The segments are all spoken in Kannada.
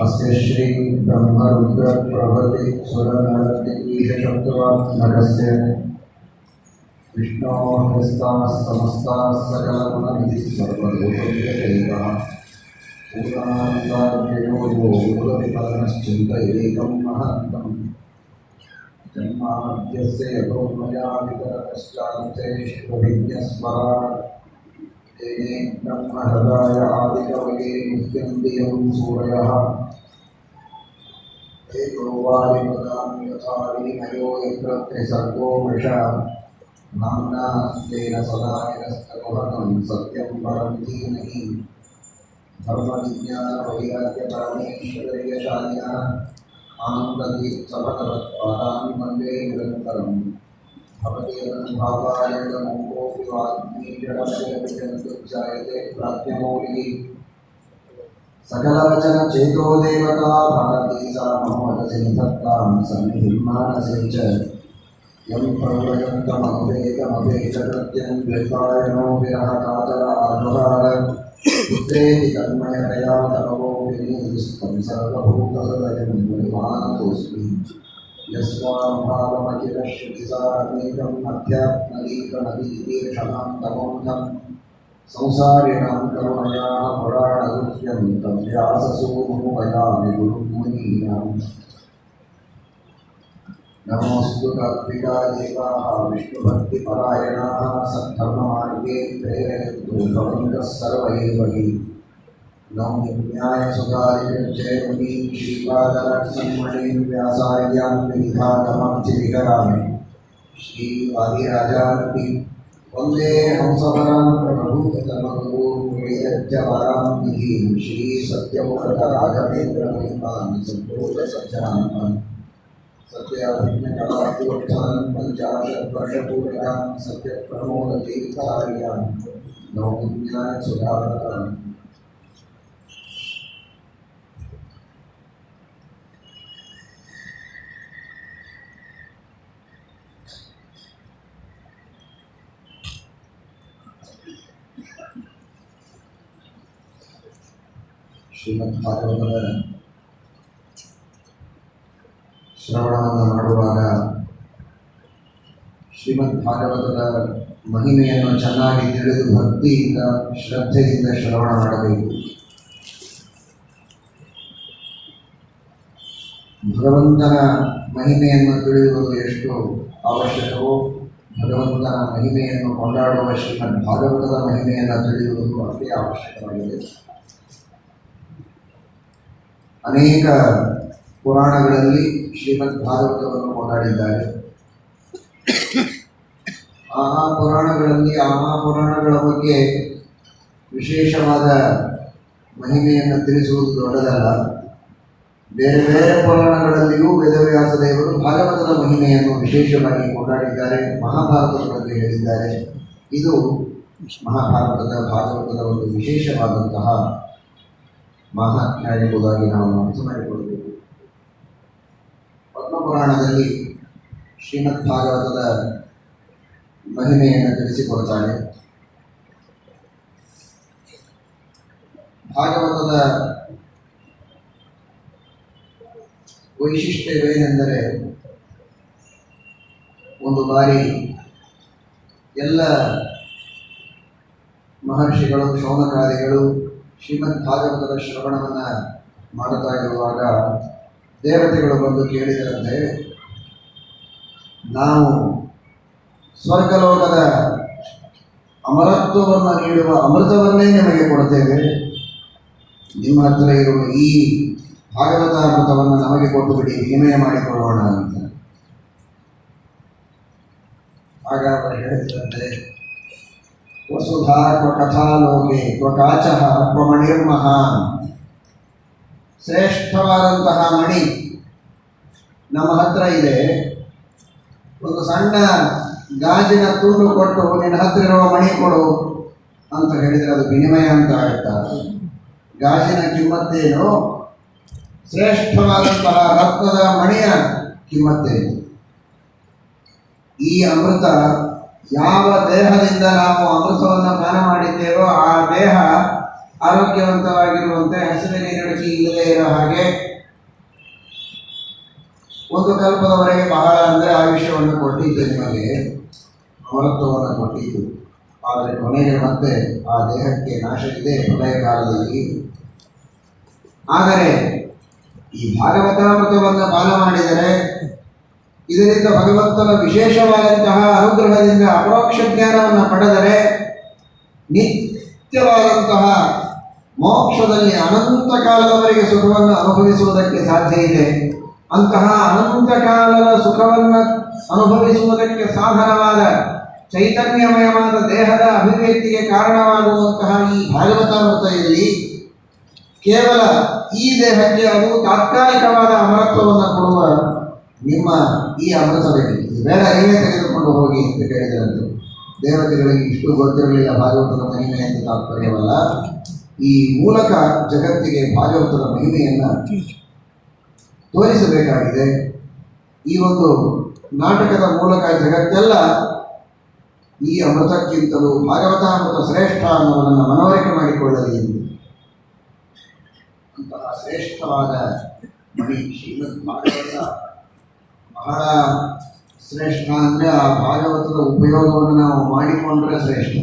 अस्य श्री ब्रह्मरुद्र प्रभृति सुरनरद्वीषशब्दवात्मकस्य विष्णोः हस्ताः समस्ताः सकलगुणनिधिः सर्वदोषविरहितः पूर्णानन्दाव्ययो यो गुरुविपदनश्चिन्तयेकं महन्तम् जन्माद्यस्य यतोन्मयादितरतश्चान्तेष्वभिज्ञस्वराट् तेने ब्रह्महृदाय आदिकवये मुह्यन्ति यं सूरयः एको वारिपदां यथा विनिमयो यत्र त्रिसर्गो मृषा नाम्ना स्तेन सदा निरस्तकुहकं सत्यं परं धीमहि धर्मविज्ञानवैराग्यपरमेश्वरयशालिनः आनन्दतीर्थभगवत्पादान् वन्दे निरन्तरम् भवति अनुभावायणमोकोऽपि वाग्मीजडमयविजन्तुर्जायते प्राज्ञमौलिः सकलवचनचेतो देवता भारती सा महोदसिन्धत्तां सन्निधिं मानसे च यं प्रव्रजन्तमनुपेतमपेतकृत्यं द्वैपायनो विरहकातर आर्द्रहार पुत्रेति तन्मयतया तपवो विनीतुस्तं सर्वभूतहृदयं मुनिमानतोऽस्मि यस्वाभावमखिलश्रुतिसारमेकम् अध्यात्मलीकनदीतीर्थणां तमोऽन्धं संसारिणां करुणयाः पुराणगुह्यं तं व्याससूनुमुपयामि गुरुं मुनीनाम् नमोऽस्तु कल्पिता देवाः विष्णुभक्तिपरायणाः सद्धर्ममार्गे प्रेरयन्तु भवन्तः सर्व एव हि नौमि न्यायसुधारिजयमुनीं श्रीपादरक्षन्मणीं व्यासार्यां विनिधानमर्चिविहरामि श्रीवादिराजानपि वन्दे हंसवरां प्रभूतमगुरुर्वेदज्ञवरां निधिं श्रीसत्यमुखराघवेन्द्रमहिमान् सम्पूर्णसज्जनान् सत्याभिज्ञकलापूर्धान् पञ्चाशद्वर्षपूर्णां सत्यप्रमोदतीर्थार्यां नौमि न्यायसुधारताम् ಶ್ರೀಮದ್ಭಾಗವತದ ಶ್ರವಣವನ್ನು ಮಾಡುವಾಗ ಶ್ರೀಮದ್ಭಾಗವತದ ಮಹಿಮೆಯನ್ನು ಚೆನ್ನಾಗಿ ತಿಳಿದು ಭಕ್ತಿಯಿಂದ ಶ್ರದ್ಧೆಯಿಂದ ಶ್ರವಣ ಮಾಡಬೇಕು. ಭಗವಂತನ ಮಹಿಮೆಯನ್ನು ತಿಳಿಯುವುದು ಎಷ್ಟು ಅವಶ್ಯಕವೋ ಭಗವಂತನ ಮಹಿಮೆಯನ್ನು ಕೊಂಡಾಡುವ ಶ್ರೀಮದ್ಭಾಗವತದ ಮಹಿಮೆಯನ್ನು ತಿಳಿಯುವುದು ಅಷ್ಟೇ ಅವಶ್ಯಕವಾಗಿದೆ. ಅನೇಕ ಪುರಾಣಗಳಲ್ಲಿ ಶ್ರೀಮದ್ಭಾಗವತವನ್ನು ಕೊಂಡಾಡಿದ್ದಾರೆ. ಆ ಪುರಾಣಗಳ ಬಗ್ಗೆ ವಿಶೇಷವಾದ ಮಹಿಮೆಯನ್ನು ತಿಳಿಸುವುದು ದೊಡ್ಡದಲ್ಲ. ಬೇರೆ ಬೇರೆ ಪುರಾಣಗಳಲ್ಲಿಯೂ ವೇದವ್ಯಾಸ ದೇವರು ಭಾಗವತದ ಮಹಿಮೆಯನ್ನು ವಿಶೇಷವಾಗಿ ಕೊಂಡಾಡಿದ್ದಾರೆ, ಮಹಾಭಾರತದ ಬಗ್ಗೆ ಹೇಳಿದ್ದಾರೆ. ಇದು ಮಹಾಭಾರತದ ಭಾಗವತದ ಒಂದು ವಿಶೇಷವಾದಂತಹ ಮಹಾತ್ಮ್ಯ ಎಂಬುದಾಗಿ ನಾವು ಅರ್ಥ ಮಾಡಿಕೊಳ್ಳಬೇಕು. ಪದ್ಮಪುರಾಣದಲ್ಲಿ ಶ್ರೀಮದ್ಭಾಗವತದ ಮಹಿಮೆಯನ್ನು ತಿಳಿಸಿಕೊಡ್ತಾಳೆ. ಭಾಗವತದ ವೈಶಿಷ್ಟ್ಯವೇನೆಂದರೆ, ಒಂದು ಬಾರಿ ಎಲ್ಲ ಮಹರ್ಷಿಗಳು ಶೌನಕಾದಿಗಳು ಶ್ರೀಮದ್ಭಾಗವತದ ಶ್ರವಣವನ್ನು ಮಾಡುತ್ತಾ ಇರುವಾಗ ದೇವತೆಗಳು ಬಂದು ಕೇಳಿದರಂತೆ, ನಾವು ಸ್ವರ್ಗಲೋಕದ ಅಮರತ್ವವನ್ನು ನೀಡುವ ಅಮೃತವನ್ನೇ ನಿಮಗೆ ಕೊಡ್ತೇವೆ, ನಿಮ್ಮ ಹತ್ರ ಇರುವ ಈ ಭಾಗವತ ಅಮೃತವನ್ನು ನಮಗೆ ಕೊಟ್ಟು ಬಿಡಿ, ವಿನಿಮಯ ಮಾಡಿಕೊಳ್ಳೋಣ ಅಂತ. ಆಗ ಅವರು ಹೇಳಿದಂತೆ, ವಸುಧಾ ಕಥಾಲೋಕೆ ಕಾಚಃ ಮಣಿರ್ಮಹಾನ್, ಶ್ರೇಷ್ಠವಾದಂತಹ ಮಣಿ ನಮ್ಮ ಹತ್ರ ಇದೆ, ಒಂದು ಸಣ್ಣ ಗಾಜಿನ ತುಂಡು ಕೊಟ್ಟು ನಿನ್ನ ಹತ್ರ ಇರುವ ಮಣಿ ಕೊಡು ಅಂತ ಹೇಳಿದರೆ ಅದು ವಿನಿಮಯ ಅಂತ ಹೇಳ್ತಾರೆ. ಗಾಜಿನ ಕಿಮ್ಮತ್ತೇನು, ಶ್ರೇಷ್ಠವಾದಂತಹ ರತ್ನದ ಮಣಿಯ ಕಿಮ್ಮತ್ತೇನು? ಈ ಅಮೃತ ಯಾವ ದೇಹದಿಂದ ನಾವು ಅಮೃತವನ್ನು ಪಾನ ಮಾಡಿದ್ದೇವೋ ಆ ದೇಹ ಆರೋಗ್ಯವಂತವಾಗಿರುವಂತೆ, ಹಸಿವೆ ನೀರಡಿಕೆ ಇಲ್ಲದೆ ಇರೋ ಹಾಗೆ, ಒಂದು ಕಲ್ಪದವರೆಗೆ ಬಹಳ ಅಂದರೆ ಆಯುಷ್ಯವನ್ನು ಕೊಟ್ಟಿದ್ದು ನಿಮಗೆ, ಅಮೃತವನ್ನು ಕೊಟ್ಟಿದ್ದು. ಆದರೆ ಕೊನೆಗೆ ಮತ್ತೆ ಆ ದೇಹಕ್ಕೆ ನಾಶ ಇದೆ ಪ್ರಳಯ ಕಾಲದಲ್ಲಿ. ಆದರೆ ಈ ಭಾಗವತಾಮೃತವನ್ನು ಪಾನ ಮಾಡಿದರೆ, ಇದರಿಂದ ಭಗವಂತನ ವಿಶೇಷವಾದಂತಹ ಅನುಗ್ರಹದಿಂದ ಅಪರೋಕ್ಷ ಜ್ಞಾನವನ್ನು ಪಡೆದರೆ ನಿತ್ಯವಾದಂತಹ ಮೋಕ್ಷದಲ್ಲಿ ಅನಂತ ಕಾಲದವರೆಗೆ ಸುಖವನ್ನು ಅನುಭವಿಸುವುದಕ್ಕೆ ಸಾಧ್ಯ ಇದೆ. ಅಂತಹ ಅನಂತ ಕಾಲದ ಸುಖವನ್ನು ಅನುಭವಿಸುವುದಕ್ಕೆ ಸಾಧನವಾದ ಚೈತನ್ಯಮಯವಾದ ದೇಹದ ಅಭಿವ್ಯಕ್ತಿಗೆ ಕಾರಣವಾಗುವಂತಹ ಈ ಭಾಗವತಾಮೃತೆಯಲ್ಲಿ ಕೇವಲ ಈ ದೇಹಕ್ಕೆ ಅದು ತಾತ್ಕಾಲಿಕವಾದ ಅಮರತ್ವವನ್ನು ಕೊಡುವ ನಿಮ್ಮ ಈ ಅಮೃತದಲ್ಲಿ ಬೇಡ, ನೀವೇ ತೆಗೆದುಕೊಂಡು ಹೋಗಿ ಅಂತ ಕೇಳಿದರಂತೆ. ದೇವತೆಗಳಿಗೆ ಇಷ್ಟು ಗೊತ್ತಿರಲಿಲ್ಲ ಭಾಗವತದ ಮಹಿಮೆ ಅಂತ ತಾತ್ಪರ್ಯವಲ್ಲ. ಈ ಮೂಲಕ ಜಗತ್ತಿಗೆ ಭಾಗವತದ ಮಹಿಮೆಯನ್ನು ತೋರಿಸಬೇಕಾಗಿದೆ. ಈ ಒಂದು ನಾಟಕದ ಮೂಲಕ ಜಗತ್ತೆಲ್ಲ ಈ ಅಮೃತಕ್ಕಿಂತಲೂ ಭಾಗವತಾಮೃತ ಶ್ರೇಷ್ಠ ಅನ್ನೋದನ್ನು ಮನವರಿಕೆ ಮಾಡಿಕೊಳ್ಳಲಿ ಎಂದು ಅಂತಹ ಶ್ರೇಷ್ಠವಾದ ಮಣಿ ಶ್ರೀಮದ್ ಭಾಗವತ ಬಹಳ ಶ್ರೇಷ್ಠ. ಅಂದರೆ ಆ ಭಾಗವತದ ಉಪಯೋಗವನ್ನು ನಾವು ಮಾಡಿಕೊಂಡ್ರೆ ಶ್ರೇಷ್ಠ.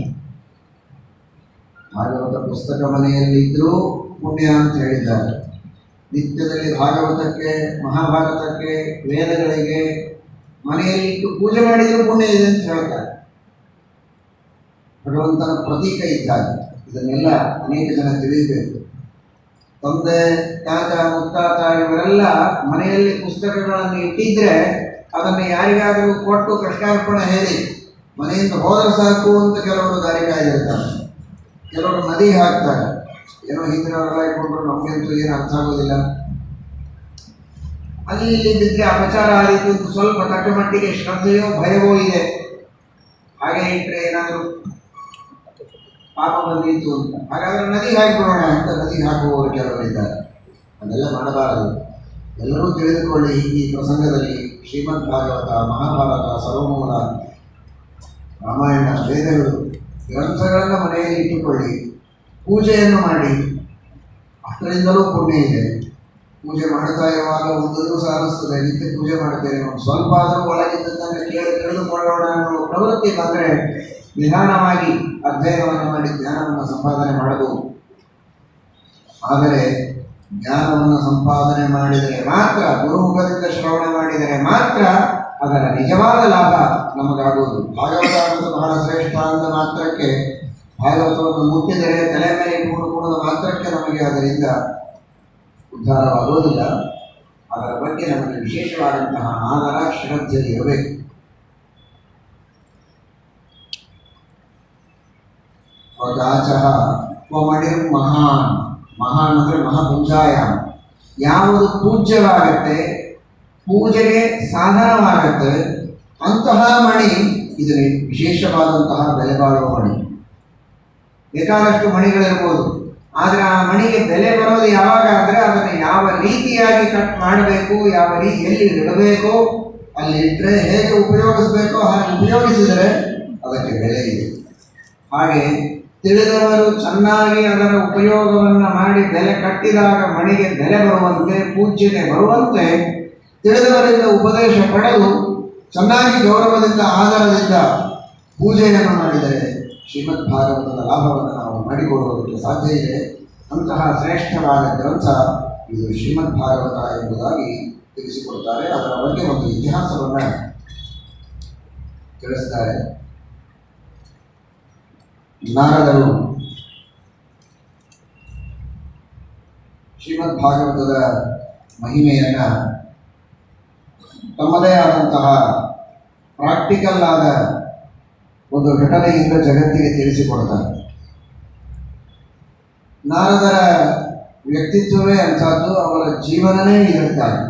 ಭಾಗವತ ಪುಸ್ತಕ ಮನೆಯಲ್ಲಿದ್ದರೂ ಪುಣ್ಯ ಅಂತ ಹೇಳಿದ್ದಾರೆ. ನಿತ್ಯದಲ್ಲಿ ಭಾಗವತಕ್ಕೆ, ಮಹಾಭಾರತಕ್ಕೆ, ವೇದಗಳಿಗೆ ಮನೆಯಲ್ಲಿ ಇಟ್ಟು ಪೂಜೆ ಮಾಡಿದರೂ ಪುಣ್ಯ ಇದೆ ಅಂತ ಹೇಳ್ತಾರೆ. ಭಗವಂತನ ಪ್ರತೀಕ ಇದ್ದಾರೆ. ಇದನ್ನೆಲ್ಲ ಅನೇಕ ಜನ ತಿಳಿಯಬೇಕು. ತಂದೆ, ತಾತ, ಮುತ್ತಾತ ಇವರೆಲ್ಲ ಮನೆಯಲ್ಲಿ ಪುಸ್ತಕಗಳನ್ನು ಇಟ್ಟಿದ್ರೆ ಅದನ್ನು ಯಾರಿಗಾದರೂ ಕೊಟ್ಟು ಕೃಷ್ಣಾರ್ಪಣೆ ಹೇಳಿ ಮನೆಯಿಂದ ಹೋದರೆ ಸಾಕು ಅಂತ ಕೆಲವರು ದಾರಿ ಕಾಯ್ದಿರ್ತಾರೆ. ಕೆಲವರು ನದಿಗೆ ಹಾಕ್ತಾರೆ. ಏನೋ ಹಿಂದಿನವರೆಲ್ಲ ಇಟ್ಕೊಂಡ್ರು ನಮಗಂತೂ ಏನು ಅರ್ಥ ಆಗೋದಿಲ್ಲ. ಅಲ್ಲಿ ಇಲ್ಲಿ ಬಿದ್ದರೆ ಅಪಚಾರ ಆಯಿತು ಅಂತ ಸ್ವಲ್ಪ ತಕ್ಕ ಮಟ್ಟಿಗೆ ಶ್ರದ್ಧೆಯೋ ಭಯವೋ ಇದೆ. ಹಾಗೆ ಇಟ್ಟರೆ ಏನಾದರೂ ಪಾಪ ಬಂದಿತ್ತು ಅಂತ, ಹಾಗಾದರೆ ನದಿಗೆ ಹಾಕಿಬಿಡೋಣ ಅಂತ ನದಿಗೆ ಹಾಕುವವರು ಕೆಲವರಿದ್ದಾರೆ. ಅದೆಲ್ಲ ಮಾಡಬಾರದು. ಎಲ್ಲರೂ ತಿಳಿದುಕೊಳ್ಳಿ, ಈ ಪ್ರಸಂಗದಲ್ಲಿ ಶ್ರೀಮದ್ ಭಾಗವತ, ಮಹಾಭಾರತ, ಸರ್ವಮೂಲ, ರಾಮಾಯಣ, ವೇದಗಳು ಗ್ರಂಥಗಳನ್ನು ಮನೆಯಲ್ಲಿ ಇಟ್ಟುಕೊಳ್ಳಿ, ಪೂಜೆಯನ್ನು ಮಾಡಿ. ಅಷ್ಟರಿಂದಲೂ ಪುಣ್ಯ ಇದೆ. ಪೂಜೆ ಮಾಡ್ತಾ ಇರುವಾಗ ಒಂದು ದಿವಸ ಅನಿಸ್ತದೆ ನಿತ್ಯ ಪೂಜೆ ಮಾಡ್ತೇನೆ, ಸ್ವಲ್ಪ ಆದರೂ ಒಳಗಿದ್ದನ್ನು ತಿಳಿದುಕೊಳ್ಳೋಣ ಅನ್ನೋ ಪ್ರವೃತ್ತಿ ಬಂದರೆ ನಿಧಾನವಾಗಿ ಅಧ್ಯಯನವನ್ನು ಮಾಡಿ ಜ್ಞಾನವನ್ನು ಸಂಪಾದನೆ ಮಾಡಬಹುದು. ಆದರೆ ಜ್ಞಾನವನ್ನು ಸಂಪಾದನೆ ಮಾಡಿದರೆ ಮಾತ್ರ, ಗುರುಮುಖದಿಂದ ಶ್ರವಣ ಮಾಡಿದರೆ ಮಾತ್ರ ಅದರ ನಿಜವಾದ ಲಾಭ ನಮಗಾಗುವುದು. ಭಾಗವತ ಬಹಳ ಶ್ರೇಷ್ಠ ಅಂದ ಮಾತ್ರಕ್ಕೆ, ಭಾಗವತವನ್ನು ಮುಟ್ಟಿದರೆ ತಲೆ ಮೇಲೆ ಇಟ್ಟುಕೊಂಡು ಕೊಡುವ ಮಾತ್ರಕ್ಕೆ ನಮಗೆ ಅದರಿಂದ ಉದ್ಧಾರವಾಗುವುದಿಲ್ಲ. ಅದರ ಬಗ್ಗೆ ನಮಗೆ ವಿಶೇಷವಾದಂತಹ ಆದರ, ಶ್ರದ್ಧೆ ಇರಬೇಕು. ವದಾಚಃ ತ್ವಮಣಿರ್ ಮಹಾನ್. ಮಹಾನ್ ಅಂದರೆ ಮಹಾಪೂಜಾಯ. ಯಾವುದು ಪೂಜ್ಯವಾಗತ್ತೆ, ಪೂಜೆಗೆ ಸಾಧನವಾಗತ್ತೆ, ಅಂತಹ ಮಣಿ ಇದು ವಿಶೇಷವಾದಂತಹ ಬೆಲೆ ಬಾಳುವ ಮಣಿ. ಬೇಕಾದಷ್ಟು ಮಣಿಗಳಿರ್ಬೋದು, ಆದರೆ ಆ ಮಣಿಗೆ ಬೆಲೆ ಬರೋದು ಯಾವಾಗ ಅಂದರೆ ಅದನ್ನು ಯಾವ ರೀತಿಯಾಗಿ ಕಟ್ ಮಾಡಬೇಕು, ಯಾವ ಎಲ್ಲಿ ಇಡಬೇಕು, ಅಲ್ಲಿ ಇಟ್ಟರೆ ಹೇಗೆ ಉಪಯೋಗಿಸಬೇಕೋ ಹಾಗೆ ಉಪಯೋಗಿಸಿದರೆ ಅದಕ್ಕೆ ಬೆಲೆ ಇದೆ. ಹಾಗೆ ತಿಳಿದವರು ಚೆನ್ನಾಗಿ ಅದರ ಉಪಯೋಗವನ್ನು ಮಾಡಿ ಬೆಲೆ ಕಟ್ಟಿದಾಗ ಮಣಿಗೆ ಬೆಲೆ ಬರುವಂತೆ, ಪೂಜ್ಯತೆ ಬರುವಂತೆ ತಿಳಿದವರಿಂದ ಉಪದೇಶ ಪಡೆದು ಚೆನ್ನಾಗಿ ಗೌರವದಿಂದ, ಆಧಾರದಿಂದ ಪೂಜೆಯನ್ನು ಮಾಡಿದರೆ ಶ್ರೀಮದ್ ಭಾಗವತದ ಲಾಭವನ್ನು ನಾವು ಮಾಡಿಕೊಳ್ಳುವುದಕ್ಕೆ ಸಾಧ್ಯ ಇದೆ. ಅಂತಹ ಶ್ರೇಷ್ಠವಾದ ಗ್ರಂಥ ಇದು ಶ್ರೀಮದ್ ಭಾಗವತ ಎಂಬುದಾಗಿ ತಿಳಿಸಿಕೊಡ್ತಾರೆ. ಅದರ ಬಗ್ಗೆ ಒಂದು ಇತಿಹಾಸವನ್ನು ತಿಳಿಸ್ತಾರೆ. ನಾರದರು ಶ್ರೀಮದ್ ಭಾಗವತದ ಮಹಿಮೆಯನ್ನು ತಮ್ಮದೇ ಆದಂತಹ ಪ್ರಾಕ್ಟಿಕಲ್ ಆದ ಒಂದು ಘಟನೆಯಿಂದ ಜಗತ್ತಿಗೆ ತಿಳಿಸಿಕೊಡ್ತಾರೆ. ನಾರದರ ವ್ಯಕ್ತಿತ್ವವೇ ಅಂಥದ್ದು, ಅವರ ಜೀವನವೇ ಇರುತ್ತಾರೆ.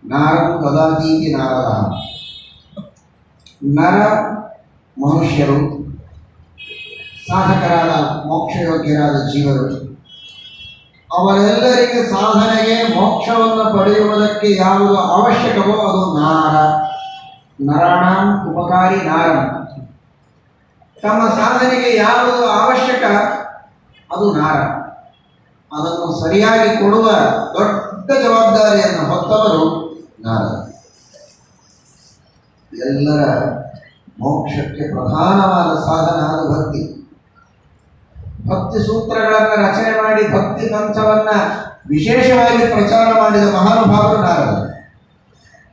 ನಾರಂ ದದಾತೀತಿ ನಾರದ. ನರ ಮನುಷ್ಯರು, ಸಾಧಕರಾದ ಮೋಕ್ಷಯೋಗ್ಯರಾದ ಜೀವರು, ಅವರೆಲ್ಲರಿಗೆ ಸಾಧನೆಗೆ ಮೋಕ್ಷವನ್ನು ಪಡೆಯುವುದಕ್ಕೆ ಯಾವುದು ಅವಶ್ಯಕವೋ ಅದು ನಾರ. ನರಾಣಾಂ ಉಪಕಾರಿ ನಾರಂ. ತಮ್ಮ ಸಾಧನೆಗೆ ಯಾವುದು ಅವಶ್ಯಕ ಅದು ನಾರ. ಅದನ್ನು ಸರಿಯಾಗಿ ಕೊಡುವ ದೊಡ್ಡ ಜವಾಬ್ದಾರಿಯನ್ನು ಹೊತ್ತವರು ನಾರದ. ಎಲ್ಲರ ಮೋಕ್ಷಕ್ಕೆ ಪ್ರಧಾನವಾದ ಸಾಧನ ಅದು ಭಕ್ತಿ. ಭಕ್ತಿ ಸೂತ್ರಗಳನ್ನು ರಚನೆ ಮಾಡಿ ಭಕ್ತಿ ಪಂಥವನ್ನ ವಿಶೇಷವಾಗಿ ಪ್ರಚಾರ ಮಾಡಿದ ಮಹಾನುಭಾವರು ನಾರದರು.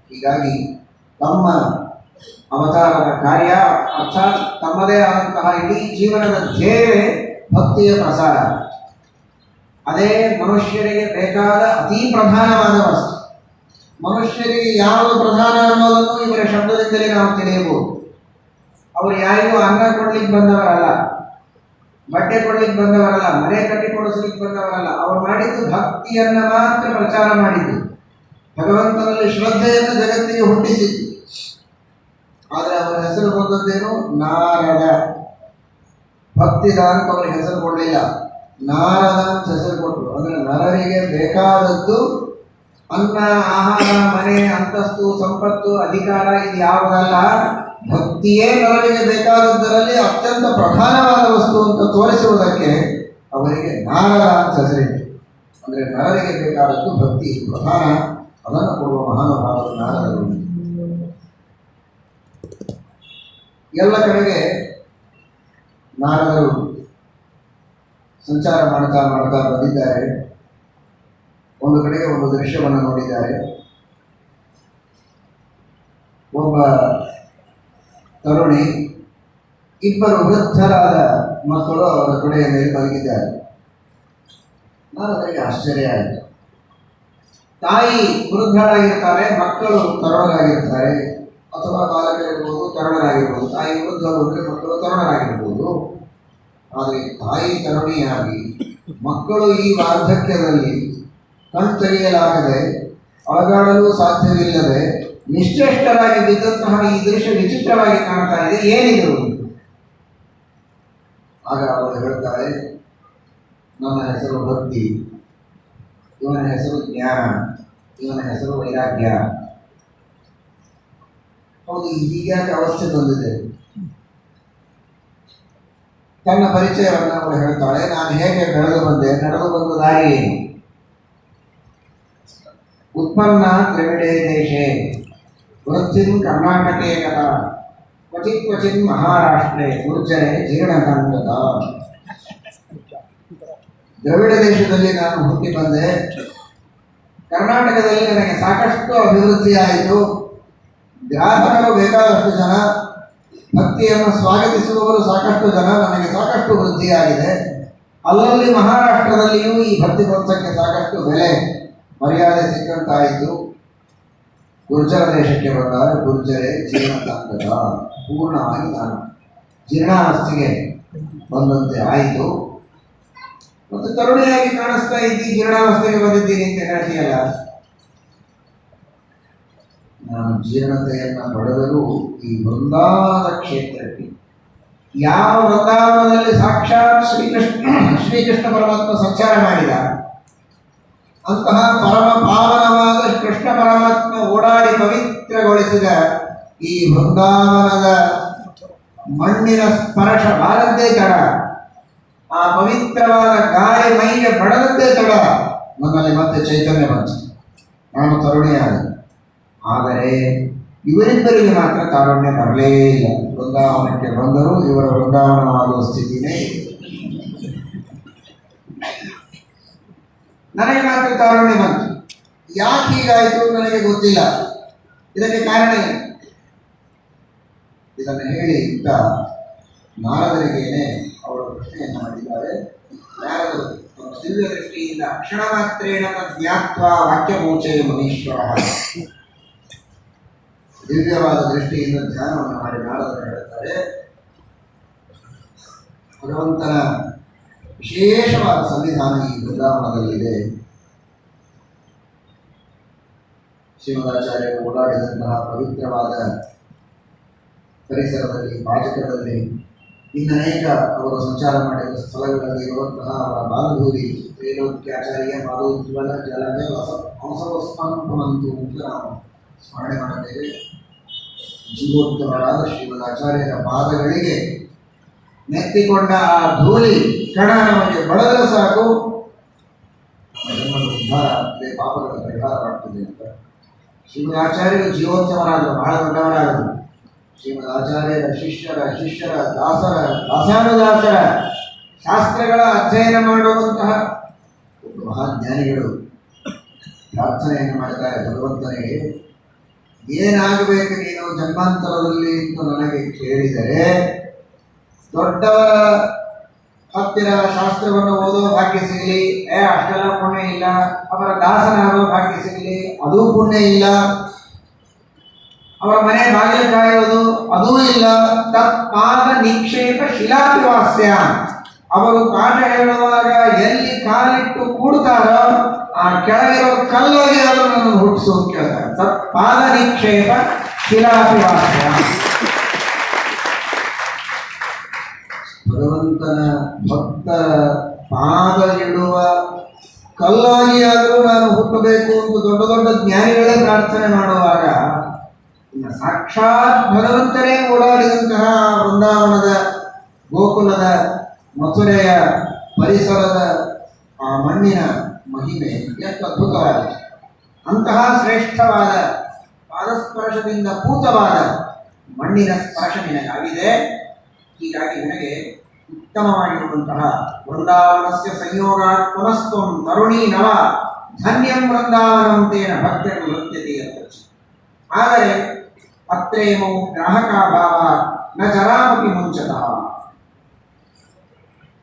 ಹೀಗಾಗಿ ತಮ್ಮ ಅವತಾರದ ಕಾರ್ಯ ಅರ್ಥಾತ್ ತಮ್ಮದೇ ಆದಂತಹ ಇಡೀ ಜೀವನದ ಧ್ಯೇಯವೇ ಭಕ್ತಿಯ ಪ್ರಸಾರ. ಅದೇ ಮನುಷ್ಯರಿಗೆ ಬೇಕಾದ ಅತೀ ಪ್ರಧಾನವಾದ ವಸ್ತು. ಮನುಷ್ಯರಿಗೆ ಯಾವುದು ಪ್ರಧಾನ ಅನ್ನೋದನ್ನು ಇವರ ಶಬ್ದದಿಂದಲೇ ನಾವು ತಿಳಿಯಬಹುದು. ಅವರು ಯಾರಿಗೂ ಅನ್ನ ಕೊಡ್ಲಿಕ್ಕೆ ಬಂದವರಲ್ಲ, ಬಟ್ಟೆ ಕೊಡ್ಲಿಕ್ಕೆ ಬಂದವರಲ್ಲ, ಮನೆ ಕಟ್ಟಿ ಕೊಡಿಸ್ಲಿಕ್ಕೆ ಬಂದವರಲ್ಲ. ಅವರು ಮಾಡಿದ್ದು ಭಕ್ತಿಯನ್ನ ಮಾತ್ರ ಪ್ರಚಾರ ಮಾಡಿದ್ದು, ಭಗವಂತನಲ್ಲಿ ಶ್ರದ್ಧೆಯನ್ನು ಜಗತ್ತಿಗೆ ಹುಟ್ಟಿಸಿದ್ದು. ಆದರೆ ಅವರ ಹೆಸರು ಬಂದದ್ದೇನು? ನಾರದ. ಭಕ್ತಿದ ಅಂತ ಅವರಿಗೆ ಹೆಸರು ಕೊಡಲಿಲ್ಲ, ನಾರದ ಅಂತ ಹೆಸರು ಕೊಟ್ಟರು. ಅಂದರೆ ನರರಿಗೆ ಬೇಕಾದದ್ದು ಅನ್ನ, ಆಹಾರ, ಮನೆ, ಅಂತಸ್ತು, ಸಂಪತ್ತು, ಅಧಿಕಾರ ಇದು ಯಾವುದಲ್ಲ, ಭಕ್ತಿಯೇ ನರರಿಗೆ ಬೇಕಾದದ್ದರಲ್ಲಿ ಅತ್ಯಂತ ಪ್ರಧಾನವಾದ ವಸ್ತು ಅಂತ ತೋರಿಸುವುದಕ್ಕೆ ಅವರಿಗೆ ನಾರದ ಅಂತ ಹೆಸರಿದೆ. ಅಂದರೆ ನರರಿಗೆ ಬೇಕಾದದ್ದು ಭಕ್ತಿ ಪ್ರಧಾನ, ಅದನ್ನು ಕೊಡುವ ಮಹಾನುಭಾವರು ನಾರದರು. ಎಲ್ಲ ಕಡೆಗೆ ನಾರದರು ಸಂಚಾರ ಮಾಡ್ತಾ ಮಾಡ್ತಾ ಬಂದಿದ್ದಾರೆ. ಒಂದು ಕಡೆಗೆ ಒಂದು ದೃಶ್ಯವನ್ನು ನೋಡಿದ್ದಾರೆ. ಒಬ್ಬ ತರುಣಿ, ಇಬ್ಬರು ವೃದ್ಧರಾದ ಮಕ್ಕಳು ಅವರ ತೊಡೆಯ ಮೇಲೆ ಮಲಗಿದ್ದಾರೆ. ನಾರದರಿಗೆ ಆಶ್ಚರ್ಯ ಆಯಿತು. ತಾಯಿ ವೃದ್ಧರಾಗಿರ್ತಾರೆ, ಮಕ್ಕಳು ತರುಣರಾಗಿರ್ತಾರೆ, ಅಥವಾ ಬಾಲಕರಿರ್ಬೋದು, ತರುಣರಾಗಿರ್ಬೋದು. ತಾಯಿ ವೃದ್ಧರು ಅಂದರೆ ಮಕ್ಕಳು ತರುಣರಾಗಿರ್ಬೋದು. ಆದರೆ ತಾಯಿ ತರುಣಿಯಾಗಿ ಮಕ್ಕಳು ಈ ವಾರ್ಧಕ್ಯದಲ್ಲಿ ಕಣ್ತೆಗೆಯಲಾಗದೆ ಅಳಗಾಡಲು ಸಾಧ್ಯವಿಲ್ಲದೆ ನಿಶ್ಚೇಷ್ಟರಾಗಿ ಬಿದ್ದಂತಹ ಈ ದೃಶ್ಯ ವಿಚಿತ್ರವಾಗಿ ಕಾಣ್ತಾ ಇದೆ, ಏನಿದು? ಆಗ ಅವರು ಹೇಳ್ತಾರೆ, ನನ್ನ ಹೆಸರು ಭಕ್ತಿ, ಇವನ ಹೆಸರು ಜ್ಞಾನ, ಇವನ ಹೆಸರು ವೈರಾಗ್ಯ. ಹೌದು, ಹೀಗ್ಯಾಕೆ ಅವಸ್ಥೆ ಬಂದಿದೆ? ತನ್ನ ಪರಿಚಯವನ್ನು ಅವಳು ಹೇಳ್ತಾಳೆ. ನಾನು ಹೇಗೆ ನಡೆದು ಬಂದೆ, ನಡೆದು ಬಂದ ದಾರಿ ಏನು? ಉತ್ಪನ್ನ ತ್ರಿವಿಡೆ ದೇಶೆ, ವೃತ್ತಿನ್ ಕರ್ನಾಟಕೇ ಗತ, ಕ್ವಚಿತ್ ಕ್ವಚಿನ್ ಮಹಾರಾಷ್ಟ್ರೇ, ಗುರ್ಜರೆ ಜೀರ್ಣಕಾಂಡದ. ದ್ರವಿಡ ದೇಶದಲ್ಲಿ ನಾನು ಹುಟ್ಟಿ ಬಂದೆ. ಕರ್ನಾಟಕದಲ್ಲಿ ನನಗೆ ಸಾಕಷ್ಟು ಅಭಿವೃದ್ಧಿ ಆಯಿತು. ಗ್ರಾಹಕರು ಬೇಕಾದಷ್ಟು ಜನ, ಭಕ್ತಿಯನ್ನು ಸ್ವಾಗತಿಸುವವರು ಸಾಕಷ್ಟು ಜನ, ನನಗೆ ಸಾಕಷ್ಟು ವೃದ್ಧಿಯಾಗಿದೆ. ಅಲ್ಲಲ್ಲಿ ಮಹಾರಾಷ್ಟ್ರದಲ್ಲಿಯೂ ಈ ಭಕ್ತಿ ಪಂಥಕ್ಕೆ ಸಾಕಷ್ಟು ಬೆಲೆ ಮರ್ಯಾದೆ ಸಿಕ್ಕಂತಾಯಿತು. ಗುರ್ಜರ ದೇಶಕ್ಕೆ ಬಂದಾಗ ಗುರ್ಜರೆ ಜೀರ್ಣಕಾಂಡದ, ಪೂರ್ಣವಾಗಿ ನಾನು ಜೀರ್ಣಾವಸ್ಥೆಗೆ ಬಂದಂತೆ ಆಯಿತು. ಮತ್ತು ತರುಣಿಯಾಗಿ ಕಾಣಿಸ್ತಾ ಇದ್ದಿ, ಜೀರ್ಣಾವಸ್ಥೆಗೆ ಬಂದಿದ್ದೀನಿ ಅಂತ ಹೇಳ್ತೀಯಲ್ಲ. ನಾನು ಜೀರ್ಣತೆಯನ್ನು ಪಡೆದರೂ ಈ ವೃಂದಾವನದ ಕ್ಷೇತ್ರಕ್ಕೆ, ಯಾವ ವೃಂದಾವನದಲ್ಲಿ ಸಾಕ್ಷಾತ್ ಶ್ರೀಕೃಷ್ಣ ಪರಮಾತ್ಮ ಸಂಚಾರ ಮಾಡಿದ, ಅಂತಹ ಪರಮ ಪಾವನವಾದ ಕೃಷ್ಣ ಪರಮಾತ್ಮ ಓಡಾಡಿ ಪವಿತ್ರಗೊಳಿಸಿದ ಈ ವೃಂದಾವನದ ಮಣ್ಣಿನ ಸ್ಪರ್ಶ ಬಾರದ್ದೇ ತಡ, ಆ ಪವಿತ್ರವಾದ ಗಾಳಿ ಮೈಗೆ ಪಡೆದದ್ದೇ ತಡ ನನ್ನಲ್ಲಿ ಮತ್ತೆ ಚೈತನ್ಯ ಬಂತು. ನಾನು ತರುಣಿಯಾದ. ಆದರೆ ಇವರಿಬ್ಬರಿಗೆ ಮಾತ್ರ ತಾರುಣ್ಯ ಬರಲೇ ಇಲ್ಲ. ವೃಂದಾವನಕ್ಕೆ ಬಂದರೂ ಇವರ ವೃಂದಾವನವಾಗುವ ಸ್ಥಿತಿನೇ ಇದೆ. ನನಗೆ ಮಾತ್ರ ತಾರುಣ್ಯ ಬಂತು. ಯಾಕೆ ಹೀಗಾಯಿತು ನನಗೆ ಗೊತ್ತಿಲ್ಲ. ಇದಕ್ಕೆ ಕಾರಣ ಏನು? ಇದನ್ನು ಹೇಳಿ ಇಂಥ ನಾರದರಿಗೇನೆ ಅವರು ಪ್ರಶ್ನೆಯನ್ನು ಮಾಡಿದ್ದಾರೆ. ನಾರದರು ದಿವ್ಯ ದೃಷ್ಟಿಯಿಂದ ಕ್ಷಣ ಮಾತ್ರೇಣ ಜ್ಞಾತ್ವ ವಾಕ್ಯ ಮೋಚಯ ಮುನೀಶ್ವರ, ದಿವ್ಯವಾದ ದೃಷ್ಟಿಯಿಂದ ಧ್ಯಾನವನ್ನು ಮಾಡಿ ನಾರದರು ಹೇಳುತ್ತಾರೆ, ಭಗವಂತನ ವಿಶೇಷವಾದ ಸನ್ನಿಧಾನ ಈ ವೃಂದಾವನದಲ್ಲಿದೆ. ಶ್ರೀಮದಾಚಾರ್ಯರು ಓಡಾಡಿದಂತಹ ಪವಿತ್ರವಾದ ಪರಿಸರದಲ್ಲಿ, ಪಾಜಕದಲ್ಲಿ, ಇನ್ನನೇಕ ಅವರು ಸಂಚಾರ ಮಾಡಿದ ಸ್ಥಳಗಳಲ್ಲಿ ಇರುವಂತಹ ಅವರ ಬಾಲಧೂರಿ ತ್ರೈಲೋಕ್ಯಾಚಾರ್ಯ ಪಾದೋಜ್ವಲ ಜಲವೇ ಹಂಸವಸ್ಪಂತು ಅಂತ ನಾವು ಸ್ಮರಣೆ ಮಾಡುತ್ತೇವೆ. ಜೀವೋತ್ತಮರಾದ ಶ್ರೀಮದ್ ಆಚಾರ್ಯರ ಪಾದಗಳಿಗೆ ನೆತ್ತಿಕೊಂಡ ಆ ಧೂಳಿ ಕಣ ನಮಗೆ ಬಡದರೆ ಸಾಕು, ಜನ್ಮದ ಉದ್ಧಾರ ಆಗ್ತದೆ, ಪಾಪಗಳ ಪರಿಹಾರವಾಗ್ತದೆ ಅಂತ. ಶ್ರೀಮದ್ ಆಚಾರ್ಯರು ಜೀವೋತ್ತಮರಾದರು, ಬಹಳ ದೊಡ್ಡವರಾದರು. ಶ್ರೀಮದ್ ಆಚಾರ್ಯರ ಶಿಷ್ಯರ ದಾಸಾನುದಾಸರ ಶಾಸ್ತ್ರಗಳ ಅಧ್ಯಯನ ಮಾಡುವಂತಹ ಮಹಾಜ್ಞಾನಿಗಳು ಪ್ರಾರ್ಥನೆಯನ್ನು ಮಾಡ್ತಾರೆ, ಭಗವಂತನಿಗೆ ಏನಾಗಬೇಕು ನೀನು ಜನ್ಮಾಂತರದಲ್ಲಿ ಎಂದು ನನಗೆ ಕೇಳಿದರೆ, ದೊಡ್ಡವರ ಹತ್ತಿರ ಶಾಸ್ತ್ರವನ್ನು ಓದೋ ಭಾಗ್ಯ ಸಿಗಲಿ, ಅಷ್ಟೆಲ್ಲ ಪುಣ್ಯ ಇಲ್ಲ. ಅವರ ದಾಸನಾಗೋ ಭಾಗ್ಯ ಸಿಗಲಿ, ಅದೂ ಪುಣ್ಯ ಇಲ್ಲ. ಅವರ ಮನೆ ಬಾಗಿಲು ಕಾಯುವುದು ಅದೂ ಇಲ್ಲ. ತತ್ಪಾದ ನಿಕ್ಷೇಪ ಶಿಲಾಪಿವಾಸ್ಯ, ಅವರು ಪಾಠ ಹೇಳುವಾಗ ಎಲ್ಲಿ ಕಾಲಿಟ್ಟು ಕೂಡ್ತಾರೋ ಆ ಕೆಳಗಿರೋ ಕಲ್ಲಾಗಿ ಅವರು ನನ್ನನ್ನು ಹುಟ್ಟಿಸು ಅಂತ ಕೇಳ್ತಾರೆ. ತತ್ಪಾದ ನಿಕ್ಷೇಪ ಶಿಲಾಪಿವಾಸ್ಯ. ಭಗವಂತನ ಭಕ್ತರ ಪಾದ ಇಡುವ ಕಲ್ಲಾಗಿ ಆದರೂ ನಾನು ಹುಟ್ಟಬೇಕು ಅಂತ ದೊಡ್ಡ ದೊಡ್ಡ ಜ್ಞಾನಿಗಳೇ ಪ್ರಾರ್ಥನೆ ಮಾಡುವಾಗ, ಇನ್ನು ಸಾಕ್ಷಾತ್ ಭಗವಂತನೇ ಓಡಾಡಿದಂತಹ ವೃಂದಾವನದ, ಗೋಕುಲದ, ಮಥುರೆಯ ಪರಿಸರದ ಆ ಮಣ್ಣಿನ ಮಹಿಮೆ ಎಷ್ಟು ಅದ್ಭುತವಾಗಿದೆ. ಅಂತಹ ಶ್ರೇಷ್ಠವಾದ ಪಾದಸ್ಪರ್ಶದಿಂದ ಪೂತವಾದ ಮಣ್ಣಿನ ಸ್ಪರ್ಶ ನಿನಗಾಗಿದೆ. ಹೀಗಾಗಿ ನಿನಗೆ ಉತ್ತಮವಾಗಿರುವಂತಹ ವೃಂದಾವನಸ್ಯ ಸಂಯೋಗಾತ್ ಪುನಸ್ತ್ವಂ ತರುಣೀ ನವ ಧನ್ಯಂ ವೃಂದಾವನಂ ತೇನ ಭಕ್ತರು ನೃತ್ಯತೆ ಅಂತ. ಆದರೆ ಅತ್ರೇಮೌ ಗ್ರಾಹಕಾಭಾವ ನ ಜರಾಮಪಿ ಮುಂಚತಃ.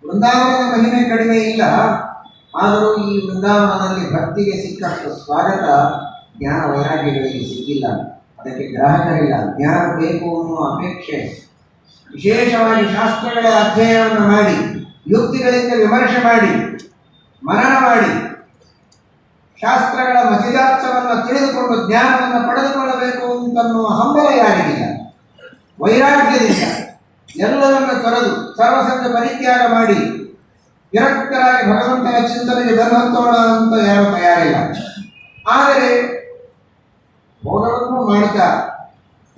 ವೃಂದಾವನದ ಮಹಿಮೆ ಕಡಿಮೆ ಇಲ್ಲ, ಆದರೂ ಈ ವೃಂದಾವನದಲ್ಲಿ ಭಕ್ತಿಗೆ ಸಿಕ್ಕಷ್ಟು ಸ್ವಾಗತ ಜ್ಞಾನ ವೈರಾಗ್ಯಗಳಿಗೆ ಸಿಕ್ಕಿಲ್ಲ. ಅದಕ್ಕೆ ಗ್ರಾಹಕರಿಲ್ಲ. ಜ್ಞಾನ ಬೇಕು ಅನ್ನುವ ಅಪೇಕ್ಷೆ, ವಿಶೇಷವಾಗಿ ಶಾಸ್ತ್ರಗಳ ಅಧ್ಯಯನವನ್ನು ಮಾಡಿ, ಯುಕ್ತಿಗಳಿಂದ ವಿಮರ್ಶೆ ಮಾಡಿ, ಮನನ ಮಾಡಿ, ಶಾಸ್ತ್ರಗಳ ಮತಿದಾರ್ಥವನ್ನು ತಿಳಿದುಕೊಂಡು ಜ್ಞಾನವನ್ನು ಪಡೆದುಕೊಳ್ಳಬೇಕು ಅಂತನ್ನುವ ಹಂಬಲ ಯಾರಿಗಿಲ್ಲ. ವೈರಾಗ್ಯದಿಂದ ಎಲ್ಲವನ್ನು ತೊರೆದು ಸರ್ವಸಂಗ ಪರಿತ್ಯಾಗ ಮಾಡಿ ವಿರಕ್ತರಾಗಿ ಭಗವಂತನ ಚಿಂತನೆಗೆ ಬೆನ್ನತ್ತೋಣ ಅಂತ ಯಾರು ತಯಾರಿಲ್ಲ. ಆದರೆ ಭೋಗವನ್ನು ಮಾಡುತ್ತಾ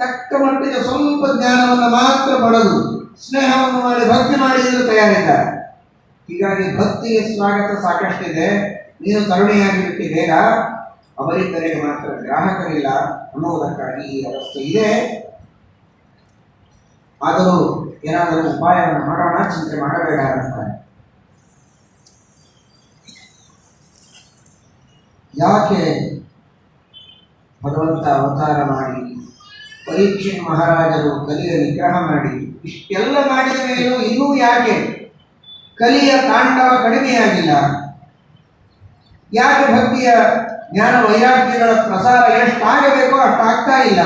ತಕ್ಕ ಮಟ್ಟಿಗೆ ಸ್ವಲ್ಪ ಜ್ಞಾನವನ್ನು ಮಾತ್ರ ಪಡೆದು ಸ್ನೇಹವನ್ನು ಮಾಡಿ ಭಕ್ತಿ ಮಾಡಿದರೂ ತಯಾರಿದ್ದಾರೆ. ಹೀಗಾಗಿ ಭಕ್ತಿಗೆ ಸ್ವಾಗತ ಸಾಕಷ್ಟಿದೆ. ನೀನು ಕರುಣೆಯಾಗಿ ಬಿಟ್ಟು ಬೇಗ, ಅವರಿದ್ದರಿಗೆ ಮಾತ್ರ ಗ್ರಾಹಕರಿಲ್ಲ ಅನ್ನುವುದಕ್ಕಾಗಿ ಈ ಅವಸ್ಥೆ ಇದೆ. ಆದರೂ ಏನಾದರೂ ಉಪಾಯವನ್ನು ಮಾಡೋಣ, ಚಿಂತೆ ಮಾಡಬೇಡ ಅಂತಾರೆ. ಯಾಕೆ ಭಗವಂತ ಅವತಾರ ಮಾಡಿ, ಪರೀಕ್ಷಿತ್ ಮಹಾರಾಜರು ಕಲಿಯ ನಿಗ್ರಹ ಮಾಡಿ, ಇಷ್ಟೆಲ್ಲ ಮಾಡಿದ ಮೇಲೂ ಇನ್ನೂ ಯಾಕೆ ಕಲಿಯ ತಾಂಡವ ಕಡಿಮೆಯಾಗಿಲ್ಲ? ಯಾಕೆ ಭಕ್ತಿಯ ಜ್ಞಾನ ವೈರಾಗ್ಯಗಳ ಪ್ರಸಾರ ಎಷ್ಟಾಗಬೇಕೋ ಅಷ್ಟಾಗ್ತಾ ಇಲ್ಲ?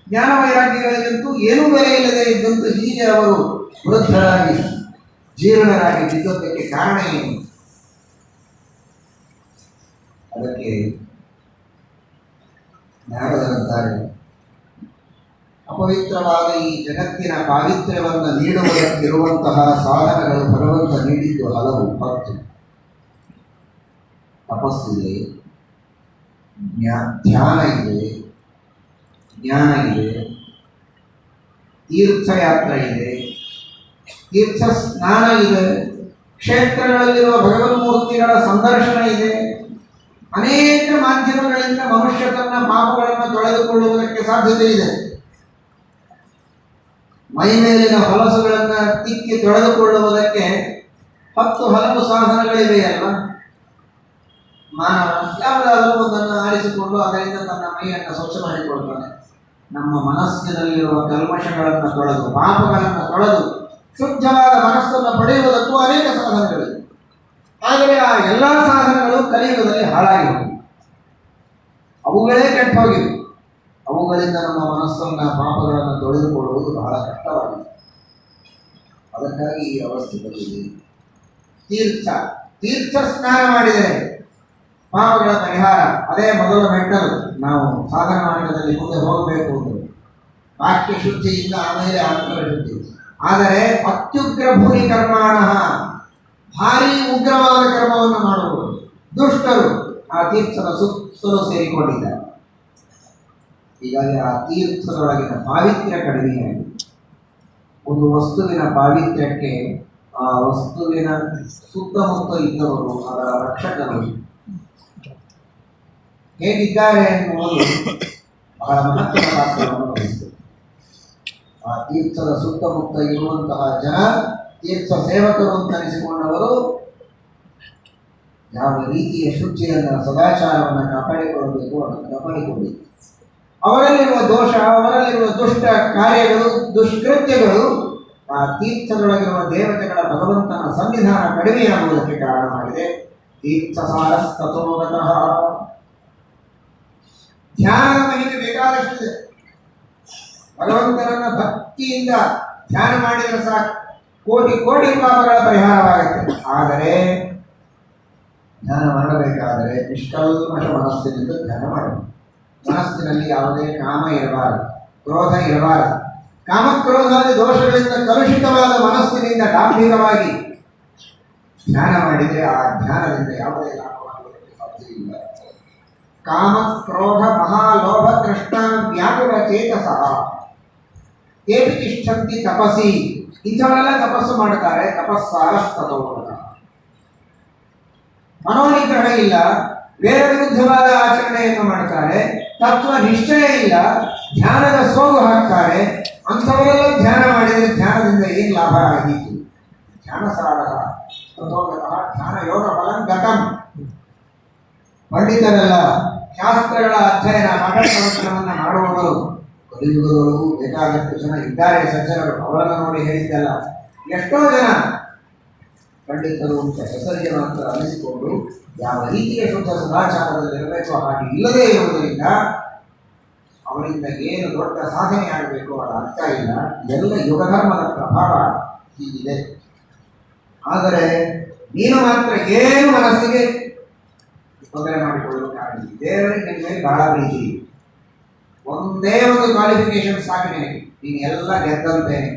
ಜ್ಞಾನ ವೈರಾಗ್ಯಗಳಿಗಂತೂ ಏನೂ ಬೆಲೆ ಇಲ್ಲದೆ ಇದ್ದಂತೂ ಹೀಗೆ ಅವರು ವೃದ್ಧರಾಗಿ ಜೀರ್ಣರಾಗಿ ಬಿದ್ದೋದಕ್ಕೆ ಕಾರಣ ಏನು? ಅದಕ್ಕೆ ನಾರದರಂತಾರೆ, ಅಪವಿತ್ರವಾದ ಈ ಜಗತ್ತಿನ ಪಾವಿತ್ರ್ಯವನ್ನು ನೀಡುವುದಕ್ಕಿರುವಂತಹ ಸಾಧನಗಳು ಭಗವಂತ ನೀಡಿದ್ದು ಹಲವು. ಭಕ್ತಿ, ತಪಸ್ಸಿದೆ, ಧ್ಯಾನ ಇದೆ, ಜ್ಞಾನ ಇದೆ, ತೀರ್ಥಯಾತ್ರೆ ಇದೆ, ತೀರ್ಥ ಸ್ನಾನ ಇದೆ, ಕ್ಷೇತ್ರಗಳಲ್ಲಿರುವ ಭಗವನ್ಮೂರ್ತಿಗಳ ಸಂದರ್ಶನ ಇದೆ. ಅನೇಕ ಮಾಧ್ಯಮಗಳಿಂದ ಮನುಷ್ಯ ತನ್ನ ಪಾಪಗಳನ್ನು ತೊಳೆದುಕೊಳ್ಳುವುದಕ್ಕೆ ಸಾಧ್ಯತೆ ಇದೆ. ಮೈ ಮೇಲಿನ ಹೊಲಸುಗಳನ್ನು ತಿಕ್ಕಿ ತೊಳೆದುಕೊಳ್ಳುವುದಕ್ಕೆ 10 ಹಲವು ಸಾಧನಗಳಿವೆಯಲ್ಲ. ಮಾನವ ಯಾವುದಾದರೂ ಒಂದನ್ನು ಆರಿಸಿಕೊಂಡು ಅದರಿಂದ ತನ್ನ ಮೈಯನ್ನು ಸ್ವಚ್ಛ ಮಾಡಿಕೊಳ್ತಾನೆ. ನಮ್ಮ ಮನಸ್ಸಿನಲ್ಲಿರುವ ಕಲ್ಮಶಗಳನ್ನು ತೊಳೆದು, ಪಾಪಗಳನ್ನು ತೊಳೆದು ಶುದ್ಧವಾದ ಮನಸ್ಸನ್ನು ಪಡೆಯುವುದಕ್ಕೂ ಅನೇಕ ಸಾಧನಗಳಿವೆ. ಆದರೆ ಆ ಎಲ್ಲ ಸಾಧನಗಳು ಕಲಿಯುಗದಲ್ಲಿ ಹಾಳಾಗಿ ಹೋಗಿವೆ, ಅವುಗಳೇ ಕೆಟ್ಟು ಹೋಗಿವೆ. ಅವುಗಳಿಂದ ನಮ್ಮ ಮನಸ್ಸನ್ನು, ಪಾಪಗಳನ್ನು ತೊಳೆದುಕೊಳ್ಳುವುದು ಬಹಳ ಕಷ್ಟವಾಗಿದೆ. ಅದಕ್ಕಾಗಿ ಈ ಅವಸ್ಥೆ ಬಂದಿದೆ. ತೀರ್ಥ ಸ್ನಾನ ಮಾಡಿದರೆ ಪಾಪಗಳ ಪರಿಹಾರ, ಅದೇ ಮೊದಲ ಮೆಟ್ಟಲು. ನಾವು ಸಾಧನ ಮಾರ್ಗದಲ್ಲಿ ಮುಂದೆ ಹೋಗಬೇಕು ಅಂದರೆ ಬಾಹ್ಯ ಶುದ್ಧಿಯಿಂದ ಆಮೇಲೆ ಆಂತರ ಶುದ್ಧಿ. ಆದರೆ ಅತ್ಯುಗ್ರ ಭೂರಿ ಕರ್ಮಾಣ, ಭಾರಿ ಉಗ್ರವಾದ ಕರ್ಮವನ್ನು ಮಾಡುವುದು ದುಷ್ಟರು ಆ ತೀರ್ಥದ ಸುತ್ತಲೂ ಸೇರಿಕೊಂಡಿದ್ದಾರೆ. ಹೀಗಾಗಿ ಆ ತೀರ್ಥದೊಳಗಿನ ಪಾವಿತ್ರ್ಯ ಕಡಿಮೆಯಾಗಿದೆ. ಒಂದು ವಸ್ತುವಿನ ಪಾವಿತ್ರ್ಯಕ್ಕೆ ಆ ವಸ್ತುವಿನ ಸುತ್ತಮುತ್ತ ಇದ್ದವರು, ಅದರ ರಕ್ಷಕರು ಹೇಗಿದ್ದಾರೆ ಎನ್ನುವುದು ಬಹಳ ಮಹತ್ವದ ಪಾತ್ರವನ್ನು ವಹಿಸುತ್ತದೆ. ಆ ತೀರ್ಥದ ಸುತ್ತಮುತ್ತ ಇರುವಂತಹ ಜನ ತೀರ್ಥ ಸೇವಕರು ಅಂತ ಅನಿಸಿಕೊಂಡವರು ಯಾವ ರೀತಿಯ ಶುಚಿಯನ್ನು ಸದಾಚಾರವನ್ನು ಕಾಪಾಡಿಕೊಳ್ಳಬೇಕು ಅದನ್ನು ಕಾಪಾಡಿಕೊಳ್ಳಬೇಕು. ಅವರಲ್ಲಿರುವ ದೋಷ, ಅವರಲ್ಲಿರುವ ದುಷ್ಟ ಕಾರ್ಯಗಳು, ದುಷ್ಕೃತ್ಯಗಳು ಆ ತೀರ್ಥದೊಳಗಿರುವ ದೇವತೆಗಳ ಭಗವಂತನ ಸನ್ನಿಧಾನ ಕಡಿಮೆಯಾಗುವುದಕ್ಕೆ ಕಾರಣವಾಗಿದೆ. ತೀರ್ಥ ಸಾರಸ್ತತೋಗತಃ ಧ್ಯಾನದ ಮಹಿಮೆ ಬೇಕಾದಷ್ಟಿದೆ. ಭಗವಂತನನ್ನ ಭಕ್ತಿಯಿಂದ ಧ್ಯಾನ ಮಾಡಿದರೆ ಸಾಕು, ಕೋಟಿ ಕೋಟಿ ಪಾಪಗಳ ಪರಿಹಾರವಾಗುತ್ತೆ. ಆದರೆ ಧ್ಯಾನ ಮಾಡಬೇಕಾದರೆ ನಿಷ್ಕಲ್ಮಶ ಮನಸ್ಸಿನಿಂದ ಧ್ಯಾನ ಮಾಡಬೇಕು. ಮನಸ್ಸಿನಲ್ಲಿ ಯಾವುದೇ ಕಾಮ ಇರಬಾರದು, ಕ್ರೋಧ ಇರಬಾರದು. ಕಾಮಕ್ರೋಧಾದಿ ದೋಷಗಳಿಂದ ಕಲುಷಿತವಾದ ಮನಸ್ಸಿನಿಂದ ಗಾಂಭೀರವಾಗಿ ಧ್ಯಾನ ಮಾಡಿದರೆ ಆ ಧ್ಯಾನದಿಂದ ಯಾವುದೇ ಲಾಭವಾಗುವುದಕ್ಕೆ ಸಾಧ್ಯವಿಲ್ಲ. ಕಾಮ ಕ್ರೋಧ ಮಹಾಲೋಭ ಕೃಷ್ಣ ವ್ಯಾಕುಲ ಚೇತಸಃ ತೇಪಿ ತಿಷ್ಠಂತಿ ತಪಸಿ. ಇಂಥವರೆಲ್ಲ ತಪಸ್ಸು ಮಾಡುತ್ತಾರೆ. ತಪಸ್ಸಾರಸ್ತತೋಗತಃ ಮನೋನಿಗ್ರಹ ಇಲ್ಲ, ಬೇರೆ ವಿರುದ್ಧವಾದ ಆಚರಣೆಯನ್ನು ಮಾಡ್ತಾರೆ, ತತ್ವ ನಿಶ್ಚಯ ಇಲ್ಲ, ಧ್ಯಾನದ ಸೋಗು ಹಾಕ್ತಾರೆ. ಅಂಥವರೆಲ್ಲ ಧ್ಯಾನ ಮಾಡಿದರೆ ಧ್ಯಾನದಿಂದ ಏನು ಲಾಭ ಆಗಿತ್ತು? ಧ್ಯಾನ ಸಾರ ತಥೋಗತಃ ಧ್ಯಾನ ಯೋಗ ಫಲಂ ಗತಂ. ಪಂಡಿತರೆಲ್ಲ ಶಾಸ್ತ್ರಗಳ ಅಧ್ಯಯನ ಮಠ ಪ್ರವಚನವನ್ನು ಮಾಡುವವರು ಕಲಿಯುಗದವರು ಬೇಕಾದಷ್ಟು ಜನ ಇದ್ದಾರೆ, ಸಜ್ಜನರು. ಅವರನ್ನು ನೋಡಿ ಹೇಳಿದ್ದಲ್ಲ, ಎಷ್ಟೋ ಜನ ಪಂಡಿತರು ಅಂತ ಹೆಸರಿಗೆ ಮಾತ್ರ ಅನಿಸಿಕೊಂಡು ಯಾವ ರೀತಿಯ ಶುದ್ಧ ಸದಾಚಾರದಲ್ಲಿ ಇರಬೇಕು ಹಾಗೆ ಇಲ್ಲದೇ ಇರುವುದರಿಂದ ಅವರಿಂದ ಏನು ದೊಡ್ಡ ಸಾಧನೆ ಆಗಬೇಕು ಅದರ ಅರ್ಥ ಇಲ್ಲ. ಎಲ್ಲ ಯುಗಧರ್ಮದ ಪ್ರಭಾವ ಹೀಗಿದೆ. ಆದರೆ ನೀನು ಮಾತ್ರ ಏನು ಮನಸ್ಸಿಗೆ ತೊಂದರೆ ಮಾಡಿಕೊಳ್ಳಬೇಕಾಗಿದೆ. ದೇವರಿಗೆ ನಿನ್ನ ಮೇಲೆ ಬಹಳ ಪ್ರೀತಿ. ಒಂದೇ ಒಂದು ಕ್ವಾಲಿಫಿಕೇಶನ್ ಸಾಕು ನಿನಗೆ, ನೀನು ಎಲ್ಲ ಗೆದ್ದಂತೇನೆ.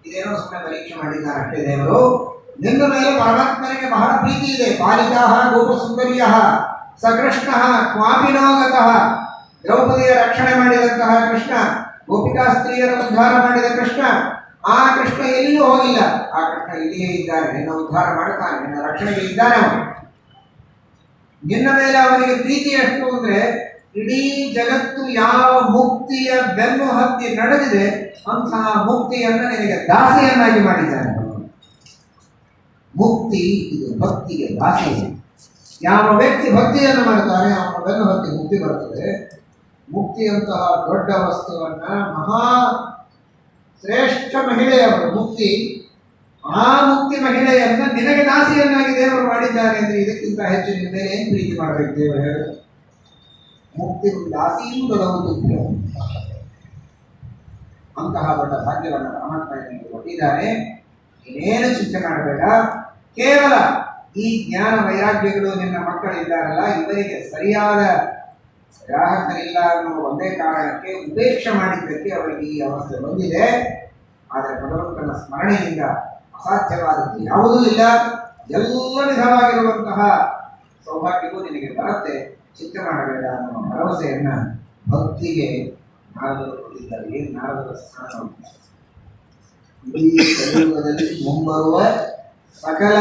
ಇದೇನೋ ಸುಮ್ಮನೆ ಪರೀಕ್ಷೆ ಮಾಡಿದ್ದಾರೆ ಅಷ್ಟೇ. ದೇವರು ನಿನ್ನ ಮೇಲೆ ಪರಮಾತ್ಮನಿಗೆ ಬಹಳ ಪ್ರೀತಿ ಇದೆ. ಬಾಲಿಕಾ ಗೋಪ ಸುಂದರಿಯ ಸಕೃಷ್ಣ ಕ್ವಾಪಿನೋಗತಃ. ದ್ರೌಪದಿಯ ರಕ್ಷಣೆ ಮಾಡಿದಂತಹ ಕೃಷ್ಣ, ಗೋಪಿಕಾ ಸ್ತ್ರೀಯರ ಉದ್ಧಾರ ಮಾಡಿದ ಕೃಷ್ಣ, ಆ ಕೃಷ್ಣ ಎಲ್ಲಿಯೂ ಹೋಗಿಲ್ಲ. ಆ ಕೃಷ್ಣ ಇಲ್ಲಿಯೇ ಇದ್ದಾನೆ, ನಿನ್ನ ಉದ್ಧಾರ ಮಾಡುತ್ತಾನೆ, ನಿನ್ನ ರಕ್ಷಣೆಗೆ ಇದ್ದಾನೆ ಅವನು. ನಿನ್ನ ಮೇಲೆ ಅವನಿಗೆ ಪ್ರೀತಿ ಎಷ್ಟು ಅಂದ್ರೆ ಇಡೀ ಜಗತ್ತು ಯಾವ ಮುಕ್ತಿಯ ಬೆನ್ನು ಹತ್ತಿ ನಡೆದಿದೆ ಅಂತಹ ಮುಕ್ತಿಯನ್ನು ನಿನಗೆ ದಾಸಿಯನ್ನಾಗಿ ಮಾಡಿದ್ದಾನೆ. ಮುಕ್ತಿ ಇದು ಭಕ್ತಿಗೆ ದಾಸಿ. ಯಾವ ವ್ಯಕ್ತಿ ಭಕ್ತಿಯನ್ನು ಮಾಡುತ್ತಾನೆ ಅವನ ಬೆನ್ನು ಹತ್ತಿ ಮುಕ್ತಿ ಬರುತ್ತದೆ. ಮುಕ್ತಿಯಂತಹ ದೊಡ್ಡ ವಸ್ತುವನ್ನ ಮಹಾ ಶ್ರೇಷ್ಠ ಮಹಿಳೆಯವರು ಮುಕ್ತಿ, ಆ ಮುಕ್ತಿ ಮಹಿಳೆಯನ್ನ ನಿನಗೆ ದಾಸಿಯನ್ನಾಗಿ ದೇವರು ಮಾಡಿದ್ದಾರೆ ಅಂದ್ರೆ ಇದಕ್ಕಿಂತ ಹೆಚ್ಚು ನಿನ್ನ ಮೇಲೆ ಏನು ಪ್ರೀತಿ ಮಾಡಬೇಕು ದೇವರು ಹೇಳು? ಮುಕ್ತಿ ದಾಸಿಯೂ ದೊಡವುದು. ಅಂತಹ ದೊಡ್ಡ ಭಾಗ್ಯವನ್ನು ಪರಮಾತ್ಮ ನಿನಗೆ ಕೊಟ್ಟಿದ್ದಾನೆ. ಇನ್ನೇನು ಚಿಂತೆ ಮಾಡಬೇಡ. ಕೇವಲ ಈ ಜ್ಞಾನ ವೈರಾಗ್ಯಗಳು ನಿನ್ನ ಮಕ್ಕಳಿದ್ದಾರಲ್ಲ, ಇವರಿಗೆ ಸರಿಯಾದ ಗ್ರಾಹಕರಿಲ್ಲ ಅನ್ನೋ ಒಂದೇ ಕಾರಣಕ್ಕೆ ಉಪೇಕ್ಷೆ ಮಾಡಿದ್ದಕ್ಕೆ ಅವರಿಗೆ ಈ ಅವಸ್ಥೆ ಬಂದಿದೆ. ಆದರೆ ಭಗವಂತನ ಸ್ಮರಣೆಯಿಂದ ಅಸಾಧ್ಯವಾದದ್ದು ಯಾವುದೂ ಇಲ್ಲ. ಎಲ್ಲ ವಿಧವಾಗಿರುವಂತಹ ಸೌಭಾಗ್ಯವೂ ನಿನಗೆ ಬರುತ್ತೆ. ಚಿಂತೆ ಮಾಡಬೇಡ ಅನ್ನೋ ಭರವಸೆಯನ್ನ ಭಕ್ತಿಗೆ ನಾರದರು ಕೊಟ್ಟಿದ್ದಾರೆ. ಏನು ನಾರದರ ಸ್ಥಾನ? ಇಡೀ ಕಲಿಯುಗದಲ್ಲಿ ಮುಂಬರುವ ಸಕಲ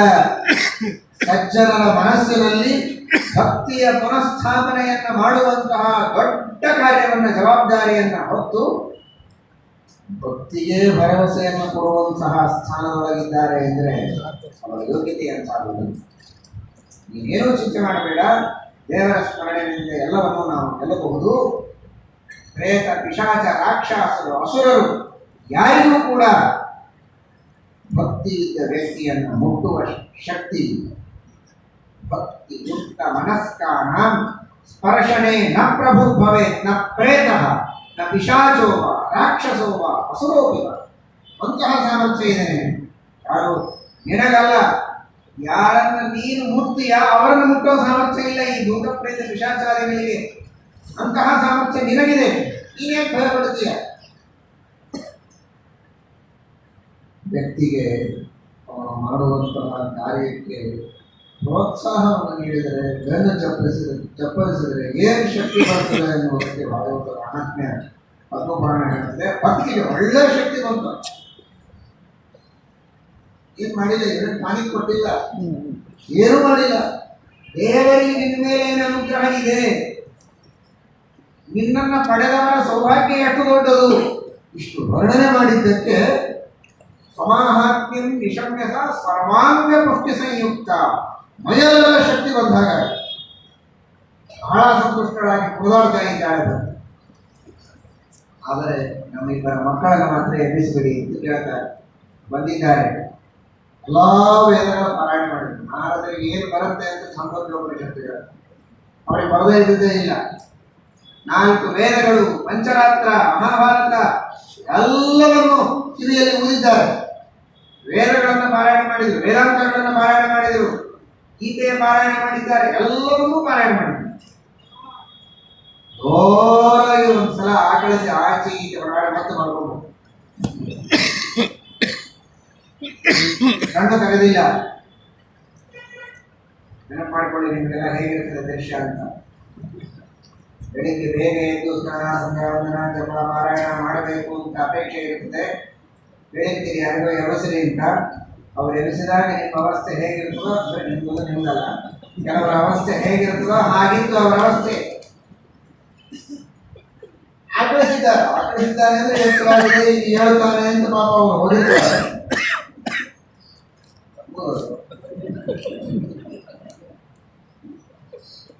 ಸಜ್ಜನರ ಮನಸ್ಸಿನಲ್ಲಿ ಭಕ್ತಿಯ ಪುನಃಸ್ಥಾಪನೆಯನ್ನ ಮಾಡುವಂತಹ ದೊಡ್ಡ ಕಾರ್ಯವನ್ನು, ಜವಾಬ್ದಾರಿಯನ್ನ ಹೊತ್ತು ಭಕ್ತಿಗೆ ಭರವಸೆಯನ್ನು ಕೊಡುವಂತಹ ಸ್ಥಾನದೊಳಗಿದ್ದಾರೆ ಅಂದರೆ ಅವರ ಯೋಗ್ಯತೆ ಅಂತಾಗುವುದು. ನೀನೇನೂ ಚಿಂತೆ ಮಾಡಬೇಡ. ದೇವರ ಸ್ಮರಣೆಯಿಂದ ಎಲ್ಲವನ್ನೂ ನಾವು ಗೆಲ್ಲಬಹುದು. ಪ್ರೇತ ಪಿಶಾಚ ರಾಕ್ಷಸರು ಅಸುರರು ಯಾರಿಗೂ ಕೂಡ ಭಕ್ತಿ ಇದ್ದ ವ್ಯಕ್ತಿಯನ್ನು ಮುಟ್ಟುವ ಶಕ್ತಿ ಇದೆ. ಭಕ್ತಿ ಯುಕ್ತ ಮನಸ್ಕಾನ ಸ್ಪರ್ಶನೆ ನ ಪ್ರಭುಭವೆ ನ ಪ್ರೇತ ನ ಪಿಶಾಚೋವ ರಾಕ್ಷಸೋವ ಅಸುರೋಪಿವ. ಅಂತಹ ಸಾಮರ್ಥ್ಯ ಇದೆ. ಯಾರು ನಿನಗಲ್ಲ, ಯಾರನ್ನ ನೀನು ಮುಟ್ತೀಯಾ ಅವರನ್ನು ಮುಟ್ಟುವ ಸಾಮರ್ಥ್ಯ ಇಲ್ಲ ಈ ಭೂತ ಪ್ರೇತ ಪಿಶಾಚಾರಿಗಳಿಗೆ. ಅಂತಹ ಸಾಮರ್ಥ್ಯ ನಿನಗಿದೆ. ನೀನೇನು ಭಯಪಡ್ತೀಯ? ವ್ಯಕ್ತಿಗೆ ಅವನು ಮಾಡುವಂತಹ ಕಾರ್ಯಕ್ಕೆ ಪ್ರೋತ್ಸಾಹವನ್ನು ನೀಡಿದರೆ, ಬೆನ್ನು ಚಪ್ಪರಿಸಿದರೆ ಏನು ಶಕ್ತಿ ಬರ್ತದೆ ಎನ್ನುವುದಕ್ಕೆ ಭಾಗವತರ ಮಹಾತ್ಮ್ಯ ಪದ್ಮಪುರಾಣ ಹೇಳ್ತದೆ. ಭಕ್ತಿಗೆ ಒಳ್ಳೆ ಶಕ್ತಿ ಬಂತು. ಏನ್ ಮಾಡಿಲ್ಲ, ಏನು ಕಾಣಿಕೆ ಕೊಟ್ಟಿಲ್ಲ, ಏನೂ ಮಾಡಿಲ್ಲ. ದೇವರಿಗೆ ನಿನ್ನ ಮೇಲೆ ಏನು ಅನುಗ್ರಹ ಇದೆ, ನಿನ್ನನ್ನ ಪಡೆದವರ ಸೌಭಾಗ್ಯ ಎಷ್ಟು ದೊಡ್ಡದು, ಇಷ್ಟು ವರ್ಣನೆ ಮಾಡಿದ್ದಕ್ಕೆ ಸ್ವಮಾಹಾತ್ಮ್ಯಂ ನಿಶಮ್ಯಸ ಸರ್ವಾಂಗ ಪುಷ್ಟಿ ಸಂಯುಕ್ತ, ಮೈಯೆಲ್ಲ ಶಕ್ತಿ ಬಂದಾಗ ಬಹಳ ಸಂತುಷ್ಟರಾಗಿ ಕುಣಿದಾಡ್ತಾ ಇದ್ದಾಳೆ. ಆದರೆ ನಮ್ಮಿಬ್ಬರ ಮಕ್ಕಳನ್ನ ಮಾತ್ರ ಎಬ್ಬಿಸಬೇಡಿ ಅಂತ ಕೇಳ್ತಾರೆ. ಬಂದಿದ್ದಾರೆ, ಎಲ್ಲಾ ವೇದಗಳ ಪಾರಾಯಣ ಮಾಡಿದ್ರು. ನಾರದರಿಗೆ ಏನು ಬರುತ್ತೆ ಅಂತ ಸಂಪರ್ಕೋಪನಿಷತ್ತುಗಳು ಅವರಿಗೆ ಬರದೇ ಇದ್ದೇ ಇಲ್ಲ. 4 ವೇದಗಳು, ಪಂಚರಾತ್ರ, ಮಹಾಭಾರತ ಎಲ್ಲವನ್ನು ಕಿವಿಯಲ್ಲಿ ಊದಿದ್ದಾರೆ. ವೇದಗಳನ್ನು ಪಾರಾಯಣ ಮಾಡಿದರು, ವೇದಾಂತಗಳನ್ನು ಪಾರಾಯಣ ಮಾಡಿದರು, ಗೀತೆಯ ಪಾರಾಯಣ ಮಾಡಿದ್ದಾರೆ, ಎಲ್ಲವನ್ನೂ ಪಾರಾಯಣ ಮಾಡಿದ್ದಾರೆ. ಜೋರಾಗಿ ಒಂದ್ಸಲ ಆಕಳಿಸಿ ಆಚೆ ಈಚೆ ಹೊರಗಡೆ ಮತ್ತೆ ಮಾಡ್ಕೊಂಡು ಕಣ್ಣು ತೆಗೆದಿಲ್ಲ. ನೆನಪು ಮಾಡಿಕೊಳ್ಳಿ, ನಿಮಗೆಲ್ಲ ಹೇಗಿರ್ತದೆ ದೃಶ್ಯ ಅಂತ. ಬೆಳಿಗ್ಗೆ ಬೇಗ ಎದ್ದು ಸ್ನಾನ, ಸಂಧ್ಯಾವಂದನ, ಜಪ, ಪಾರಾಯಣ ಮಾಡಬೇಕು ಅಂತ ಅಪೇಕ್ಷೆ ಇರುತ್ತದೆ. ಬೆಳಿಗ್ತೀರಿ ಯಾರಿಗೋ ಎವಸರಿ ಅಂತ. ಅವ್ರು ಎನಿಸಿದಾಗ ನಿಮ್ಮ ಅವಸ್ಥೆ ಹೇಗಿರ್ತದೋ, ನಿಮ್ದಲ್ಲ, ಕೆಲವರ ಅವಸ್ಥೆ ಹೇಗಿರ್ತದೋ ಹಾಗಿತ್ತು ಅವರ ಅವಸ್ಥೆ. ಆಕಳಿಸಿದ್ದಾರೆ ಅಂದ್ರೆ ಎತ್ತರಾಗಿದೆ, ಹೇಳ್ತಾನೆ ಅಂತ ಪಾಪ ಅವರು ಹೊಡಿತಾರೆ.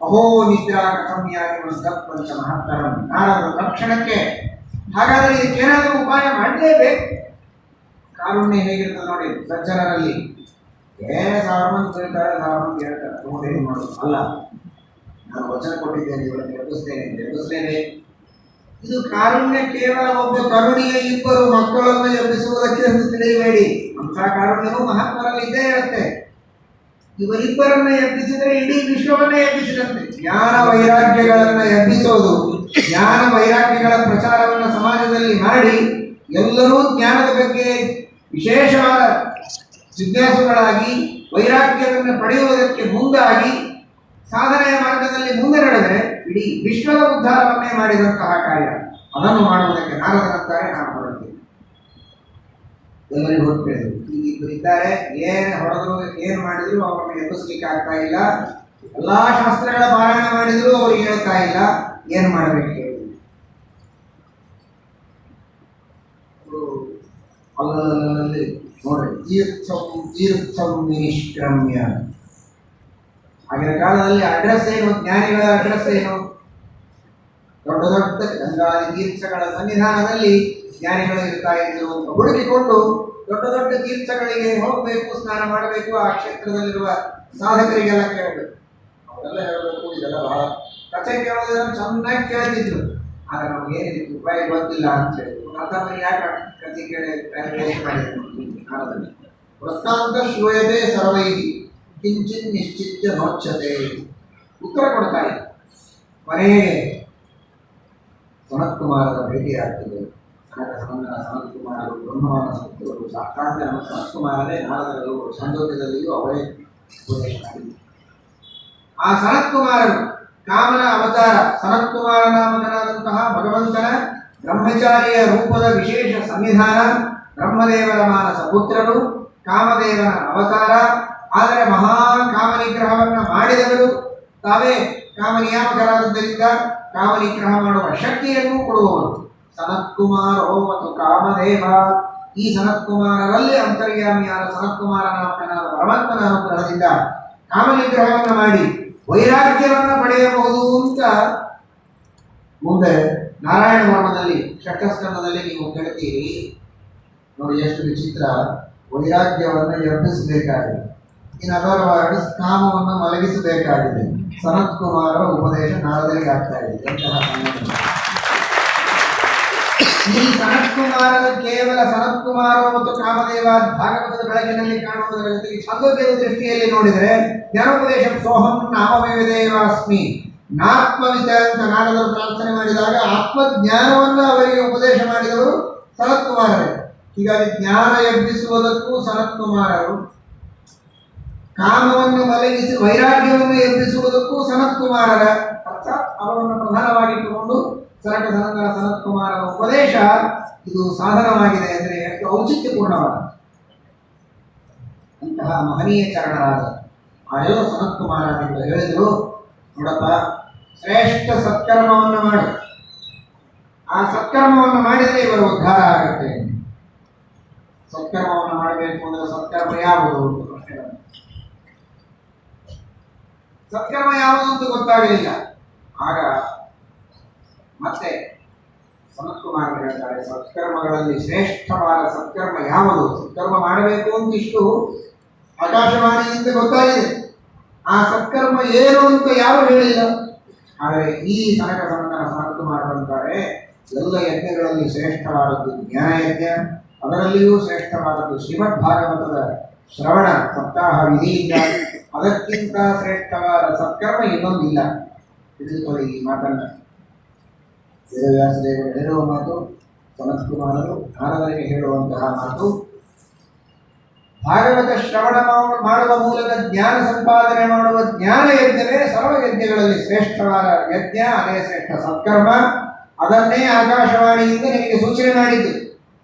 ಅಹೋ ನಿದ್ರಾ ಕಥಮ್ಯಾಗಿ ಪಂಚ ಮಹತ್ತರಂ, ನಾರದ ರಕ್ಷಣಕ್ಕೆ. ಹಾಗಾದ್ರೆ ಇದಕ್ಕೇನಾದ್ರೂ ಉಪಾಯ ಮಾಡಲೇಬೇಕು. ಕಾರುಣ್ಯ ಹೇಗಿರ್ತದೆ ನೋಡಿ ಸಜ್ಜನರಲ್ಲಿ. 1000 ಮಂದಿ ಕೇಳ್ತಾರೆ, 1000 ಮಂದಿ ಹೇಳ್ತಾರೆ, ನೋಡೇನು ಮಾಡೋದು ಅಲ್ಲ. ನಾನು ವಚನ ಕೊಟ್ಟಿದ್ದೇನೆ, ಇವತ್ತು ಎಬ್ಬಿಸ್ತೇನೆ. ಇದು ಕಾರುಣ್ಯ ಕೇವಲ ಒಬ್ಬ ಕರುಣಿಯ 2 ಮಕ್ಕಳನ್ನು ಎಬ್ಬಿಸುವುದಕ್ಕೆ ಎಂದು ತಿಳಿಯಬೇಡಿ. ಅಂತಹ ಕಾರುಣ್ಯವು ಮಹಾತ್ಮರಲ್ಲಿ ಇದ್ದೇ ಇರುತ್ತೆ. ಇವರಿಬ್ಬರನ್ನ ಎಬ್ಬಿಸಿದರೆ ಇಡೀ ವಿಶ್ವವನ್ನೇ ಎಬ್ಬಿಸಿದಂತೆ. ಜ್ಞಾನ ವೈರಾಗ್ಯಗಳನ್ನು ಎಬ್ಬಿಸೋದು, ಜ್ಞಾನ ವೈರಾಗ್ಯಗಳ ಪ್ರಚಾರವನ್ನು ಸಮಾಜದಲ್ಲಿ ಮಾಡಿ ಎಲ್ಲರೂ ಜ್ಞಾನದ ಬಗ್ಗೆ ವಿಶೇಷವಾದ ಜಿಜ್ಞಾಸುಗಳಾಗಿ ವೈರಾಗ್ಯವನ್ನು ಪಡೆಯುವುದಕ್ಕೆ ಮುಂದಾಗಿ ಸಾಧನೆಯ ಮಾರ್ಗದಲ್ಲಿ ಮುಂದೆ ನಡೆದರೆ ಇಡೀ ವಿಶ್ವದ ಉದ್ಧಾರವನ್ನೇ ಮಾಡಿದಂತಹ ಕಾರ್ಯ. ಅದನ್ನು ಮಾಡುವುದಕ್ಕೆ ನಾರದರಂತಾರೆ ನಾನು ಹೊರಡ್ತೀನಿ. ಎಲ್ಲರಿಗೂ ಹೊರಟಿದ್ರು. ಈಗ ಇಬ್ಬರಿದ್ದಾರೆ, ಏನು ಹೊಡೆದ್ರು ಏನು ಮಾಡಿದ್ರು ಅವರನ್ನು ಎಬ್ಬಿಸ್ಲಿಕ್ಕೆ ಆಗ್ತಾ ಇಲ್ಲ. ಎಲ್ಲಾ ಶಾಸ್ತ್ರಗಳ ಪಾರಾಯಣ ಮಾಡಿದ್ರು ಅವ್ರಿಗೆ ಹೇಳ್ತಾ ಇಲ್ಲ. ಏನು ಮಾಡಬೇಕು ಹೇಳಿ? ಅಲ್ಲಲ್ಲಿ ನೋಡ್ರಿ, ತೀರ್ಥಂ ನಿಷ್ಕ್ರಮ್ಯ. ಆಗಿನ ಕಾಲದಲ್ಲಿ ಅಡ್ರೆಸ್ ಏನು? ಜ್ಞಾನಿಗಳ ಅಡ್ರೆಸ್ ಏನು? ದೊಡ್ಡ ದೊಡ್ಡ ಗಂಗಾದಿ ತೀರ್ಥಗಳ ಸನ್ನಿಧಾನದಲ್ಲಿ ಜ್ಞಾನಿಗಳು ಇರ್ತಾ ಇದ್ರು. ಹುಡುಕಿಕೊಂಡು ದೊಡ್ಡ ದೊಡ್ಡ ತೀರ್ಥಗಳಿಗೆ ಹೋಗಬೇಕು, ಸ್ನಾನ ಮಾಡಬೇಕು, ಆ ಕ್ಷೇತ್ರದಲ್ಲಿರುವ ಸಾಧಕರಿಗೆಲ್ಲ ಕೇಳಬೇಕು. ಅವರೆಲ್ಲ ಹೇಳಬೇಕು, ಇದೆಲ್ಲ ಬಹಳ ಕಥೆ ಕೇಳೋದನ್ನು ಚೆನ್ನಾಗಿ ಕೇಳ್ತಿದ್ರು. ಆದರೆ ನಮ್ಗೆ ಏನಿದೆ ಉಪಾಯ ಗೊತ್ತಿಲ್ಲ ಅಂತ ಹೇಳಿದ್ರು. ಅಥವಾ ಯಾಕೆ ಕಥೆ ಕೇಳಿ ಮಾಡಿದ್ರು? ಕಾಲದಲ್ಲಿ ವೃತ್ತಾಂತ ಶ್ರೂಯತೆ ಸರ್ವೈಹಿ ಕಿಂಚಿನ್ ನಿಶ್ಚಿತ್ಯ ಮೋಕ್ಷತೆ ಉತ್ತರ ಕೊಡ್ತಾರೆ. ಕೊನೆಗೆ ಸನತ್ಕುಮಾರರ ಭೇಟಿಯಾಗ್ತದೆ. ಸನತ್ಕುಮಾರರು ಬ್ರಹ್ಮವನ ಸತ್ತವರು, ಸಾಕ್ಷಾತ್ ಸನತ್ಕುಮಾರರೇ ನಾರದರಲ್ಲೂ ಸಂದೋಷದಲ್ಲಿಯೂ ಅವರೇ ಉಪದೇಶ ಮಾಡಿದರು. ಆ ಸನತ್ಕುಮಾರರು ಕಾಮನ ಅವತಾರ. ಸನತ್ಕುಮಾರ ನಾಮಕನಾದಂತಹ ಭಗವಂತನ ಬ್ರಹ್ಮಚಾರಿಯ ರೂಪದ ವಿಶೇಷ ಸನ್ನಿಧಾನ. ಬ್ರಹ್ಮದೇವರ ಮಾನಸ ಪುತ್ರರು, ಕಾಮದೇವನ ಅವತಾರ. ಆದರೆ ಮಹಾ ಕಾಮನಿಗ್ರಹವನ್ನು ಮಾಡಿದವರು ತಾವೇ ಕಾಮನಿಯಾಮಕರಾದದ್ದರಿಂದ ಕಾಮನಿಗ್ರಹ ಮಾಡುವ ಶಕ್ತಿಯನ್ನು ಕೊಡುವವರು ಸನತ್ಕುಮಾರೋ ಮತ್ತು ಕಾಮದೇವ. ಈ ಸನತ್ಕುಮಾರರಲ್ಲಿ ಅಂತರ್ಯಾಮಿಯಾದ ಸನತ್ಕುಮಾರ ನಾಮಕನಾದ ಭಗವಂತನ ಅನುಗ್ರಹದಿಂದ ಕಾಮನಿಗ್ರಹವನ್ನು ಮಾಡಿ ವೈರಾಗ್ಯವನ್ನು ಪಡೆಯಬಹುದು ಅಂತ ಮುಂದೆ ನಾರಾಯಣ ವರ್ಮದಲ್ಲಿ ಷಷ್ಠಸ್ಕಂದದಲ್ಲಿ ನೀವು ಕೇಳ್ತೀರಿ. ನೋಡಿ ಎಷ್ಟು ವಿಚಿತ್ರ. ವೈರಾಗ್ಯವನ್ನು ಎಬ್ಬಿಸಬೇಕಾಗಿದೆ, ಇನ್ನು ಅದರ ಕಾಮವನ್ನು ಮಲಗಿಸಬೇಕಾಗಿದೆ. ಸನತ್ಕುಮಾರರ ಉಪದೇಶ ನಾರದರಿಗೆ ಆಗ್ತಾ ಇದೆ. ಈ ಸನತ್ಕುಮಾರರು ಕೇವಲ ಸನತ್ಕುಮಾರ ಮತ್ತು ಕಾಮದೇವ ಭಾಗವತದ ಬೆಳಕಿನಲ್ಲಿ ಕಾಣುವುದರ ಜೊತೆಗೆ ಛಂದೋದ್ಯದ ದೃಷ್ಟಿಯಲ್ಲಿ ನೋಡಿದರೆ ಜ್ಞಾನೋಪದೇಶ ಸೋಹಂ ನಾಮವಿದೇವಾಸ್ಮಿ ನಾತ್ಮವಿತ ಅಂತ ನಾರದರು ಪ್ರಾರ್ಥನೆ ಮಾಡಿದಾಗ ಆತ್ಮಜ್ಞಾನವನ್ನು ಅವರಿಗೆ ಉಪದೇಶ ಮಾಡಿದವರು ಸನತ್ಕುಮಾರರೇ. ಹೀಗಾಗಿ ಜ್ಞಾನ ಎಬ್ಬಿಸುವುದಕ್ಕೂ ಸನತ್ಕುಮಾರರು, ಕಾಮವನ್ನು ಮಲಗಿಸಿ ವೈರಾಗ್ಯವನ್ನು ಎಬ್ಬಿಸುವುದಕ್ಕೂ ಸನತ್ಕುಮಾರರ, ಅರ್ಥಾತ್ ಅವರನ್ನು ಪ್ರಧಾನವಾಗಿಟ್ಟುಕೊಂಡು ಸನಕ ಸನಂದನ ಸನತ್ಕುಮಾರರ ಉಪದೇಶ ಇದು ಸಾಧನವಾಗಿದೆ ಅಂದರೆ ಎಷ್ಟು ಔಚಿತ್ಯಪೂರ್ಣವಾದ ಅಂತಹ ಮಹನೀಯ ಚರಣರಾದ ಆ ಎಲ್ಲ ಸನತ್ಕುಮಾರರು ಹೇಳಿದರು, ನೋಡಪ್ಪ, ಶ್ರೇಷ್ಠ ಸತ್ಕರ್ಮವನ್ನು ಮಾಡು, ಆ ಸತ್ಕರ್ಮವನ್ನು ಮಾಡಿದರೆ ಇವರ ಉದ್ಧಾರ ಆಗುತ್ತೆ. ಸತ್ಕರ್ಮವನ್ನು ಮಾಡಬೇಕು ಅಂದರೆ ಸತ್ಕರ್ಮ ಯಾವುದು ಪ್ರಶ್ನೆ. ಸತ್ಕರ್ಮ ಯಾವುದು ಅಂತ ಗೊತ್ತಾಗಲಿಲ್ಲ. ಆಗ ಮತ್ತೆ ಸನತ್ಕುಮಾರ ಹೇಳ್ತಾರೆ, ಸತ್ಕರ್ಮಗಳಲ್ಲಿ ಶ್ರೇಷ್ಠವಾದ ಸತ್ಕರ್ಮ ಯಾವುದು, ಸತ್ಕರ್ಮ ಮಾಡಬೇಕು ಅಂತ ಇಷ್ಟು ಆಕಾಶವಾಣಿಯಿಂದ ಗೊತ್ತಾಗಿದೆ, ಆ ಸತ್ಕರ್ಮ ಏನು ಅಂತ ಯಾರು ಹೇಳಿಲ್ಲ. ಆದರೆ ಈ ಸನಕ ಸನಂದನ ಸನತ್ಕುಮಾರರು ಅಂತಾರೆ, ಎಲ್ಲ ಯಜ್ಞಗಳಲ್ಲಿ ಶ್ರೇಷ್ಠವಾದದ್ದು ಜ್ಞಾನಯಜ್ಞ, ಅದರಲ್ಲಿಯೂ ಶ್ರೇಷ್ಠವಾದದ್ದು ಶ್ರೀಮದ್ ಭಾಗವತದ ಶ್ರವಣ ಸಪ್ತಾಹ ವಿಧಿಯಿಂದ, ಅದಕ್ಕಿಂತ ಶ್ರೇಷ್ಠವಾದ ಸತ್ಕರ್ಮ ಇನ್ನೊಂದಿಲ್ಲ. ತಿಳಿದುಕೊಳ್ಳಿ ಈ ಮಾತನ್ನು. ವೇದವ್ಯಾಸದೇವರು ಹೇಳುವ ಮಾತು, ಸನತ್ಕುಮಾರರು ನಾರದರಿಗೆ ಹೇಳುವಂತಹ ಮಾತು. ಭಾಗವತ ಶ್ರವಣ ಮಾಡುವ ಮೂಲಕ ಜ್ಞಾನ ಸಂಪಾದನೆ ಮಾಡುವ ಜ್ಞಾನ ಯಜ್ಞವೇ ಸರ್ವ ಯಜ್ಞಗಳಲ್ಲಿ ಶ್ರೇಷ್ಠವಾದ ಯಜ್ಞ, ಅದೇ ಶ್ರೇಷ್ಠ ಸತ್ಕರ್ಮ. ಅದನ್ನೇ ಆಕಾಶವಾಣಿಯಿಂದ ನಿಮಗೆ ಸೂಚನೆ ಮಾಡಿದ್ದು.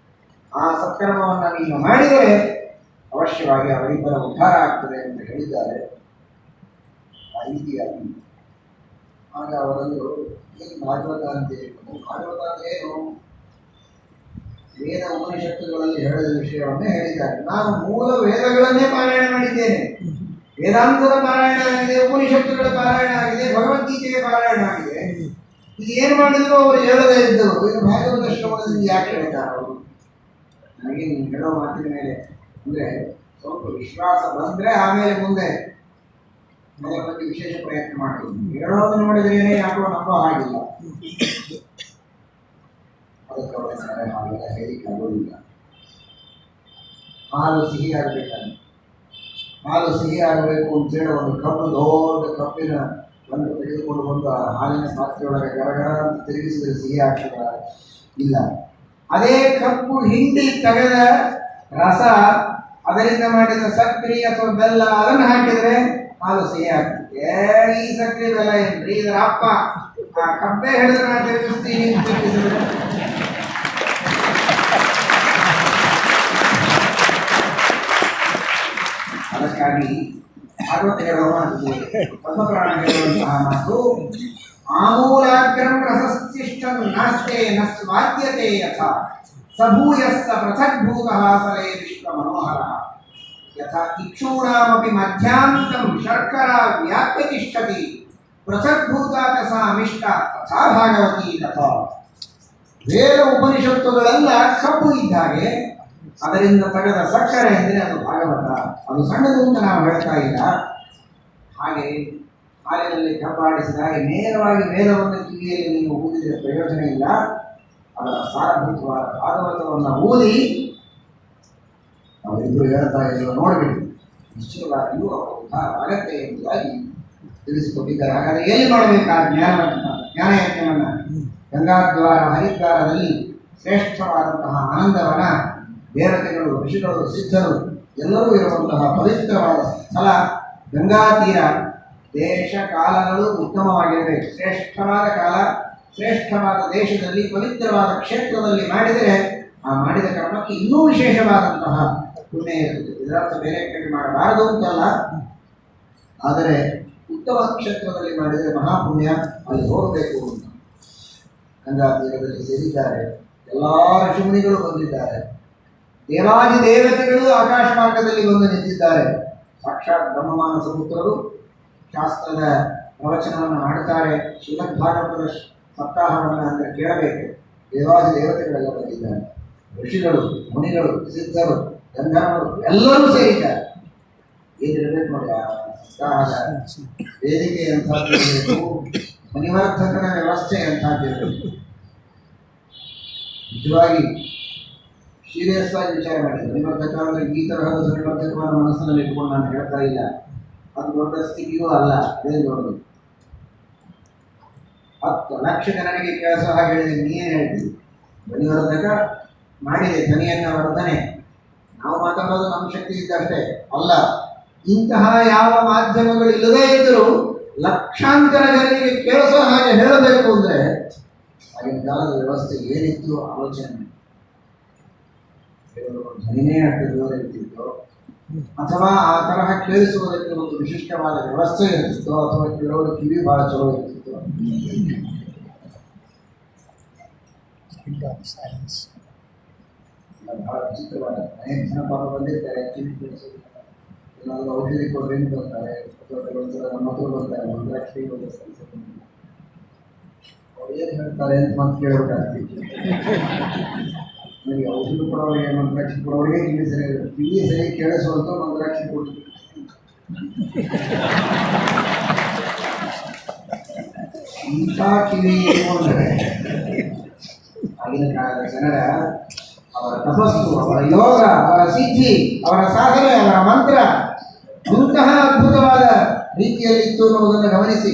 ಆ ಸತ್ಕರ್ಮವನ್ನು ನೀನು ಮಾಡಿದರೆ ಅವಶ್ಯವಾಗಿ ಅವರಿಬ್ಬರ ಉದ್ಧಾರ ಆಗ್ತದೆ ಅಂತ ಹೇಳಿದ್ದಾರೆ. ಆ ರೀತಿಯಾಗಿ ಆಗ ಅವರನ್ನು ಏನು ಭಾಗವತ ಅಂತೇಳಿ, ಭಾಗವತ ಅಂದ್ರೇನು, ವೇದ ಉಪನಿಷತ್ತುಗಳಲ್ಲಿ ಹೇಳಿದ ವಿಷಯವನ್ನೇ ಹೇಳಿದ್ದಾರೆ. ನಾನು ಮೂಲ ವೇದಗಳನ್ನೇ ಪಾರಾಯಣ ಮಾಡಿದ್ದೇನೆ, ವೇದಾಂತದ ಪಾರಾಯಣ ಆಗಿದೆ, ಉಪನಿಷತ್ತುಗಳ ಪಾರಾಯಣ ಆಗಿದೆ, ಭಗವದ್ಗೀತೆಗೆ ಪಾರಾಯಣ ಆಗಿದೆ. ಇದು ಏನು ಮಾಡಿದ್ರು ಅವರು ಹೇಳದೇ ಇದ್ದವರು. ಇದು ಭಾಗವತ ಶ್ರವಣದಿಂದ ಯಾಕೆ ಹೇಳ್ತಾರೆ ಅವರು? ನನಗೆ ನೀವು ಹೇಳೋ ಮಾತಿನ ಮೇಲೆ ಅಂದರೆ ಸ್ವಲ್ಪ ವಿಶ್ವಾಸ ಬಂದರೆ ಆಮೇಲೆ ಮುಂದೆ ಅದರ ಬಗ್ಗೆ ವಿಶೇಷ ಪ್ರಯತ್ನ ಮಾಡ್ತೀನಿ. ಹೇಳೋದು ನೋಡಿದ್ರೇನೆ ಯಾಕೋ ನಂಬೋ ಹಾಗಿಲ್ಲ, ಅದಕ್ಕೆ ಅವರ ಹಾಗೆಲ್ಲ ಹೇಳಿಕ್ಕೆ ಆಗೋದಿಲ್ಲ. ಹಾಲು ಸಿಹಿ ಆಗಬೇಕಲ್ಲ, ಹಾಲು ಸಿಹಿ ಆಗಬೇಕು ಅಂತೇಳಿ ಒಂದು ಕಪ್ಪು, ದೊಡ್ಡ ಕಪ್ಪಿನ ಒಂದು ತೆಗೆದುಕೊಂಡು ಬಂದು ಆ ಹಾಲಿನ ಪಾತ್ರೆಯೊಳಗೆ ಗರಗರ ಅಂತ ತಿರುಗಿಸಿದ್ರೆ ಸಿಹಿ ಆಗ್ತದ? ಇಲ್ಲ. ಅದೇ ಕಪ್ಪು ಹಿಂಡಿ ತೆಗೆದ ರಸ, ಅದರಿಂದ ಮಾಡಿದ ಸಕ್ಕರೆ ಅಥವಾ ಬೆಲ್ಲ, ಅದನ್ನು ಹಾಕಿದರೆ ಹಾಲು ಸಿಹಿ ಆಗ್ತದೆ. ಈ ಸಕ್ಕರೆ ಬೆಲ್ಲ ಏನ್ರಿ, ಇದರ ಅಪ್ಪ ಆ ಕಪ್ಪೆ ಹೇಳಿದ್ರೆ ನಾನು ತಿರುಗಿಸ್ತೀನಿ ಅಂತ ತಿರುಗಿಸಿದ್ರೆ ಅದಕ್ಕಾಗಿ ಭಾಗವತ ಹೇಳುವ ಮಾತು, ಪದ್ಮಪುರಾಣ ಹೇಳುವಂತಹ ಮಾತು, ಆಮೂಲಾಗ್ರಂ ರಸಸ್ತಿಷ್ಠಂ ನಾಸ್ತೆ ನ ಸ್ವಾದ್ಯತೆ ಯಥಾ ಸಭೂಯಸ್ಸ ಪೃಥಗ್ಭೂತಃ ಫಲೇ ವಿಶ್ವ ಮನೋಹರ ಯಥಾ ಇಕ್ಷೂಣಾಮಪಿ ಮಧ್ಯಾಂತಂ ಶರ್ಕರಾ ವ್ಯಾಪ್ಯತಿಷ್ಠತಿ ಪೃಥಗ್ಭೂತಾತ ಸಾ ಮಿಷ್ಟ ತಥಾ ಭಾಗವತಿ ತಥಾ. ವೇದ ಉಪನಿಷತ್ತುಗಳೆಲ್ಲ ಕಬ್ಬು ಇದ್ದಾಗೆ, ಅದರಿಂದ ತೆಗೆದ ಸಕ್ಕರೆ ಅಂದರೆ ಅದು ಭಾಗವತ. ಅದು ಸಣ್ಣದು ಅಂತ ನಾವು ಹೇಳ್ತಾ ಇಲ್ಲ. ಹಾಗೆ ಹಾಲಿನಲ್ಲಿ ಕಬ್ಬಾಡಿಸಿದಾಗ ನೇರವಾಗಿ ವೇದವನ್ನು ಕಿವಿಯಲ್ಲಿ ನೀವು ಊದಿದರೆ ಪ್ರಯೋಜನ ಇಲ್ಲ. ಅದರ ಸಾರಭೂತವಾದ ಭಾಗವತವನ್ನು ಊದಿ ನಾವಿಬ್ಬರು ಹೇಳ್ತಾ ಇರುವ ನೋಡಿಬಿಡಿ, ನಿಶ್ಚಯವಾಗಿಯೂ ಅವರ ಉದ್ಧಾರ ಆಗತ್ತೆ ಎಂಬುದಾಗಿ ತಿಳಿಸಿಕೊಟ್ಟಿದ್ದಾರೆ. ಹಾಗಾದರೆ ಎಲ್ಲಿ ಮಾಡಬೇಕು ಆ ಜ್ಞಾನಯಜ್ಞವನ್ನು? ಗಂಗಾದ್ವಾರ ಹರಿದ್ವಾರದಲ್ಲಿ ಶ್ರೇಷ್ಠವಾದಂತಹ ಆನಂದವನ, ದೇವತೆಗಳು, ಋಷಿಗಳು, ಸಿದ್ಧರು ಎಲ್ಲರೂ ಇರುವಂತಹ ಪವಿತ್ರವಾದ ಸ್ಥಳ ಗಂಗಾ ತೀರ. ದೇಶ ಕಾಲಗಳು ಉತ್ತಮವಾಗಿರಬೇಕು. ಶ್ರೇಷ್ಠವಾದ ಕಾಲ, ಶ್ರೇಷ್ಠವಾದ ದೇಶದಲ್ಲಿ, ಪವಿತ್ರವಾದ ಕ್ಷೇತ್ರದಲ್ಲಿ ಮಾಡಿದರೆ ಆ ಮಾಡಿದ ಕರ್ಮಕ್ಕೆ ಇನ್ನೂ ವಿಶೇಷವಾದಂತಹ ಪುಣ್ಯ ಇರುತ್ತದೆ. ಇದರರ್ಥ ಬೇರೆ ಕಡೆ ಮಾಡಬಾರದು ಅಂತಲ್ಲ, ಆದರೆ ಉತ್ತಮ ಕ್ಷೇತ್ರದಲ್ಲಿ ಮಾಡಿದರೆ ಮಹಾಪುಣ್ಯ, ಅಲ್ಲಿ ಹೋಗಬೇಕು ಅಂತ. ಗಂಗಾ ತೀರದಲ್ಲಿ ಸೇರಿದ್ದಾರೆ. ಎಲ್ಲ ಋಷಿಮುನಿಗಳು ಬಂದಿದ್ದಾರೆ. ದೇವಾದಿ ದೇವತೆಗಳು ಆಕಾಶ ಮಾರ್ಗದಲ್ಲಿ ಬಂದು ನಿಂತಿದ್ದಾರೆ. ಸಾಕ್ಷಾತ್ ಬ್ರಹ್ಮಮಾನಸ ಪುತ್ರರು ಶಾಸ್ತ್ರದ ಪ್ರವಚನವನ್ನು ಮಾಡುತ್ತಾರೆ. ಶ್ರೀಮದ್ ಭಾಗವತದ ಸಪ್ತಾಹವನ್ನು ಅಂದರೆ ಕೇಳಬೇಕು. ದೇವಾದಿ ದೇವತೆಗಳೆಲ್ಲ ಬಂದಿದ್ದಾರೆ. ಋಷಿಗಳು, ಮುನಿಗಳು, ಸಿದ್ಧರು, ಗಂಧರ್ವರು ಎಲ್ಲರೂ ಸೇರಿದ್ದಾರೆ. ಏನಿರಬೇಕು ನೋಡಿ ಆ ಸಪ್ತಾಹದ ವೇದಿಕೆ ಎಂಥದ್ದಿರಬೇಕು, ಮಣಿವರ್ಧಕನ ವ್ಯವಸ್ಥೆ ಎಂಥದ್ದಿರಬೇಕು. ನಿಜವಾಗಿ ಸೀರಿಯಸ್ ಆಗಿ ವಿಚಾರ ಮಾಡಿ. ಧ್ವನಿವರ್ಧಕ ಅಂದರೆ ಈ ತರಹದ ಧ್ವನಿವರ್ಧಕವನ್ನು ಮನಸ್ಸಿನಲ್ಲಿ ಇಟ್ಕೊಂಡು ನಾನು ಹೇಳ್ತಾ ಇಲ್ಲ. ಅದು ದೊಡ್ಡ ಸ್ಥಿತಿಯೂ ಅಲ್ಲ, ಅದೇ ದೊಡ್ಡದು. 10 ಲಕ್ಷ ಜನರಿಗೆ ಕೆಲಸ ಹಾಗೆ ಹೇಳಿದ್ರೆ ನೀನು ಹೇಳ್ತೀವಿ. ಧ್ವನಿವರ್ಧಕ ಮಾಡಿದೆ ಧ್ವನಿಯನ್ನ ವರ್ಧನೆ. ನಾವು ಮಾತಾಡೋದು ನಮ್ಮ ಶಕ್ತಿ ಇದ್ದಷ್ಟೇ ಅಲ್ಲ. ಇಂತಹ ಯಾವ ಮಾಧ್ಯಮಗಳು ಇಲ್ಲದೇ ಇದ್ದರೂ ಲಕ್ಷಾಂತರ ಜನರಿಗೆ ಕೇಳಿಸೋ ಹಾಗೆ ಹೇಳಬೇಕು ಅಂದರೆ ಆಗಿನ ಕಾಲದ ವ್ಯವಸ್ಥೆ ಏನಿತ್ತು ಆಲೋಚನೆ. ಧ್ವನಿನೇ ಅಷ್ಟು ದೂರ ಇರ್ತಿತ್ತು, ಅಥವಾ ಆ ತರಹ ಕೇಳಿಸುವುದಕ್ಕೆ ಒಂದು ವಿಶಿಷ್ಟವಾದ ವ್ಯವಸ್ಥೆ ಇರ್ತಿತ್ತು, ಅಥವಾ ಕೆಲವರು ಕಿವಿ ಬಹಳ ಚಲೋ ಇರ್ತಿತ್ತು. ಬಹಳ ವಿಚಿತ್ರವಾದ ಅನೇಕ ಜನ ಪಾಪ ಬಂದಿರ್ತಾರೆ, ಕಿವಿ ಕೇಳಿಸೋದು, ಏನಾದರೂ ಔಷಧಿ ಕೊಡ್ರಿ ಅಂತ ಬರ್ತಾರೆ, ಅಥವಾ ಕೆಲವೊಂದ್ಸಲ ನಮ್ಮ ಹತ್ರ ಬರ್ತಾರೆ, ಮಂತ್ರಾಕ್ಷಿ ಅವ್ರು ಏನು ಹೇಳ್ತಾರೆ ಅಂತ ಮತ್ತೆ ಕೇಳಬೇಕಾಗ್ತಿತ್ತು. ನನಗೆ ಔಷಧ ಕೊಡೋರಿಗೆ ಮಂತ್ರಾಕ್ಷಿ ಕೊಡೋರಿಗೆ ಕಿವಿ ಸರಿ ಕೇಳಿಸುವಂತ ಮಂತ್ರಾಕ್ಷಿ ಕೊಡ್ತೀವಿ. ಇಂಥ ಕಿವಿ ಅಂದರೆ ಆಗಿನ ಕಾಲದ ಜನರ ಅವರ ತಪಸ್ಸು, ಅವರ ಯೋಗ, ಅವರ ಸಿದ್ಧಿ, ಅವರ ಸಾಧನೆ, ಅವರ ಮಂತ್ರ ಇಂತಹ ಅದ್ಭುತವಾದ ರೀತಿಯಲ್ಲಿತ್ತು ಅನ್ನುವುದನ್ನು ಗಮನಿಸಿ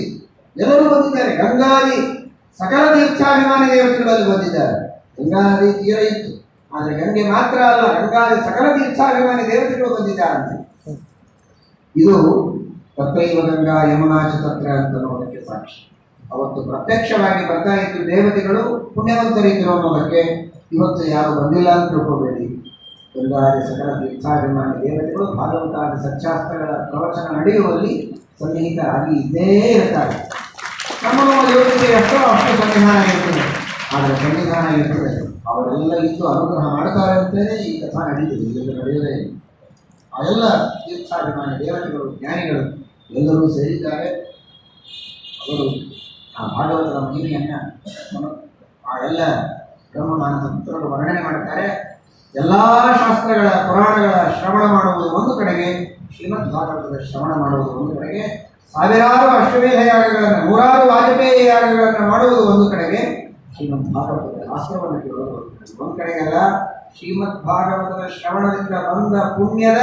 ಎಲ್ಲರೂ ಬಂದಿದ್ದಾರೆ. ಗಂಗಾದಿ ಸಕಲ ತೀರ್ಥಾಭಿಮಾನಿ ದೇವತೆಗಳಲ್ಲಿ ಬಂದಿದ್ದಾರೆ. ಗಂಗಾ ನದಿ ತೀರ ಇತ್ತು, ಆದರೆ ಗಂಗೆ ಮಾತ್ರ ಅಲ್ಲ, ಗಂಗಾದಿ ಸಕಲ ತೀರ್ಥಾಭಿಮಾನಿ ದೇವತೆಗಳು ಬಂದಿದ್ದಾರಂತೆ. ಇದು ತತ್ರೈವ ಗಂಗಾ ಯಮುನಾ ಚ ತತ್ರ ಅಂತ ಅನ್ನೋದಕ್ಕೆ ಸಾಕ್ಷಿ. ಅವತ್ತು ಪ್ರತ್ಯಕ್ಷವಾಗಿ ಬರ್ತಾ ಇತ್ತು ದೇವತೆಗಳು, ಪುಣ್ಯವಂತರಿದ್ದರು ಅನ್ನೋದಕ್ಕೆ. ಇವತ್ತು ಯಾರು ಬಂದಿಲ್ಲ ಅಂತ ತಿಳ್ಕೋಬೇಡಿ. ಗಂಗಾದಿ ಸಕಲ ತೀರ್ಥಾಭಿಮಾನಿ ದೇವತೆಗಳು ಭಾಗವತಾದಿ ಸಚ್ಚಾಸ್ತ್ರಗಳ ಪ್ರವಚನ ನಡೆಯುವಲ್ಲಿ ಸನ್ನಿಹಿತರಾಗಿ ಇದ್ದೇ ಇರ್ತಾರೆ. ನಮ್ಮ ದೇವತೆಗೆ ಅಷ್ಟು ಸನ್ನಿಧಾನ ಇರ್ತದೆ, ಆದರೆ ಸನ್ನಿಧಾನ ಇರ್ತದೆ ಅವರೆಲ್ಲ ಇದ್ದು ಅನುಗ್ರಹ ಮಾಡ್ತಾರೆ ಅಂತಲೇ ಈ ಕಥಾ ನಡೀತದೆ. ಇದನ್ನು ನಡೆಯೋದೇ ಇಲ್ಲ. ಆ ಎಲ್ಲ ತೀರ್ಥಾಭಿಮಾನಿ ದೇವತೆಗಳು, ಜ್ಞಾನಿಗಳು ಎಲ್ಲರೂ ಸೇರಿದ್ದಾರೆ. ಅವರು ಆ ಭಾಗವತದ ಮಹಿಮೆಯನ್ನು ಆ ಎಲ್ಲ ಬ್ರಹ್ಮಮಾನಸ ಪುತ್ರರು ವರ್ಣನೆ ಮಾಡ್ತಾರೆ. ಎಲ್ಲ ಶಾಸ್ತ್ರಗಳ ಪುರಾಣಗಳ ಶ್ರವಣ ಮಾಡುವುದು ಒಂದು ಕಡೆಗೆ, ಶ್ರೀಮದ್ ಭಾಗವತದ ಶ್ರವಣ ಮಾಡುವುದು ಒಂದು ಕಡೆಗೆ, ಸಾವಿರಾರು ಅಶ್ವಮೇಧ ಯಾಗಗಳನ್ನು, ನೂರಾರು ವಾಜಪೇಯಿ ಯಾಗಗಳನ್ನು ಮಾಡುವುದು ಒಂದು ಕಡೆಗೆ, ಶ್ರೀಮದ್ ಭಾಗವತದ ಶಾಸ್ತ್ರವನ್ನು ಕೇಳುವುದು ಒಂದು ಕಡೆಗೆಲ್ಲ. ಶ್ರೀಮದ್ ಭಾಗವತದ ಶ್ರವಣದಿಂದ ಬಂದ ಪುಣ್ಯದ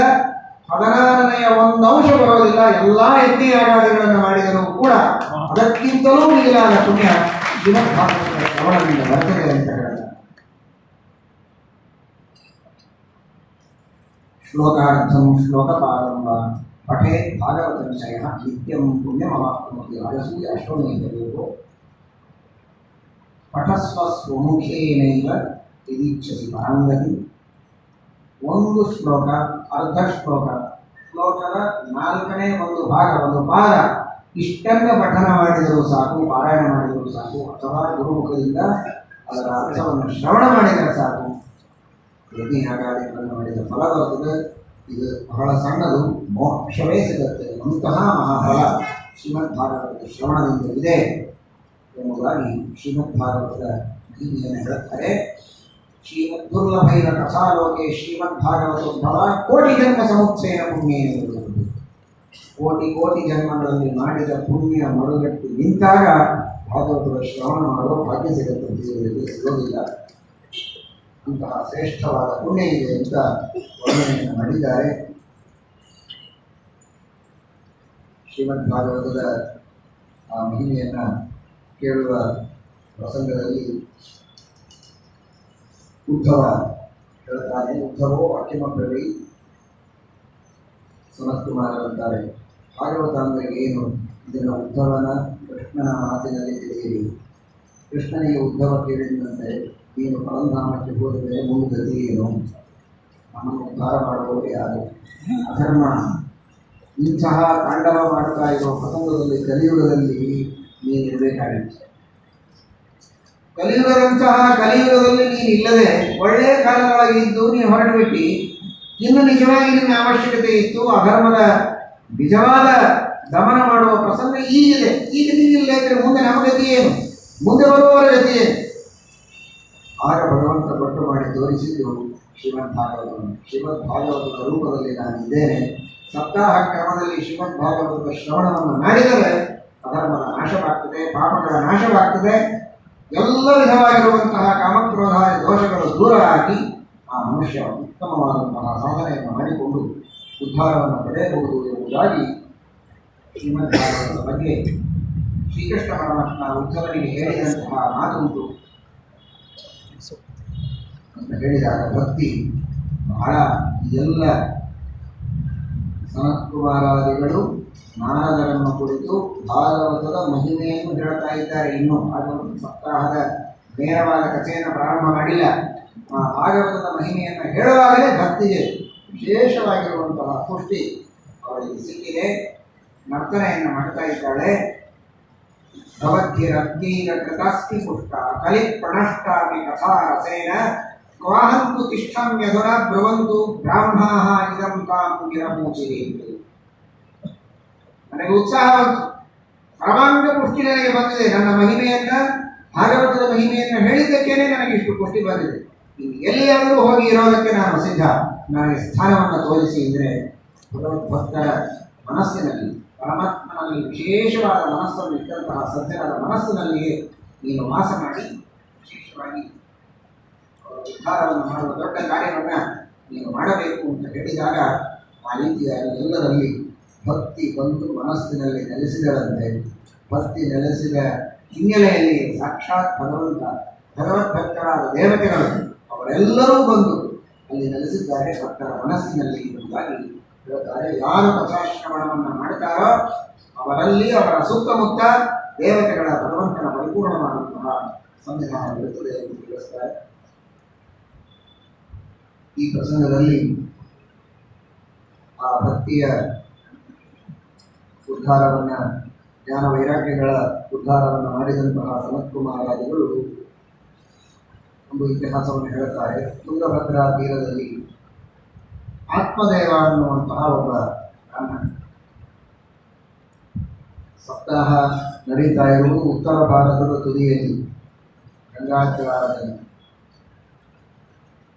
14ನೇ ಒಂದು ಅಂಶ ಬರೋದಿಲ್ಲ. ಎಲ್ಲ ಯಜ್ಞ ಯಾಗಾದಿಗಳನ್ನು ಮಾಡಿದರೂ ಕೂಡ ಅದಕ್ಕಿಂತಲೂ ಮಿಗಿಲಾದ ಪುಣ್ಯ ಶ್ರೀಮದ್ ಭಾಗವತದ ಶ್ರವಣದಿಂದ ಬರ್ತದೆ ಅಂತ ಹೇಳಿದ ಶ್ಲೋಕಾರ್ಥಂ ಶ್ಲೋಕಪಾದಂಬ ಪಠೇ ಭಾಗವತಂಶಯ ನಿತ್ಯಂ ಪುಣ್ಯಮವಾಪ್ನೋತಿ ರಾಜಸೂಯ ಅಶ್ವಮೇಧದೇವೋ ಪಠಸ್ವ ಸ್ವಮುಖೇನೈವ ಯದೀಚ್ಛಸಿ ಪರಂಗತಿ. ಒಂದು ಶ್ಲೋಕ, ಅರ್ಧ ಶ್ಲೋಕ, ಶ್ಲೋಕದ 4ನೇ ಒಂದು ಭಾಗ, ಒಂದು ಪಾದ, ಇಷ್ಟನ್ನು ಪಠನ ಮಾಡಿದರೂ ಸಾಕು, ಪಾರಾಯಣ ಮಾಡಿದರೂ ಸಾಕು, ಅಥವಾ ಗುರುಮುಖದಿಂದ ಅದರ ಅರ್ಥವನ್ನು ಶ್ರವಣ ಮಾಡಿದರೆ ಸಾಕು, ಯಜ್ಞ ಯಾಗಾದಿಗಳನ್ನು ಮಾಡಿದ ಫಲ ಬರ್ತದೆ. ಇದು ಬಹಳ ಸಣ್ಣದು, ಮೋಕ್ಷವೇ ಸಿಗುತ್ತೆ. ಅಂತಹ ಮಹಾಫಲ ಶ್ರೀಮದ್ ಭಾಗವತದ ಶ್ರವಣದಿಂದ ಇದೆ ಎಂಬುದಾಗಿ ಶ್ರೀಮದ್ ಭಾಗವತದ ಮಹಿಮೆಯನ್ನು ಹೇಳುತ್ತಾರೆ. ಶ್ರೀಮದ್ ದುರ್ಲಭೈನ ಕಥಾಲೋಕೆ ಶ್ರೀಮದ್ ಭಾಗವತೋದ್ಭವ ಕೋಟಿ ಜನ್ಮ ಸಮುಚ್ಚಯನ ಪುಣ್ಯ ಎನ್ನುವುದು. ಕೋಟಿ ಕೋಟಿ ಜನ್ಮಗಳಲ್ಲಿ ಮಾಡಿದ ಪುಣ್ಯ ಮರುಗಟ್ಟಿ ನಿಂತಾಗ ಭಾಗವತದ ಶ್ರವಣ ಮಾಡುವ ಭಾಗ್ಯ ಸಿಗುತ್ತೆ, ಸಿಗೋದಿಲ್ಲ. ಅಂತಹ ಶ್ರೇಷ್ಠವಾದ ಪುಣ್ಯ ಇದೆ ಅಂತ ವರ್ಣನೆಯನ್ನು ಮಾಡಿದ್ದಾರೆ. ಶ್ರೀಮದ್ ಭಾಗವತದ ಆ ಮಹಿಮೆಯನ್ನು ಕೇಳುವ ಪ್ರಸಂಗದಲ್ಲಿ ಉದ್ಧವ ಹೇಳ್ತಾನೆ. ಉದ್ಧವೋ ಅಖಿಮಪ್ರವಿ ಸನತ್ ಕುಮಾರ್ ಅಂತಾರೆ, ಭಾಗವತ ಅಂದರೆ ಏನು? ಇದನ್ನು ಉದ್ಧವನ ಕೃಷ್ಣನ ಮಾತಿನಲ್ಲಿ ತಿಳಿಯಿರಿ. ಕೃಷ್ಣನಿಗೆ ಉದ್ಧವ ಕೇಳಿದಂತೆ, ನೀನು ಪರಂಧಾಮಕ್ಕೆ ಹೋದರೆ ಮುಂದೆ ಗತಿ ಏನು? ನಮ್ಮನ್ನು ಉದ್ಧಾರ ಮಾಡುವವರೇ ಯಾರು? ಅಧರ್ಮ ಇಂತಹ ತಾಂಡವ ಮಾಡ್ತಾ ಇರೋ ಪ್ರಸಂಗದಲ್ಲಿ, ಕಲಿಯುಗದಲ್ಲಿ ನೀನಿರಬೇಕಾಗಿತ್ತು. ಕಲಿಯುಗದಲ್ಲಿ ನೀನು ಇಲ್ಲದೆ ಒಳ್ಳೆಯ ಕಾಲದೊಳಗೆ ಇದ್ದು ನೀನು ಹೊರಟುಬಿಟ್ಟು, ಇನ್ನು ನಿಜವಾಗಿ ನಿನ್ನ ಅವಶ್ಯಕತೆ ಇತ್ತು ಅಧರ್ಮದ ನಿಜವಾದ ದಮನ ಮಾಡುವ ಪ್ರಸಂಗ ಈಗಿದೆ. ಈಗ ನೀನಿಲ್ಲ ಇದ್ರೆ ಮುಂದೆ ನಮ್ಮ ಗತಿ ಏನು? ಮುಂದೆ ಬರುವವರ ಗತಿ ಏನು? ಆಗ ಭಗವಂತ ಪಟ್ಟು ಮಾಡಿ ತೋರಿಸಿದ್ದು ಶ್ರೀಮದ್ ಭಾಗವತವನ್ನು. ಶ್ರೀಮದ್ ಭಾಗವತದ ರೂಪದಲ್ಲಿ ನಾನಿದ್ದೇನೆ. ಸಪ್ತಾಹ ಕ್ರಮದಲ್ಲಿ ಶ್ರೀಮದ್ ಭಾಗವತದ ಶ್ರವಣವನ್ನು ಮಾಡಿದರೆ ಅಧರ್ಮದ ನಾಶವಾಗ್ತದೆ, ಪಾಪಗಳ ನಾಶವಾಗ್ತದೆ, ಎಲ್ಲ ವಿಧವಾಗಿರುವಂತಹ ಕಾಮಕ್ರೋಧ ದೋಷಗಳು ದೂರ ಆಗಿ ಆ ಮನುಷ್ಯ ಉತ್ತಮವಾದಂತಹ ಸಾಧನೆಯನ್ನು ಮಾಡಿಕೊಂಡು ಉದ್ಧಾರವನ್ನು ಪಡೆಯಬಹುದು ಎಂಬುದಾಗಿ ಶ್ರೀಮದ್ ಭಾಗವತದ ಬಗ್ಗೆ ಶ್ರೀಕೃಷ್ಣ ಪರಮಾತ್ಮ ಉದ್ಧವನಿಗೆ ಹೇಳಿದಂತಹ ಮಾತುಂಟು. ಅಂತ ಹೇಳಿದಾಗ ಭಕ್ತಿ ಬಹಳ ಎಲ್ಲ ಸನತ್ಕುಮಾರಾದಿಗಳು ನಾರದರನ್ನು ಕುರಿತು ಭಾಗವತದ ಮಹಿಮೆಯನ್ನು ಹೇಳ್ತಾ ಇದ್ದಾರೆ. ಇನ್ನೂ ಅದೊಂದು ಸಪ್ತಾಹದ ನೇರವಾದ ಕಥೆಯನ್ನು ಪ್ರಾರಂಭ ಮಾಡಿಲ್ಲ. ಆ ಭಾಗವತದ ಮಹಿಮೆಯನ್ನು ಹೇಳುವಾಗಲೇ ಭಕ್ತಿಗೆ ವಿಶೇಷವಾಗಿರುವಂತಹ ಪುಷ್ಟಿ ಅವಳಿಗೆ ಸಿಕ್ಕಿದೆ. ನರ್ತನೆಯನ್ನು ಮಾಡ್ತಾ ಇದ್ದಾಳೆ. ಭವದ್ಭಿರಗ್ನೀರ ಕೃತಾಸ್ತಿ ಪುಷ್ಟ ಕಲಿ ಪ್ರಣಷ್ಟಾಮಿ ಕಥಾ ರಸೇನ ಕ್ವಾಹಂತು ತಿಷ್ಠಂ ಯದುನ ಬ್ರುವಂತು ಬ್ರಾಹ್ಮಣಾಃ ಇದಂ ತಾಂ ಗಿರಮೋಚಿರಿ. ನನಗೆ ಉತ್ಸಾಹ ಬಂತು, ಸರ್ವಾಂಗ ಪುಷ್ಟಿ ನನಗೆ ಬಂದಿದೆ. ನನ್ನ ಮಹಿಮೆಯನ್ನ, ಭಾಗವತದ ಮಹಿಮೆಯನ್ನು ಹೇಳಿದ್ದಕ್ಕೇನೆ ನನಗೆ ಇಷ್ಟು ಪುಷ್ಟಿ ಬಂದಿದೆ. ಇನ್ನು ಎಲ್ಲಿಯಾದರೂ ಹೋಗಿ ಇರೋದಕ್ಕೆ ನಾನು ಸಿದ್ಧ. ನನಗೆ ಸ್ಥಾನವನ್ನು ತೋರಿಸಿ ಅಂದರೆ ಭಗವದ್ಭಕ್ತರ ಮನಸ್ಸಿನಲ್ಲಿ, ಪರಮಾತ್ಮನಲ್ಲಿ ವಿಶೇಷವಾದ ಮನಸ್ಸನ್ನು ಇಟ್ಟಂತಹ ಸಜ್ಜನರ ಮನಸ್ಸಿನಲ್ಲಿಯೇ ನೀನು ವಾಸ ಮಾಡಿ ವಿಶೇಷವಾಗಿ ಉದ್ಧಾರವನ್ನು ಮಾಡುವ ದೊಡ್ಡ ಕಾರ್ಯವನ್ನು ನೀನು ಮಾಡಬೇಕು ಅಂತ ಹೇಳಿದಾಗ ಆ ರೀತಿಯಾಗಿ ಎಲ್ಲರಲ್ಲಿ ಭಕ್ತಿ ಬಂದು ಮನಸ್ಸಿನಲ್ಲಿ ನೆಲೆಸಿದಳಂತೆ. ಭಕ್ತಿ ನೆಲೆಸಿದ ಹಿನ್ನೆಲೆಯಲ್ಲಿ ಸಾಕ್ಷಾತ್ ಭಗವಂತ, ಭಗವದ್ಭಕ್ತರಾದ ದೇವತೆಗಳು ಅವರೆಲ್ಲರೂ ಬಂದು ಅಲ್ಲಿ ನೆಲೆಸಿದ್ದಾರೆ ಭಕ್ತರ ಮನಸ್ಸಿನಲ್ಲಿ ಎಂಬುದಾಗಿ ಹೇಳ್ತಾರೆ. ಯಾರು ಕಥಾಶ್ರವಣವನ್ನು ಮಾಡ್ತಾರೋ ಅವರಲ್ಲಿ, ಅವರ ಸುತ್ತಮುತ್ತ ದೇವತೆಗಳ ಭಗವಂತನ ಪರಿಪೂರ್ಣವಾದಂತಹ ಸಂವಿಧಾನ ಇರುತ್ತದೆ ಎಂದು ತಿಳಿಸ್ತಾರೆ. ಈ ಪ್ರಸಂಗದಲ್ಲಿ ಆ ಭಕ್ತಿಯ ಉದ್ಧಾರವನ್ನು, ಜ್ಞಾನ ವೈರಾಗ್ಯಗಳ ಉದ್ಧಾರವನ್ನು ಮಾಡಿದಂತಹ ಸನತ್ಕುಮಾರಾದಿಗಳು ಒಂದು ಇತಿಹಾಸವನ್ನು ಹೇಳುತ್ತಾರೆ. ತುಂಗಭದ್ರಾ ತೀರದಲ್ಲಿ ಆತ್ಮದೇವ ಅನ್ನುವಂತಹ ಒಬ್ಬ ಬ್ರಾಹ್ಮಣ. ಸಪ್ತಾಹ ನಡೀತಾ ಇರುವುದು ಉತ್ತರ ಭಾರತದ ತುದಿಯಲ್ಲಿ, ಗಂಗಾಚಲಾರದಲ್ಲಿ.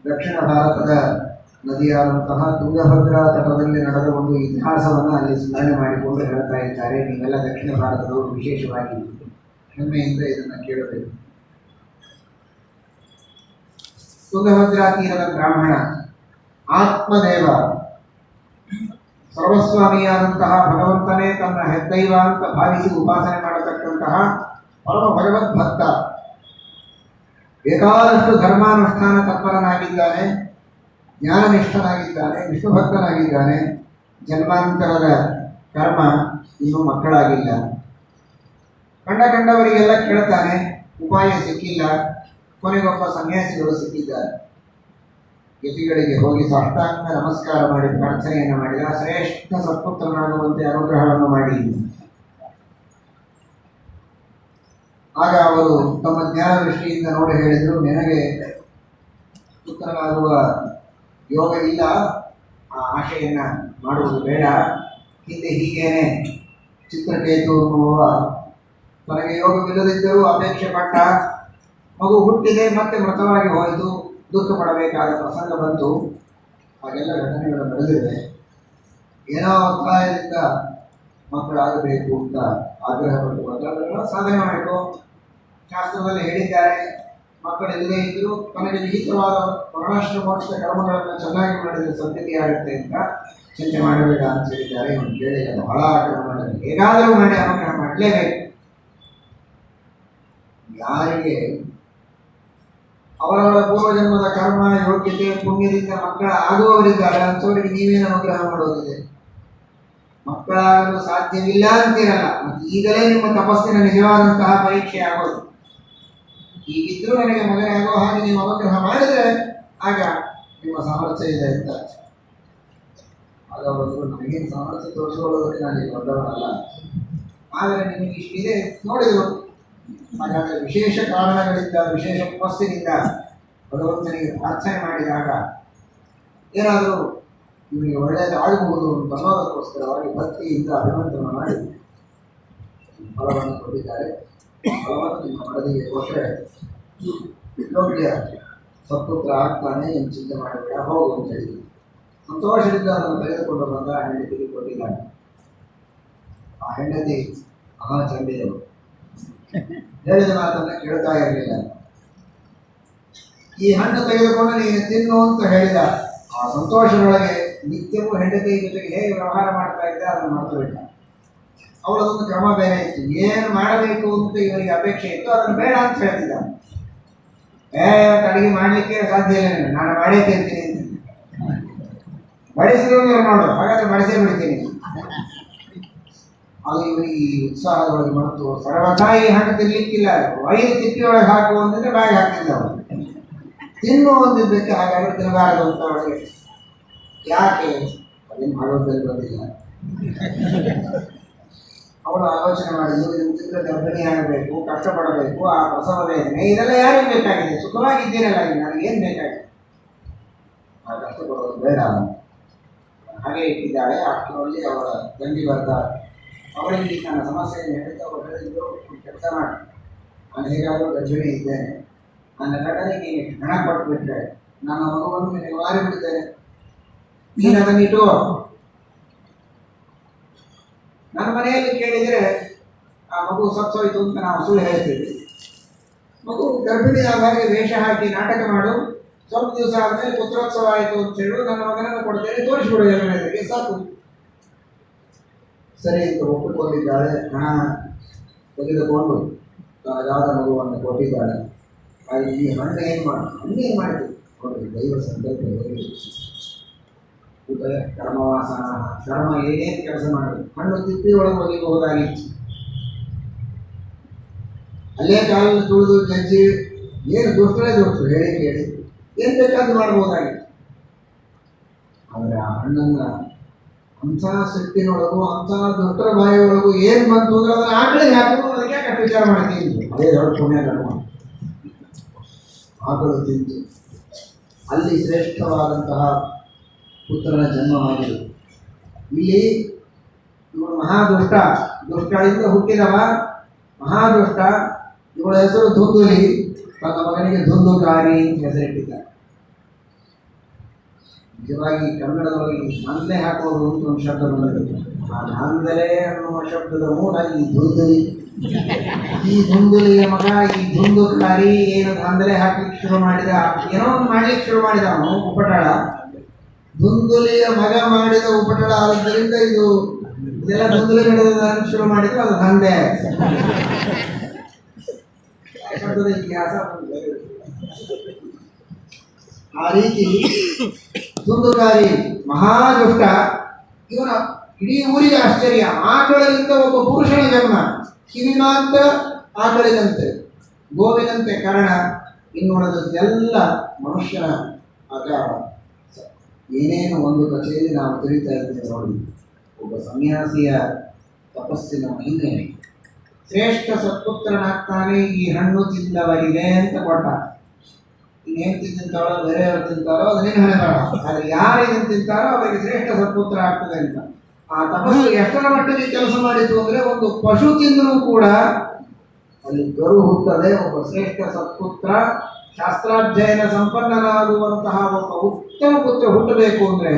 ದಕ್ಷಿಣ ಭಾರತದ ನದಿಯಾದಂತಹ ತುಂಗಭದ್ರಾ ತಟದಲ್ಲಿ ನಡೆದ ಒಂದು ಇತಿಹಾಸವನ್ನು ಅಲ್ಲಿ ಸ್ಮರಣೆ ಮಾಡಿಕೊಂಡು ಹೇಳ್ತಾ ಇದ್ದಾರೆ. ನೀವೆಲ್ಲ ದಕ್ಷಿಣ ಭಾರತದವರು ವಿಶೇಷವಾಗಿ ಹೆಮ್ಮೆಯಿಂದ ಇದನ್ನು ಕೇಳಬೇಕು. ತುಂಗಭದ್ರಾ ತೀರದ ಬ್ರಾಹ್ಮಣ ಆತ್ಮದೇವ, ಸರ್ವಸ್ವಾಮಿಯಾದಂತಹ ಭಗವಂತನೇ ತನ್ನ ಹೆದ್ದೈವ ಅಂತ ಭಾವಿಸಿ ಉಪಾಸನೆ ಮಾಡತಕ್ಕಂತಹ ಪರಮ ಭಗವದ್ಭಕ್ತ. ಬೇಕಾದಷ್ಟು ಧರ್ಮಾನುಷ್ಠಾನ ತತ್ಪರನಾಗಿದ್ದಾನೆ, ಜ್ಞಾನನಿಷ್ಠನಾಗಿದ್ದಾನೆ, ವಿಷ್ಣುಭಕ್ತನಾಗಿದ್ದಾನೆ. ಜನ್ಮಾಂತರದ ಕರ್ಮ ಇನ್ನೂ ಮಕ್ಕಳಾಗಿಲ್ಲ. ಕಂಡವರಿಗೆಲ್ಲ ಕೇಳ್ತಾನೆ, ಉಪಾಯ ಸಿಕ್ಕಿಲ್ಲ. ಕೊನೆಗೊಬ್ಬ ಸನ್ಯಾಸಿಗಳು ಸಿಕ್ಕಿದ್ದಾರೆ. ಯತಿಗಳಿಗೆ ಹೋಗಿ ಸಾಷ್ಟಾಂಗ ನಮಸ್ಕಾರ ಮಾಡಿ ಪ್ರಾರ್ಥನೆಯನ್ನು ಮಾಡಿದ. ಶ್ರೇಷ್ಠ ಸತ್ಪುತ್ರನಾಗುವಂತೆ ಅನುಗ್ರಹವನ್ನು ಮಾಡಿ. ಆಗ ಅವರು ತಮ್ಮ ಜ್ಞಾನ ದೃಷ್ಟಿಯಿಂದ ನೋಡಿ ಹೇಳಿದರು, ನಿನಗೆ ಪುತ್ರನಾಗುವ ಯೋಗ ಇಲ್ಲ, ಆ ಆಶೆಯನ್ನು ಮಾಡುವುದು ಬೇಡ. ಹಿಂದೆ ಹೀಗೇನೆ ಚಿತ್ರಕೇತು ಅನ್ನುವ ತನಗೆ ಯೋಗವಿಲ್ಲದಿದ್ದರೂ ಅಪೇಕ್ಷೆ ಪಟ್ಟ, ಮಗು ಹುಟ್ಟಿದೆ, ಮತ್ತೆ ಮೃತವಾಗಿ ಹೋಯಿತು, ದುಃಖ ಪಡಬೇಕಾದ ಪ್ರಸಂಗ ಬಂತು. ಹಾಗೆಲ್ಲ ಘಟನೆಗಳು ನಡೆದಿವೆ. ಏನೋ ಒತ್ತಾಯದಿಂದ ಮಕ್ಕಳಾಗಬೇಕು ಅಂತ ಆಗ್ರಹಪಟ್ಟು ಅದನ್ನೆಲ್ಲ ಸಾಧನೆ ಮಾಡಬೇಕು. ಶಾಸ್ತ್ರದಲ್ಲಿ ಹೇಳಿದ್ದಾರೆ, ಮಕ್ಕಳಿಲ್ಲದೆ ಇದ್ದರೂ ತನಗೆ ವಿಹಿತವಾದ ವರ್ಣಾಶ್ರಮೋಚಿತ ಕರ್ಮಗಳನ್ನು ಚೆನ್ನಾಗಿ ಮಾಡಿದರೆ ಸದ್ಗತಿಯಾಗುತ್ತೆ ಅಂತ ಚಿಂತೆ ಮಾಡಬೇಡ ಅಂತ ಹೇಳಿದ್ದಾರೆ. ಇವನು ಕೇಳಿಲ್ಲ, ಬಹಳ ಆಗ್ರಹ ಮಾಡಿದರೆ ಹೇಗಾದರೂ ಮಾಡಿ ಅನುಗ್ರಹ ಮಾಡಲೇಬೇಕು. ಯಾರಿಗೆ ಅವರವರ ಪೂರ್ವಜನ್ಮದ ಕರ್ಮ, ಯೋಗ್ಯತೆ, ಪುಣ್ಯದಿಂದ ಮಕ್ಕಳ ಆಗುವವರಿದ್ದಾರೆ ಅಂಥವರಿಗೆ ನೀವೇನು ಅನುಗ್ರಹ ಮಾಡೋದಿದೆ? ಮಕ್ಕಳಾಗಲು ಸಾಧ್ಯವಿಲ್ಲ ಅಂತೀರಲ್ಲ, ಮತ್ತು ಈಗಲೇ ನಿಮ್ಮ ತಪಸ್ಸಿನ ನಿಜವಾದಂತಹ ಪರೀಕ್ಷೆ ಆಗೋದು. ಹೀಗಿದ್ರೂ ನನಗೆ ಮಗನೇ ಆಗೋ ಹಾಗೆ ನೀವು ಅನುಗ್ರಹ ಮಾಡಿದರೆ ಆಗ ನಿಮ್ಮ ಸಾಮರ್ಥ್ಯ ಇದೆ ಅಂತ. ಆಗ ಅವರು, ನನಗೇನು ಸಾಮರ್ಥ್ಯ ತೋರಿಸಿಕೊಳ್ಳೋದಕ್ಕೆ ನಾನು ಈಗ ದೊಡ್ಡವನಲ್ಲ, ಆದರೆ ನಿಮಗೆ ಇಷ್ಟಿದೆ ನೋಡಿದರು. ಹಾಗಾದರೆ ವಿಶೇಷ ಕಾರಣಗಳಿಂದ, ವಿಶೇಷ ತಪಸ್ಸಿನಿಂದ ಭಗವಂತನಿಗೆ ಪ್ರಾರ್ಥನೆ ಮಾಡಿದಾಗ ಏನಾದರೂ ಇವನಿಗೆ ಒಳ್ಳೆಯದಾಗಬಹುದು ಅಂತ ಅನ್ನೋದಕ್ಕೋಸ್ಕರವಾಗಿ ಭಕ್ತಿಯಿಂದ ಅಭಿನಂದನೆ ಮಾಡಿ ಫಲವನ್ನು ಕೊಟ್ಟಿದ್ದಾರೆ. ಫಲವನ್ನು ನಿಮ್ಮ ಮನದಿಗೆ ಕೊಟ್ಟರೆ ಯೋಗ್ಯ ಸತ್ಪುತ್ರ ಆಗ್ತಾನೆ ಎಂದು ಚಿಂತೆ ಮಾಡಬೇಡ, ಹೋಗು ಅಂತ ಹೇಳಿ ಸಂತೋಷದಿಂದ ಅದನ್ನು ತೆಗೆದುಕೊಂಡು ಬಂದ ಹೆಂಡತಿಗೆ ಕೊಟ್ಟಿದ್ದಾನೆ. ಆ ಹೆಂಡತಿ ಮಹಾಚಂಡಿಯವರು ಹೇಳಿದ ಮಾತನ್ನು ಕೇಳ್ತಾ ಇರಲಿಲ್ಲ. ಈ ಹಣ್ಣು ತೆಗೆದುಕೊಂಡು ನೀನು ತಿನ್ನು ಅಂತ ಹೇಳಿದ. ಆ ಸಂತೋಷದೊಳಗೆ ನಿತ್ಯವೂ ಹೆಂಡತಿ ಜೊತೆಗೆ ಹೇಗೆ ವ್ಯವಹಾರ ಮಾಡ್ತಾ ಇದ್ದ ಅದನ್ನು ಮರೆತುಬಿಟ್ಟ. ಅವಳದೊಂದು ಕ್ರಮ ಬೇರೆ ಇತ್ತು. ಏನು ಮಾಡಬೇಕು ಅಂತ ಇವರಿಗೆ ಅಪೇಕ್ಷೆ ಇತ್ತು ಅದನ್ನು ಬೇಡ ಅಂತ ಹೇಳ್ತಿದ್ದ. ಅಡಿಗೆ ಮಾಡಲಿಕ್ಕೆ ಸಾಧ್ಯ ಇಲ್ಲ ನೀನು, ನಾನು ಮಾಡೇ ತಿಂತೀನಿ ಅಂತ. ಬಡಿಸಿದ್ರು ನೋಡು, ಹಾಗಾದ್ರೆ ಬಡಿಸೇ ಬಿಡ್ತೀನಿ. ಅದು ಇವನಿಗೆ ಉತ್ಸಾಹದೊಳಗೆ ಮತ್ತು ಸರ್ವಥಾ ಈ ಹಣ್ಣು ತಿನ್ಲಿಕ್ಕಿಲ್ಲ, 5 ತಿಪ್ಪಿ ಒಳಗೆ ಹಾಕು ಅಂತಂದ್ರೆ ಬಾಯಿಗೆ ಹಾಕ್ತಿದ್ದ ಅವನು. ತಿನ್ನು ಒಂದಿದ್ದಕ್ಕೆ ಹಾಗಾದ್ರೆ ತಿನ್ನಬಾರದು ಅಂತ ಒಳಗೆ. ಯಾಕೆ ಅದೇನು ಭಾಗವತದಲ್ಲಿ ಬಂದಿಲ್ಲ. ಅವಳು ಆಲೋಚನೆ ಮಾಡಿದ್ದು, ಇದನ್ನು ತಿಂದರೆ ಗರ್ಭಿಣಿ ಆಗಬೇಕು, ಕಷ್ಟಪಡಬೇಕು, ಆ ಪ್ರಸವ ವೇದನೆ ಇದೆಲ್ಲ ಯಾರಿಗೆ ಬೇಕಾಗಿದೆ? ಸುಖವಾಗಿದ್ದೀರಲ್ಲ, ನನಗೇನು ಬೇಕಾಗಿದೆ? ಆ ಕಷ್ಟಪಡೋದು ಬೇಡ. ಹಾಗೆ ಇಟ್ಟಿದ್ದಾಳೆ. ಅಷ್ಟರಲ್ಲಿ ಅವಳ ತಂಗಿ ಬರ್ತಾಳೆ. ಅವಳಿಗೆ ನನ್ನ ಸಮಸ್ಯೆಯನ್ನು ಹೇಳಿದ್ದು ಅವರು ಹೇಳಿದ್ರು, ಕೆಲಸ ಮಾಡಿ, ನಾನು ಹೇಗಾದರೂ ಗರ್ಭಿಣಿ ಇದ್ದೇನೆ, ನನ್ನ ಗಂಡನಿಗೆ ಹಣ ಕೊಟ್ಟುಬಿಟ್ರೆ ನನ್ನ ಮಗುವನ್ನು ನಿನಗೆ ಮಾರಿಬಿಡ್ತೇನೆ, ನೀನು ಅದನ್ನಿಟ್ಟು. ನನ್ನ ಮನೆಯಲ್ಲಿ ಕೇಳಿದರೆ ಆ ಮಗು ಸತ್ತೋಯ್ತು ಅಂತ ನಾವು ಸುಳ್ಳು ಹೇಳ್ತೀವಿ. ಮಗು ಗರ್ಭಿಣಿ ಆದಾಗ ವೇಷ ಹಾಕಿ ನಾಟಕ ಮಾಡು, ಸ್ವಲ್ಪ ದಿವಸ ಆದಮೇಲೆ ಪುತ್ರೋತ್ಸವ ಆಯಿತು ಅಂತ ಹೇಳು, ನನ್ನ ಮಗನನ್ನು ಕೊಡ್ತೇನೆ, ತೋರಿಸ್ಬಿಡು ಎಲ್ಲರಿಗೆ, ಸಾಕು. ಸರಿ ಅಂತ ಒಪ್ಪಿಕೊಂಡಿದ್ದಾಳೆ. ಹಣ ತೆಗೆದುಕೊಂಡು ತನಗಾದ ಮಗುವನ್ನು ಕೊಟ್ಟಿದ್ದಾಳೆ. ಆದರೆ ಈ ಹಣ್ಣು ಏನು ಹಣ್ಣೇನು ಮಾಡಿತು ನೋಡಿ, ದೈವ ಸಂಕಲ್ಪ. ಉದಯ ಕರ್ಮವಾಸನ, ಕರ್ಮ ಏನೇನು ಕೆಲಸ ಮಾಡೋದು. ಹಣ್ಣು ತಿಪ್ಪಿ ಒಳಗೆ ಒಗಿಬಹುದಾಗಿತ್ತು, ಅಲ್ಲೇ ಕಾಲನ್ನು ತುಳಿದು ಚಚ್ಚಿ ಏನು ದುಷ್ಟರೇ ದುಷ್ಟರು ಹೇಳಿ ಕೇಳಿ ಏನು ಬೇಕಾದ್ರೂ ಮಾಡ್ಬೋದಾಗಿತ್ತು. ಆದರೆ ಆ ಹಣ್ಣನ್ನು ಅಂಥ ಶಕ್ತಿನೊಳಗೂ ಅಂಥ ದುಷ್ಟರ ಬಾಯಿಯೊಳಗೂ ಏನು ಬಂತು ಅಂದ್ರೆ ಅದನ್ನು ಆಕಳಿಗೆ ಹಾಕೋದು, ಅದಕ್ಕೆ ಯಾಕೆ ವಿಚಾರ ಮಾಡ್ತೀನಿ. ಅದೇ ದೊಡ್ಡ ಪುಣ್ಯ ಕರ್ಮ. ಆಕಳು ತಿಂತು ಅಲ್ಲಿ ಶ್ರೇಷ್ಠವಾದಂತಹ ಪುತ್ರನ ಜನ್ಮವಾಗಿದೆ. ಇಲ್ಲಿ ಇವನು ಮಹಾದುಷ್ಟ, ದುಷ್ಟಳಿಂದ ಹುಟ್ಟಿದವ ಮಹಾದುಷ್ಟ. ಇವಳ ಹೆಸರು ಧುಂದುಲಿ, ತನ್ನ ಮಗನಿಗೆ ಧುಂದುಕಾರಿ ಅಂತ ಹೆಸರಿಟ್ಟಿದ್ದಾರೆ. ನಿಜವಾಗಿ ಕನ್ನಡದೊಳಗೆ ನಾಂದಲೆ ಹಾಕೋದು ಅಂತ ಒಂದು ಶಬ್ದ ಬಂದಿದೆ. ಆ ನಾಂದಲೆ ಅನ್ನುವ ಶಬ್ದದ ಮೂಲ ಈ ಧುಂದುಲಿ. ಈ ಧುಂದುಲಿಯ ಮಗ ಈ ಧುಂದುಕಾರಿ ಏನು ನಾಂದಲೆ ಹಾಕ್ಲಿಕ್ಕೆ ಶುರು ಮಾಡಿದ, ಏನೋ ಒಂದು ಮಾಡ್ಲಿಕ್ಕೆ ಶುರು ಮಾಡಿದ ಅವನು ಉಪಟಳ. ಧುಂದುಲಿಯ ಮಗ ಮಾಡಿದ ಉಪಟಳ ಆದ್ದರಿಂದ ಇದೆಲ್ಲ ಧುಂದುಲಿ ನಡೆದ ಶುರು ಮಾಡಿದ್ರೆ ಅದು ದಂಧೆ. ಶಬ್ದದ ಇತಿಹಾಸ ಆ ರೀತಿ ಧುಂದುಕಾರಿ ಮಹಾದುಷ್ಟ. ಇವನ ಇಡೀ ಊರಿಗೆ ಆಶ್ಚರ್ಯ. ಆಕಳಿನಿಂದ ಒಬ್ಬ ಪುರುಷನ ಜನ್ಮ, ಕಿವಿಮಾಂತ ಆಕಳಿನಂತೆ, ಗೋವಿನಂತೆ ಕರ್ಣ, ಇನ್ನುಳಿದದ್ದೆಲ್ಲ ಮನುಷ್ಯನ ಆಕಾರ. ಏನೇನು ಒಂದು ಕಚೇರಿ ನಾವು ತಿಳಿತಾ ಇದ್ದೇವೆ ನೋಡಿ. ಒಬ್ಬ ಸನ್ಯಾಸಿಯ ತಪಸ್ಸಿನ ಮಹಿಮೆ. ಶ್ರೇಷ್ಠ ಸತ್ಪುತ್ರನಾಗ್ತಾನೆ ಈ ಹಣ್ಣು ತಿಂದವರಿಗೆ ಅಂತ ಕೊಟ್ಟ. ಇನ್ನೇನು ತಿಂತಾರೋ ಬೇರೆಯವರು ತಿಂತಾರೋ ಅದನ್ನೇನು ಹಣೆ ಬೇಡ, ಆದರೆ ಯಾರು ಇದನ್ನು ತಿಂತಾರೋ ಅವರಿಗೆ ಶ್ರೇಷ್ಠ ಸತ್ಪುತ್ರ ಆಗ್ತದೆ ಅಂತ. ಆ ತಪಸ್ಸು ಎಷ್ಟರ ಮಟ್ಟಿಗೆ ಕೆಲಸ ಮಾಡಿತು ಅಂದರೆ, ಒಂದು ಪಶು ತಿಂದರೂ ಕೂಡ ಅಲ್ಲಿ ಗರು ಹುಟ್ಟದೆ. ಒಬ್ಬ ಶ್ರೇಷ್ಠ ಸತ್ಪುತ್ರ, ಶಾಸ್ತ್ರಾಧ್ಯಯನ ಸಂಪನ್ನನಾಗುವಂತಹ ಒಬ್ಬ ಉತ್ತಮ ಪುತ್ರ ಹುಟ್ಟಬೇಕು ಅಂದರೆ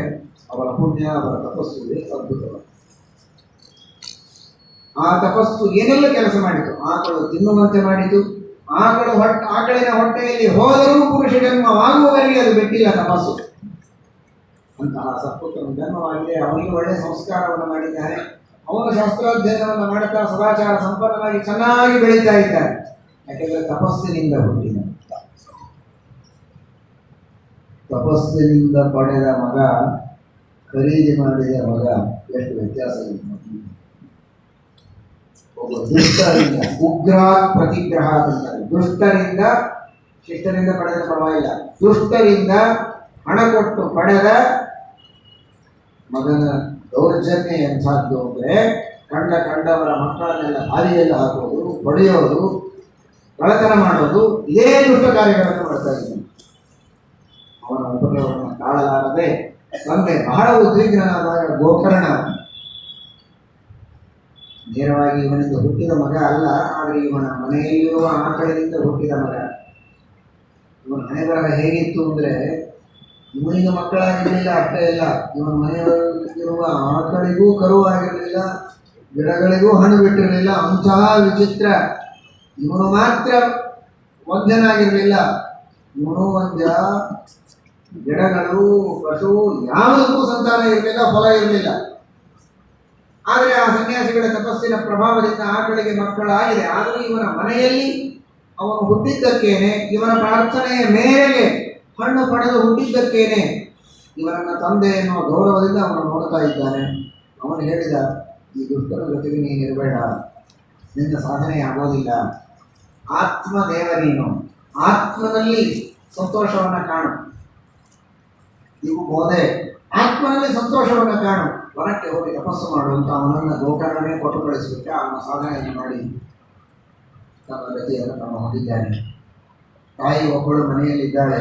ಅವರ ಪುಣ್ಯ, ಅವರ ತಪಸ್ಸು ಅದ್ಭುತವಾದ. ಆ ತಪಸ್ಸು ಏನೆಲ್ಲ ಕೆಲಸ ಮಾಡಿತು. ಆಕಳು ತಿನ್ನುವಂತೆ ಮಾಡಿತು. ಆಕಳಿನ ಹೊಟ್ಟೆಯಲ್ಲಿ ಹೋದರೂ ಪುರುಷ ಜನ್ಮವಾಗುವವರೆಗೆ ಅದು ಬಿಟ್ಟಿಲ್ಲ ತಪಸ್ಸು. ಅಂತಹ ಸತ್ಪುತ್ರನ ಜನ್ಮವಾಗಿದೆ. ಅವನಿಗೆ ಒಳ್ಳೆಯ ಸಂಸ್ಕಾರವನ್ನು ಮಾಡಿದ್ದಾರೆ. ಅವನು ಶಾಸ್ತ್ರಾಧ್ಯಯನವನ್ನು ಮಾಡುತ್ತಾ ಸದಾಚಾರ ಸಂಪನ್ನನಾಗಿ ಚೆನ್ನಾಗಿ ಬೆಳೀತಾ ಇದ್ದಾರೆ. ಯಾಕೆಂದರೆ ತಪಸ್ಸಿನಿಂದ ಹುಟ್ಟಿದ, ತಪಸ್ಸಿನಿಂದ ಪಡೆದ ಮಗ, ಖರೀದಿ ಮಾಡಿದ ಮಗ, ಎಷ್ಟು ವ್ಯತ್ಯಾಸ ಇದೆ. ಒಬ್ಬ ದುಷ್ಟರಿಂದ ಉಗ್ರ ಪ್ರತಿಗ್ರಹ ಅಂತಾರೆ. ದುಷ್ಟರಿಂದ, ಶಿಷ್ಟರಿಂದ ಪಡೆದ ಪರವಾಗಿಲ್ಲ, ದುಷ್ಟರಿಂದ ಹಣ ಕೊಟ್ಟು ಪಡೆದ ಮಗನ ದೌರ್ಜನ್ಯ ಎಂಥದ್ದು ಅಂದರೆ, ಕಂಡವರ ಮಕ್ಕಳನ್ನೆಲ್ಲ ಹಾದಿಯಲ್ಲಿ ಹಾಕೋದು, ಹೊಡೆಯೋದು, ಕಳ್ಳತನ ಮಾಡೋದು, ಇದೇ ದುಷ್ಟ ಕಾರ್ಯಗಳನ್ನು ಮಾಡ್ತಾ ಇದ್ದಾನೆ. ಅವನ ಉಪದ್ರವವನ್ನು ತಾಳಲಾರದೆ ತಂದೆ ಬಹಳ ಉದ್ವಿಗ್ನನಾದಾಗ ಗೋಕರ್ಣ ನೇರವಾಗಿ ಇವನಿಂದ ಹುಟ್ಟಿದ ಮಗ ಅಲ್ಲ, ಆದರೆ ಇವನ ಮನೆಯಲ್ಲಿರುವ ಆಕಳಿನಿಂದ ಹುಟ್ಟಿದ ಮಗ. ಇವನ ಹಣೆ ಬರಹ ಹೇಗಿತ್ತು ಅಂದರೆ, ಇವನಿಗೆ ಮಕ್ಕಳಾಗಿರಲಿಲ್ಲ ಅಷ್ಟೇ ಇಲ್ಲ, ಇವನ ಮನೆಯಲ್ಲಿರುವ ಆಕಳಿಗೂ ಕರುವಾಗಿರಲಿಲ್ಲ, ಗಿಡಗಳಿಗೂ ಹಣ್ಣು ಬಿಟ್ಟಿರಲಿಲ್ಲ. ಅಂತಹ ವಿಚಿತ್ರ. ಇವನು ಮಾತ್ರ ವಂದ್ಯನಾಗಿರಲಿಲ್ಲ, ಇವನು ವಂದ್ಯ. ಗಿಡಗಳು, ಪಶು ಯಾವುದಕ್ಕೂ ಸಂತಾನ ಇರಲಿಲ್ಲ, ಫಲ ಇರಲಿಲ್ಲ. ಆದರೆ ಆ ಸನ್ಯಾಸಿಗಳ ತಪಸ್ಸಿನ ಪ್ರಭಾವದಿಂದ ಆಕಳಿಗೆ ಮಕ್ಕಳಾಗಿದೆ. ಆದರೂ ಇವನ ಮನೆಯಲ್ಲಿ ಅವನು ಹುಟ್ಟಿದ್ದಕ್ಕೇನೆ, ಇವನ ಪ್ರಾರ್ಥನೆಯ ಮೇರೆಗೆ ಹಣ್ಣು ಪಡೆದು ಹುಟ್ಟಿದ್ದಕ್ಕೇನೆ ಇವನನ್ನ ತಂದೆ ಎನ್ನುವ ಗೌರವದಿಂದ ಅವನು ನೋಡ್ತಾ ಇದ್ದಾನೆ. ಅವನು ಹೇಳಿದ, ಈ ದುಷ್ಟರ ಜೊತೆಗೆ ನೀನಿರಬೇಡ, ನಿನ್ನ ಸಾಧನೆ ಆಗೋದಿಲ್ಲ. ಆತ್ಮದೇವ ನೀನು, ಆತ್ಮನಲ್ಲಿ ಸಂತೋಷವನ್ನು ಕಾಣು. ಇವು ಬೋಧೆ, ಆತ್ಮನಲ್ಲಿ ಸಂತೋಷವನ್ನು ಕಾಣು. ವನಕ್ಕೆ ಹೋಗಿ ತಪಸ್ಸು ಮಾಡುವಂತ ಅವನನ್ನು ಗೋಕರ್ಣನೇ ಕೊಟ್ಟು ಕಳಿಸಿಬಿಟ್ಟ. ಅವನ ಸಾಧನೆಯನ್ನು ಮಾಡಿ ತನ್ನ ಗತಿಯನ್ನು ತಮ್ಮ ಹೊಂದಿದ್ದಾನೆ. ತಾಯಿ ಒಬ್ಬಳು ಮನೆಯಲ್ಲಿದ್ದಾಳೆ.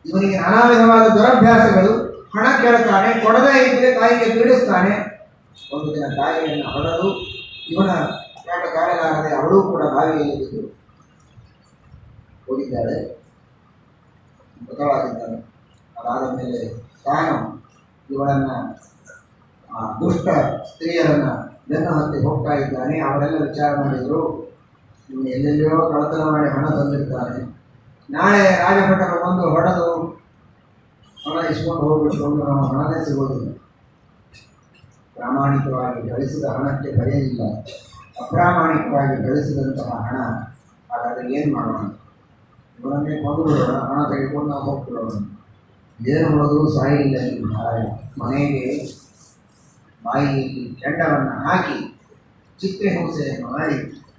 ಇವನಿಗೆ ನಾನಾ ವಿಧವಾದ ದುರಭ್ಯಾಸಗಳು. ಹಣ ಕೇಳ್ತಾನೆ, ಕೊಡದೇ ಇದ್ದರೆ ತಾಯಿಗೆ ಪೀಡಿಸ್ತಾನೆ. ಒಂದು ದಿನ ತಾಯಿಯನ್ನು ಹೊಡೆದು ಇವನ ಕಾಟ ಕಾರಲಾರದೆ ಅವಳು ಕೂಡ ಬಾವಿಯಲ್ಲಿ ಬಿದ್ದು ಹೋಗಿದ್ದಾಳೆ, ಮೃತಳಾಗಿದ್ದಾಳೆ. ಅದಾದ ಮೇಲೆ ತಾನು ಇವಳನ್ನು ದುಷ್ಟ ಸ್ತ್ರೀಯರನ್ನು ಬೆನ್ನು ಹತ್ತಿ ಹೋಗ್ತಾ ಇದ್ದಾನೆ. ಅವರೆಲ್ಲ ವಿಚಾರ ಮಾಡಿದರು, ಇವನು ಎಲ್ಲೆಲ್ಲೋ ಕಳತನ ಮಾಡಿ ಹಣ ತಂದಿರ್ತಾನೆ, ನಾಳೆ ರಾಜಭಟರು ಬಂದು ಹೊಡೆದು ಹಣ ಇಸ್ಕೊಂಡು ಹೋಗ್ಬಿಟ್ಟು ನಮ್ಮ ಹಣನೇ ಸಿಗೋದಿಲ್ಲ. ಪ್ರಾಮಾಣಿಕವಾಗಿ ಗಳಿಸಿದ ಹಣಕ್ಕೆ ಬೆಲೆಯಿಲ್ಲ, ಅಪ್ರಾಮಾಣಿಕವಾಗಿ ಗಳಿಸಿದಂತಹ ಹಣ. ಹಾಗಾದರೆ ಏನು ಮಾಡೋಣ? ಇವರನ್ನೇ ಕೊಂದು ಬಿಡೋಣ, ಹಣ ತೆಗೆದುಕೊಂಡು ನಾವು ಹೋಗ್ಬಿಡೋಣ. ಏನು ಮಾಡೋದು ಸಾಯಿಲ್ಲ. ಮನೆಗೆ ಬಾಯಿಯಲ್ಲಿ ಕೆಂಡವನ್ನು ಹಾಕಿ ಚಿತ್ರಹಿಂಸೆಯನ್ನು ಮಾಡಿ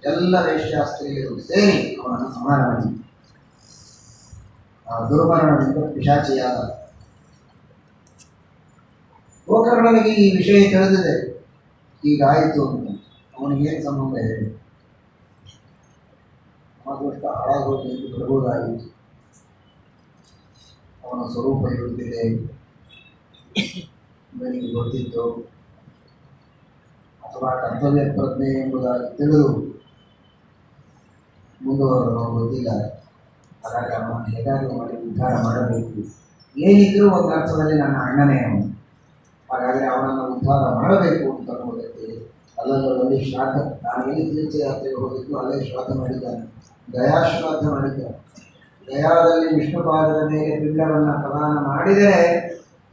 ಎಲ್ಲ ವೇಶ್ಯಾಸ್ತ್ರೀಯರು ಸೇರಿ ಅವನನ್ನು ಸಂಹಾರ ಮಾಡಿ ದುರ್ಮರಣದಿಂದ ಪಿಶಾಚಿಯಾದ. ಗೋಕರ್ಣನಿಗೆ ಈ ವಿಷಯ ತಿಳಿದಿದೆ, ಹೀಗಾಯಿತು ಅಂತ. ಅವನಿಗೇನು ಸಂಬಂಧ ಹೇಳಿ? ಅದೃಷ್ಟ ಹಾಳಾಗೋದು ಎಂದು ಬರಬಹುದಾಗಿತ್ತು. ಅವನ ಸ್ವರೂಪ ಇರುತ್ತಿದೆ, ಇವನಿಗೆ ಗೊತ್ತಿತ್ತು, ಅಥವಾ ಕರ್ತವ್ಯ ಪ್ರಜ್ಞೆ ಎಂಬುದಾಗಿ ತಿಳಿದು ಮುಂದುವರೆದು ಗೊತ್ತಿಲ್ಲ. ಹಾಗಾಗಿ ಅವನು ಹೇಗಾದರೂ ಮಾಡಿ ಉದ್ಧಾರ ಮಾಡಬೇಕು. ಏನಿದ್ರೂ ಒಂದು ಅರ್ಥದಲ್ಲಿ ನನ್ನ ಅಣ್ಣನೇ ಅವನು. ಹಾಗಾದರೆ ಅವನನ್ನು ಉದ್ಧಾರ ಮಾಡಬೇಕು ಅಂತ ಅನ್ನೋದಕ್ಕೆ ಅಲ್ಲಲ್ಲಿ ಶ್ರಾದ್ದ, ನಾನು ಎಲ್ಲಿ ತೀರ್ಥಯಾತ್ರೆಗೆ ಹೋಗಿದ್ದು ಅಲ್ಲೇ ಶ್ರಾದ್ದ ಮಾಡಿದ್ದಾನೆ, ಗಯಾಶ್ರಾದ್ದ ಮಾಡಿದ್ದಾನೆ. ಗಯಾದಲ್ಲಿ ವಿಷ್ಣುಪಾದದ ಮೇಲೆ ಪಿಂಡವನ್ನು ಪ್ರದಾನ ಮಾಡಿದರೆ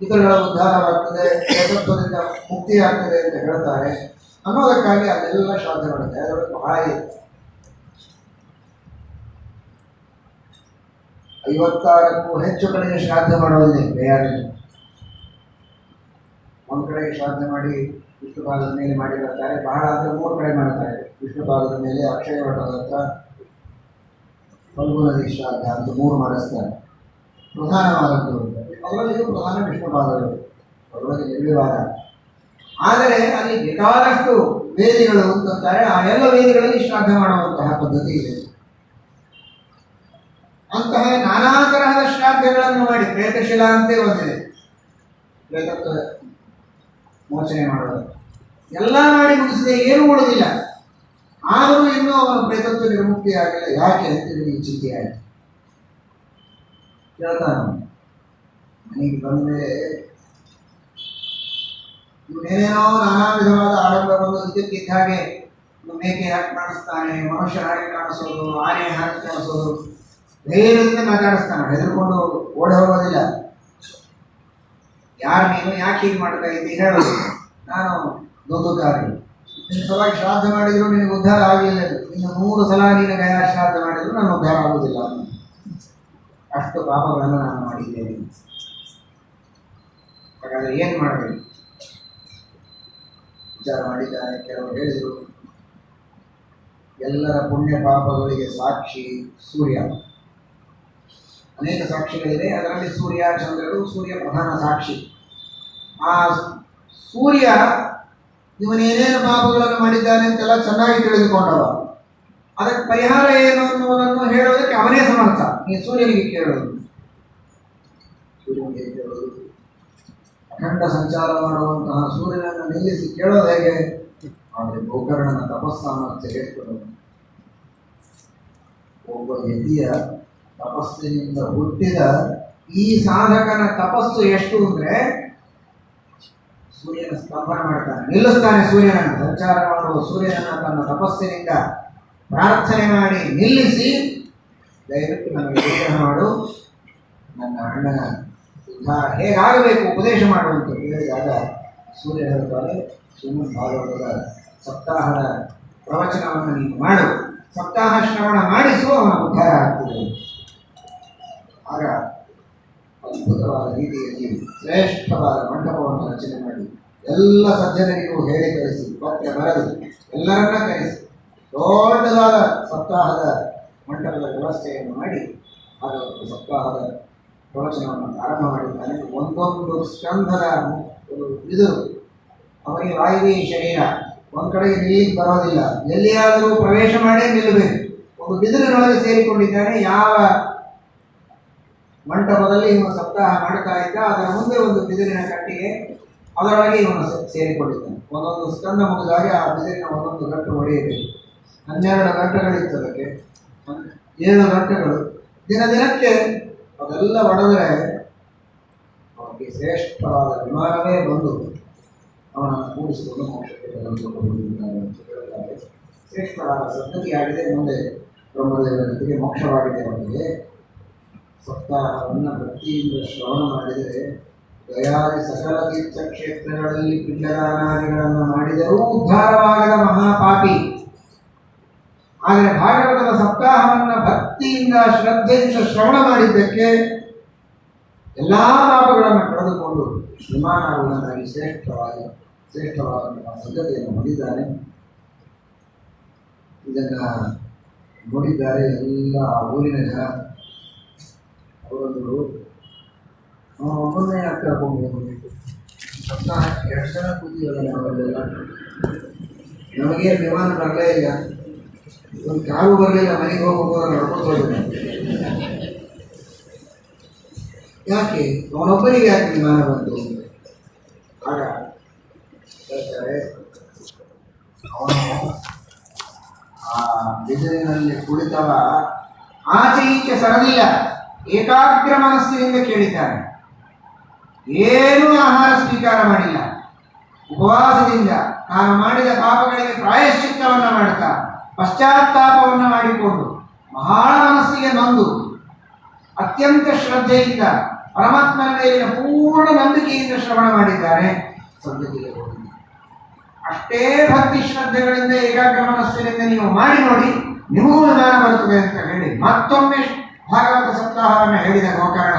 ಇತರಗಳ ಉದ್ಧಾರವಾಗ್ತದೆ, ಏಕತ್ವದಿಂದ ಮುಕ್ತಿಯಾಗ್ತದೆ ಅಂತ ಹೇಳ್ತಾರೆ. ಅನ್ನೋದಕ್ಕಾಗಿ ಅಲ್ಲೆಲ್ಲ ಶ್ರಾದ್ದ ಮಾಡಿದ್ದಾರೆ. ಅದರೊಳಗೆ ಬಹಳ ಇದೆ. 56ಕ್ಕೂ ಹೆಚ್ಚು ಕಡೆಗೆ ಶ್ರಾದ್ದ ಮಾಡೋದಿದೆ ಗಯಾದಲ್ಲಿ. ಒಂದು ಕಡೆಗೆ ಶ್ರಾದ್ದ ಮಾಡಿ ವಿಷ್ಣುಪಾದದ ಮೇಲೆ ಮಾಡಿ ಬರ್ತಾರೆ. ಬಹಳ ಅಂದರೆ 3 ಕಡೆ ಮಾಡ್ತಾರೆ. ವಿಷ್ಣುಪಾದದ ಮೇಲೆ, ಅಕ್ಷಯ ಮಠದ ಹತ್ರ, ಫಲ್ಗು ನದಿ ಶ್ರಾದ್ದ ಅಂತ 3 ಮಾಡಿಸ್ತಾರೆ. ಪ್ರಧಾನವಾದದ್ದು ಅವರಲ್ಲಿಯೂ ಪ್ರಧಾನ ವಿಷ್ಣುಪಾದಗಳು, ಅವರೊಳಗೆ ನಿರ್ವಿವಾದ. ಆದರೆ ಅಲ್ಲಿ ಬೇಕಾದಷ್ಟು ವೇದಿಗಳು ಅಂತಾರೆ. ಆ ಎಲ್ಲ ವೇದಿಗಳಲ್ಲಿ ಶ್ರಾದ್ದ ಮಾಡುವಂತಹ ಪದ್ಧತಿ ಇದೆ. ಅಂತಹ ನಾನಾ ತರಹದ ಶ್ರಾದ್ದಗಳನ್ನು ಮಾಡಿ, ಪ್ರೇತಶಿಲಾ ಅಂತೇ ಬಂದಿದೆ, ಪ್ರೇತತ್ವ ಮೋಚನೆ ಮಾಡೋದು ಎಲ್ಲ ಮಾಡಿ ಮುಗಿಸಿದೆ, ಏನೂ ಉಳಿದಿಲ್ಲ. ಆದರೂ ಇನ್ನೂ ಅವನ ಪ್ರೇತತ್ವ ನಿರ್ಮುಕ್ತಿ ಆಗಿಲ್ಲ. ಯಾಕೆ ಅಂತ ನಿಮಗೆ ಚಿಂತೆ ಆಯಿತು. ಕೇಳ್ತಾನೆ ಮನೆಗೆ ಬಂದ ಮೇಲೆ ಇವನೇನೇನೋ ನಾನಾ ವಿಧವಾದ ಆಡಂಬರವನ್ನು ಇದಕ್ಕಿದ್ದ ಹಾಗೆ ಮೇಕೆ ಹಾಕಿ ಕಾಣಿಸ್ತಾನೆ, ಮನುಷ್ಯರ ಹಾಗೆ ಕಾಣಿಸೋದು, ಆನೆ ಹಾಕಿ ಕಾಣಿಸೋದು, ಧೈರ್ಯದಿಂದ ಮಾತಾಡಿಸ್ತಾನೆ, ಹೆದರ್ಕೊಂಡು ಓಡಿ ಹೋಗೋದಿಲ್ಲ. ಯಾರು ನೀನು, ಯಾಕೆ ಹೀಗೆ ಮಾಡ್ತಾ ಇದ್ದೀನಿ ಹೇಳೋದು. ನಾನು ದುಂದುಕಾರಿ, ನಿನ್ನ ಸಲುವಾಗಿ ಶ್ರಾದ್ದ ಮಾಡಿದ್ರು ನಿನಗೆ ಉದ್ಧಾರ ಆಗಲಿಲ್ಲ, ಇನ್ನು 100 ಸಲ ನೀನು ಗಯಾ ಶ್ರಾದ್ದ ಮಾಡಿದ್ರು ನಾನು ಉದ್ಧಾರ ಆಗುವುದಿಲ್ಲ. ಅಷ್ಟು ಪಾಪಗಳನ್ನು ನಾನು ಮಾಡಿದ್ದೇನೆ. ಹಾಗಾದರೆ ಏನು ಮಾಡಬೇಕು ವಿಚಾರ ಮಾಡಿದ್ದಾರೆ. ಕೆಲವರು ಹೇಳಿದರು, ಎಲ್ಲರ ಪುಣ್ಯ ಪಾಪಗಳಿಗೆ ಸಾಕ್ಷಿ ಸೂರ್ಯ. ಅನೇಕ ಸಾಕ್ಷಿಗಳಿವೆ, ಅದರಲ್ಲಿ ಸೂರ್ಯ, ಚಂದ್ರರು. ಸೂರ್ಯ ಪ್ರಧಾನ ಸಾಕ್ಷಿ. ಆ ಸೂರ್ಯ ಇವನೇನೇನು ಪಾಪಗಳನ್ನು ಮಾಡಿದ್ದಾನೆ ಅಂತೆಲ್ಲ ಚೆನ್ನಾಗಿ ತಿಳಿದುಕೊಂಡವ. ಅದಕ್ಕೆ ಪರಿಹಾರ ಏನು ಅನ್ನುವುದನ್ನು ಹೇಳೋದಕ್ಕೆ ಅವನೇ ಸಮರ್ಥ. ನೀನು ಸೂರ್ಯನಿಗೆ ಕೇಳೋದು, ಸೂರ್ಯನಿಗೆ ಕೇಳೋದು, ಅಖಂಡ ಸಂಚಾರ ಮಾಡುವಂತಹ ಸೂರ್ಯನನ್ನು ನಿಲ್ಲಿಸಿ ಕೇಳೋದು ಹೇಗೆ? ಆದರೆ ಗೋಕರ್ಣನ ತಪಸ್ಸಾಮರ್ಥ್ಯ ಹೇಳ್ಕೊಳ್ಳೋದು. ಒಬ್ಬ ಯತಿಯ ತಪಸ್ಸಿನಿಂದ ಹುಟ್ಟಿದ ಈ ಸಾಧಕನ ತಪಸ್ಸು ಎಷ್ಟು ಅಂದರೆ, ಸೂರ್ಯನ ಸ್ತಂಭನ ಮಾಡ್ತಾನೆ, ನಿಲ್ಲಿಸ್ತಾನೆ. ಸೂರ್ಯನನ್ನು, ಸಂಚಾರ ಮಾಡುವ ಸೂರ್ಯನನ್ನು ತನ್ನ ತಪಸ್ಸಿನಿಂದ ಪ್ರಾರ್ಥನೆ ಮಾಡಿ ನಿಲ್ಲಿಸಿ, ದಯವಿಟ್ಟು ನನಗೆ ವಿಗ್ರಹ ಮಾಡು, ನನ್ನ ಅಣ್ಣನ ಉದ್ಧಾರ ಹೇಗಾಗಬೇಕು ಉಪದೇಶ ಮಾಡುವಂತ ಹೇಳಿದಾಗ ಸೂರ್ಯ ಹೇಳ್ತಾರೆ, ಶ್ರೀಮದ್ ಭಾಗವತದ ಸಪ್ತಾಹದ ಪ್ರವಚನವನ್ನು ನೀನು ಮಾಡು, ಸಪ್ತಾಹ ಶ್ರವಣ ಮಾಡಿಸು, ಅವನ ಉದ್ಧಾರ ಆಗ್ತದೆ. ಆಗ ಅದ್ಭುತವಾದ ರೀತಿಯಲ್ಲಿ ಶ್ರೇಷ್ಠವಾದ ಮಂಟಪವನ್ನು ರಚನೆ ಮಾಡಿ ಎಲ್ಲ ಸಜ್ಜನರಿಗೂ ಹೇಳಿ ಕಳಿಸಿ, ಪತ್ರ ಬರೆದು ಎಲ್ಲರನ್ನ ಕರೆಸಿ ದೊಡ್ಡದಾದ ಸಪ್ತಾಹದ ಮಂಟಪದ ವ್ಯವಸ್ಥೆಯನ್ನು ಮಾಡಿ ಆಗ ಸಪ್ತಾಹದ ಪ್ರವಚನವನ್ನು ಆರಂಭ ಮಾಡಿದ್ದಾನೆ. ಒಂದೊಂದು ಸ್ಕಂಧದ ಇದು ಅವನಿಗೆ ವಾಯುವಿ ಶರೀರ ಒಂದು ಕಡೆಗೆ ನಿಲ್ಲಿಗೆ ಬರೋದಿಲ್ಲ, ಎಲ್ಲಿಯಾದರೂ ಪ್ರವೇಶ ಮಾಡೇ ನಿಲ್ಲಬೇಕು. ಒಂದು ಬಿದಿರಿನೊಳಗೆ ಸೇರಿಕೊಂಡಿದ್ದಾನೆ. ಯಾವ ಮಂಟಪದಲ್ಲಿ ಇವನು ಸಪ್ತಾಹ ಮಾಡ್ತಾ ಇದ್ದ ಅದರ ಮುಂದೆ ಒಂದು ಬಿದಿರಿನ ಕಟ್ಟಿಗೆ, ಅದರೊಳಗೆ ಇವನು ಸೇರಿಕೊಂಡಿದ್ದಾನೆ. ಒಂದೊಂದು ಸ್ಕಂದ ಮುಗಿದಾಗ ಆ ಬಿದಿರಿನ ಒಂದೊಂದು ಗಂಟು ಹೊಡೆಯಬೇಕು. 12 ಗಂಟೆಗಳಿತ್ತು ಅದಕ್ಕೆ, 7 ಗಂಟೆಗಳು. ದಿನಕ್ಕೆ ಅದೆಲ್ಲ ಒಡೆದರೆ ಅವನಿಗೆ ಶ್ರೇಷ್ಠವಾದ ವಿಮಾನವೇ ಬಂದು ಅವನನ್ನು ಕೂಡಿಸಿಕೊಂಡು ಮೋಕ್ಷಕ್ಕೆ ಬಂದಿದ್ದಾರೆ ಅಂತ ಹೇಳಿದ್ದಾರೆ. ಶ್ರೇಷ್ಠವಾದ ಸದ್ಗತಿಯಾಗಿದೆ. ಮುಂದೆ ಬ್ರಹ್ಮದೇವರ ಜೊತೆಗೆ ಮೋಕ್ಷವಾಗಿದೆ ಅವನಿಗೆ. ಸಪ್ತಾಹವನ್ನು ಭಕ್ತಿಯಿಂದ ಶ್ರವಣ ಮಾಡಿದರೆ ದಯಾದಿ ಸಕಲ ತೀರ್ಥ ಕ್ಷೇತ್ರಗಳಲ್ಲಿ ಪಿಂಡದಾನಾದಿಗಳನ್ನು ಮಾಡಿದರೂ ಉದ್ಧಾರವಾಗದ ಮಹಾಪಾಪಿ. ಆದರೆ ಭಾಗವತದ ಸಪ್ತಾಹವನ್ನು ಭಕ್ತಿಯಿಂದ ಶ್ರದ್ಧೆಯಿಂದ ಶ್ರವಣ ಮಾಡಿದ್ದಕ್ಕೆ ಎಲ್ಲ ಪಾಪಗಳನ್ನು ಕಳೆದುಕೊಂಡು ವಿಮಾನವುಗಳನ್ನಾಗಿ ಶ್ರೇಷ್ಠವಾದ ಸಂಗತಿಯನ್ನು ಹೊಂದಿದ್ದಾನೆ. ಇದನ್ನು ನೋಡಿದ್ದಾರೆ ಎಲ್ಲ ಊರಿನ ಜನ. ಅವರೊಂದು ಒಬ್ಬನೇ ಕರ್ಕೊಂಡು ಸಪ್ತಾಹ 2 ಜನ ಕೂತಿದ್ದಾರೆ. ಅವರೆಲ್ಲ ನಮಗೆ ವಿಮಾನ ಬರಲೇ ಇಲ್ಲ, ಒಂದು ಕಾರು ಬರಲಿಲ್ಲ, ಮನೆಗೆ ಹೋಗುವಾಗ ನಡ್ಕೊಂಡು ಹೋಗಿಲ್ಲ. ಯಾಕೆ ಅವನೊಬ್ಬನಿಗೆ ಯಾಕೆ ವಿಮಾನ ಬಂತು? ಆಗ ಹೇಳ್ತಾರೆ, ಅವನು ಆ ಬಿದಿರಿನಲ್ಲಿ ಕುಳಿತವ ಆಚೆ ಈಚೆ ಸರದಿಲ್ಲ, ಏಕಾಗ್ರ ಮನಸ್ಸಿನಿಂದ ಕೇಳಿದ್ದಾನೆ. ಏನೂ ಆಹಾರ ಸ್ವೀಕಾರ ಮಾಡಿಲ್ಲ. ಉಪವಾಸದಿಂದ ನಾನು ಮಾಡಿದ ಪಾಪಗಳಿಗೆ ಪ್ರಾಯಶ್ಚಿತ್ತವನ್ನು ಮಾಡ್ತಾ ಪಶ್ಚಾತ್ತಾಪವನ್ನು ಮಾಡಿಕೊಂಡು ಬಹಳ ಮನಸ್ಸಿಗೆ ನೊಂದು ಅತ್ಯಂತ ಶ್ರದ್ಧೆಯಿಂದ ಪರಮಾತ್ಮನ ಮೇಲಿನ ಪೂರ್ಣ ನಂಬಿಕೆಯಿಂದ ಶ್ರವಣ ಮಾಡಿದ್ದಾರೆ. ಸದ್ಗತಿಗೆ ಹೋಗಿ ಅಷ್ಟೇ ಭಕ್ತಿ ಶ್ರದ್ಧೆಗಳಿಂದ ಏಕಾಗ್ರ ಮನಸ್ಸಿನಿಂದ ನೀವು ಮಾಡಿ ನೋಡಿ, ನಿಮಗೂ ವಿಧಾನ ಬರುತ್ತದೆ ಅಂತ ಹೇಳಿ ಮತ್ತೊಮ್ಮೆ ಭಾಗವತ ಸಪ್ತಾಹವನ್ನು ಹೇಳಿದ ಗೋಕರ್ಣ.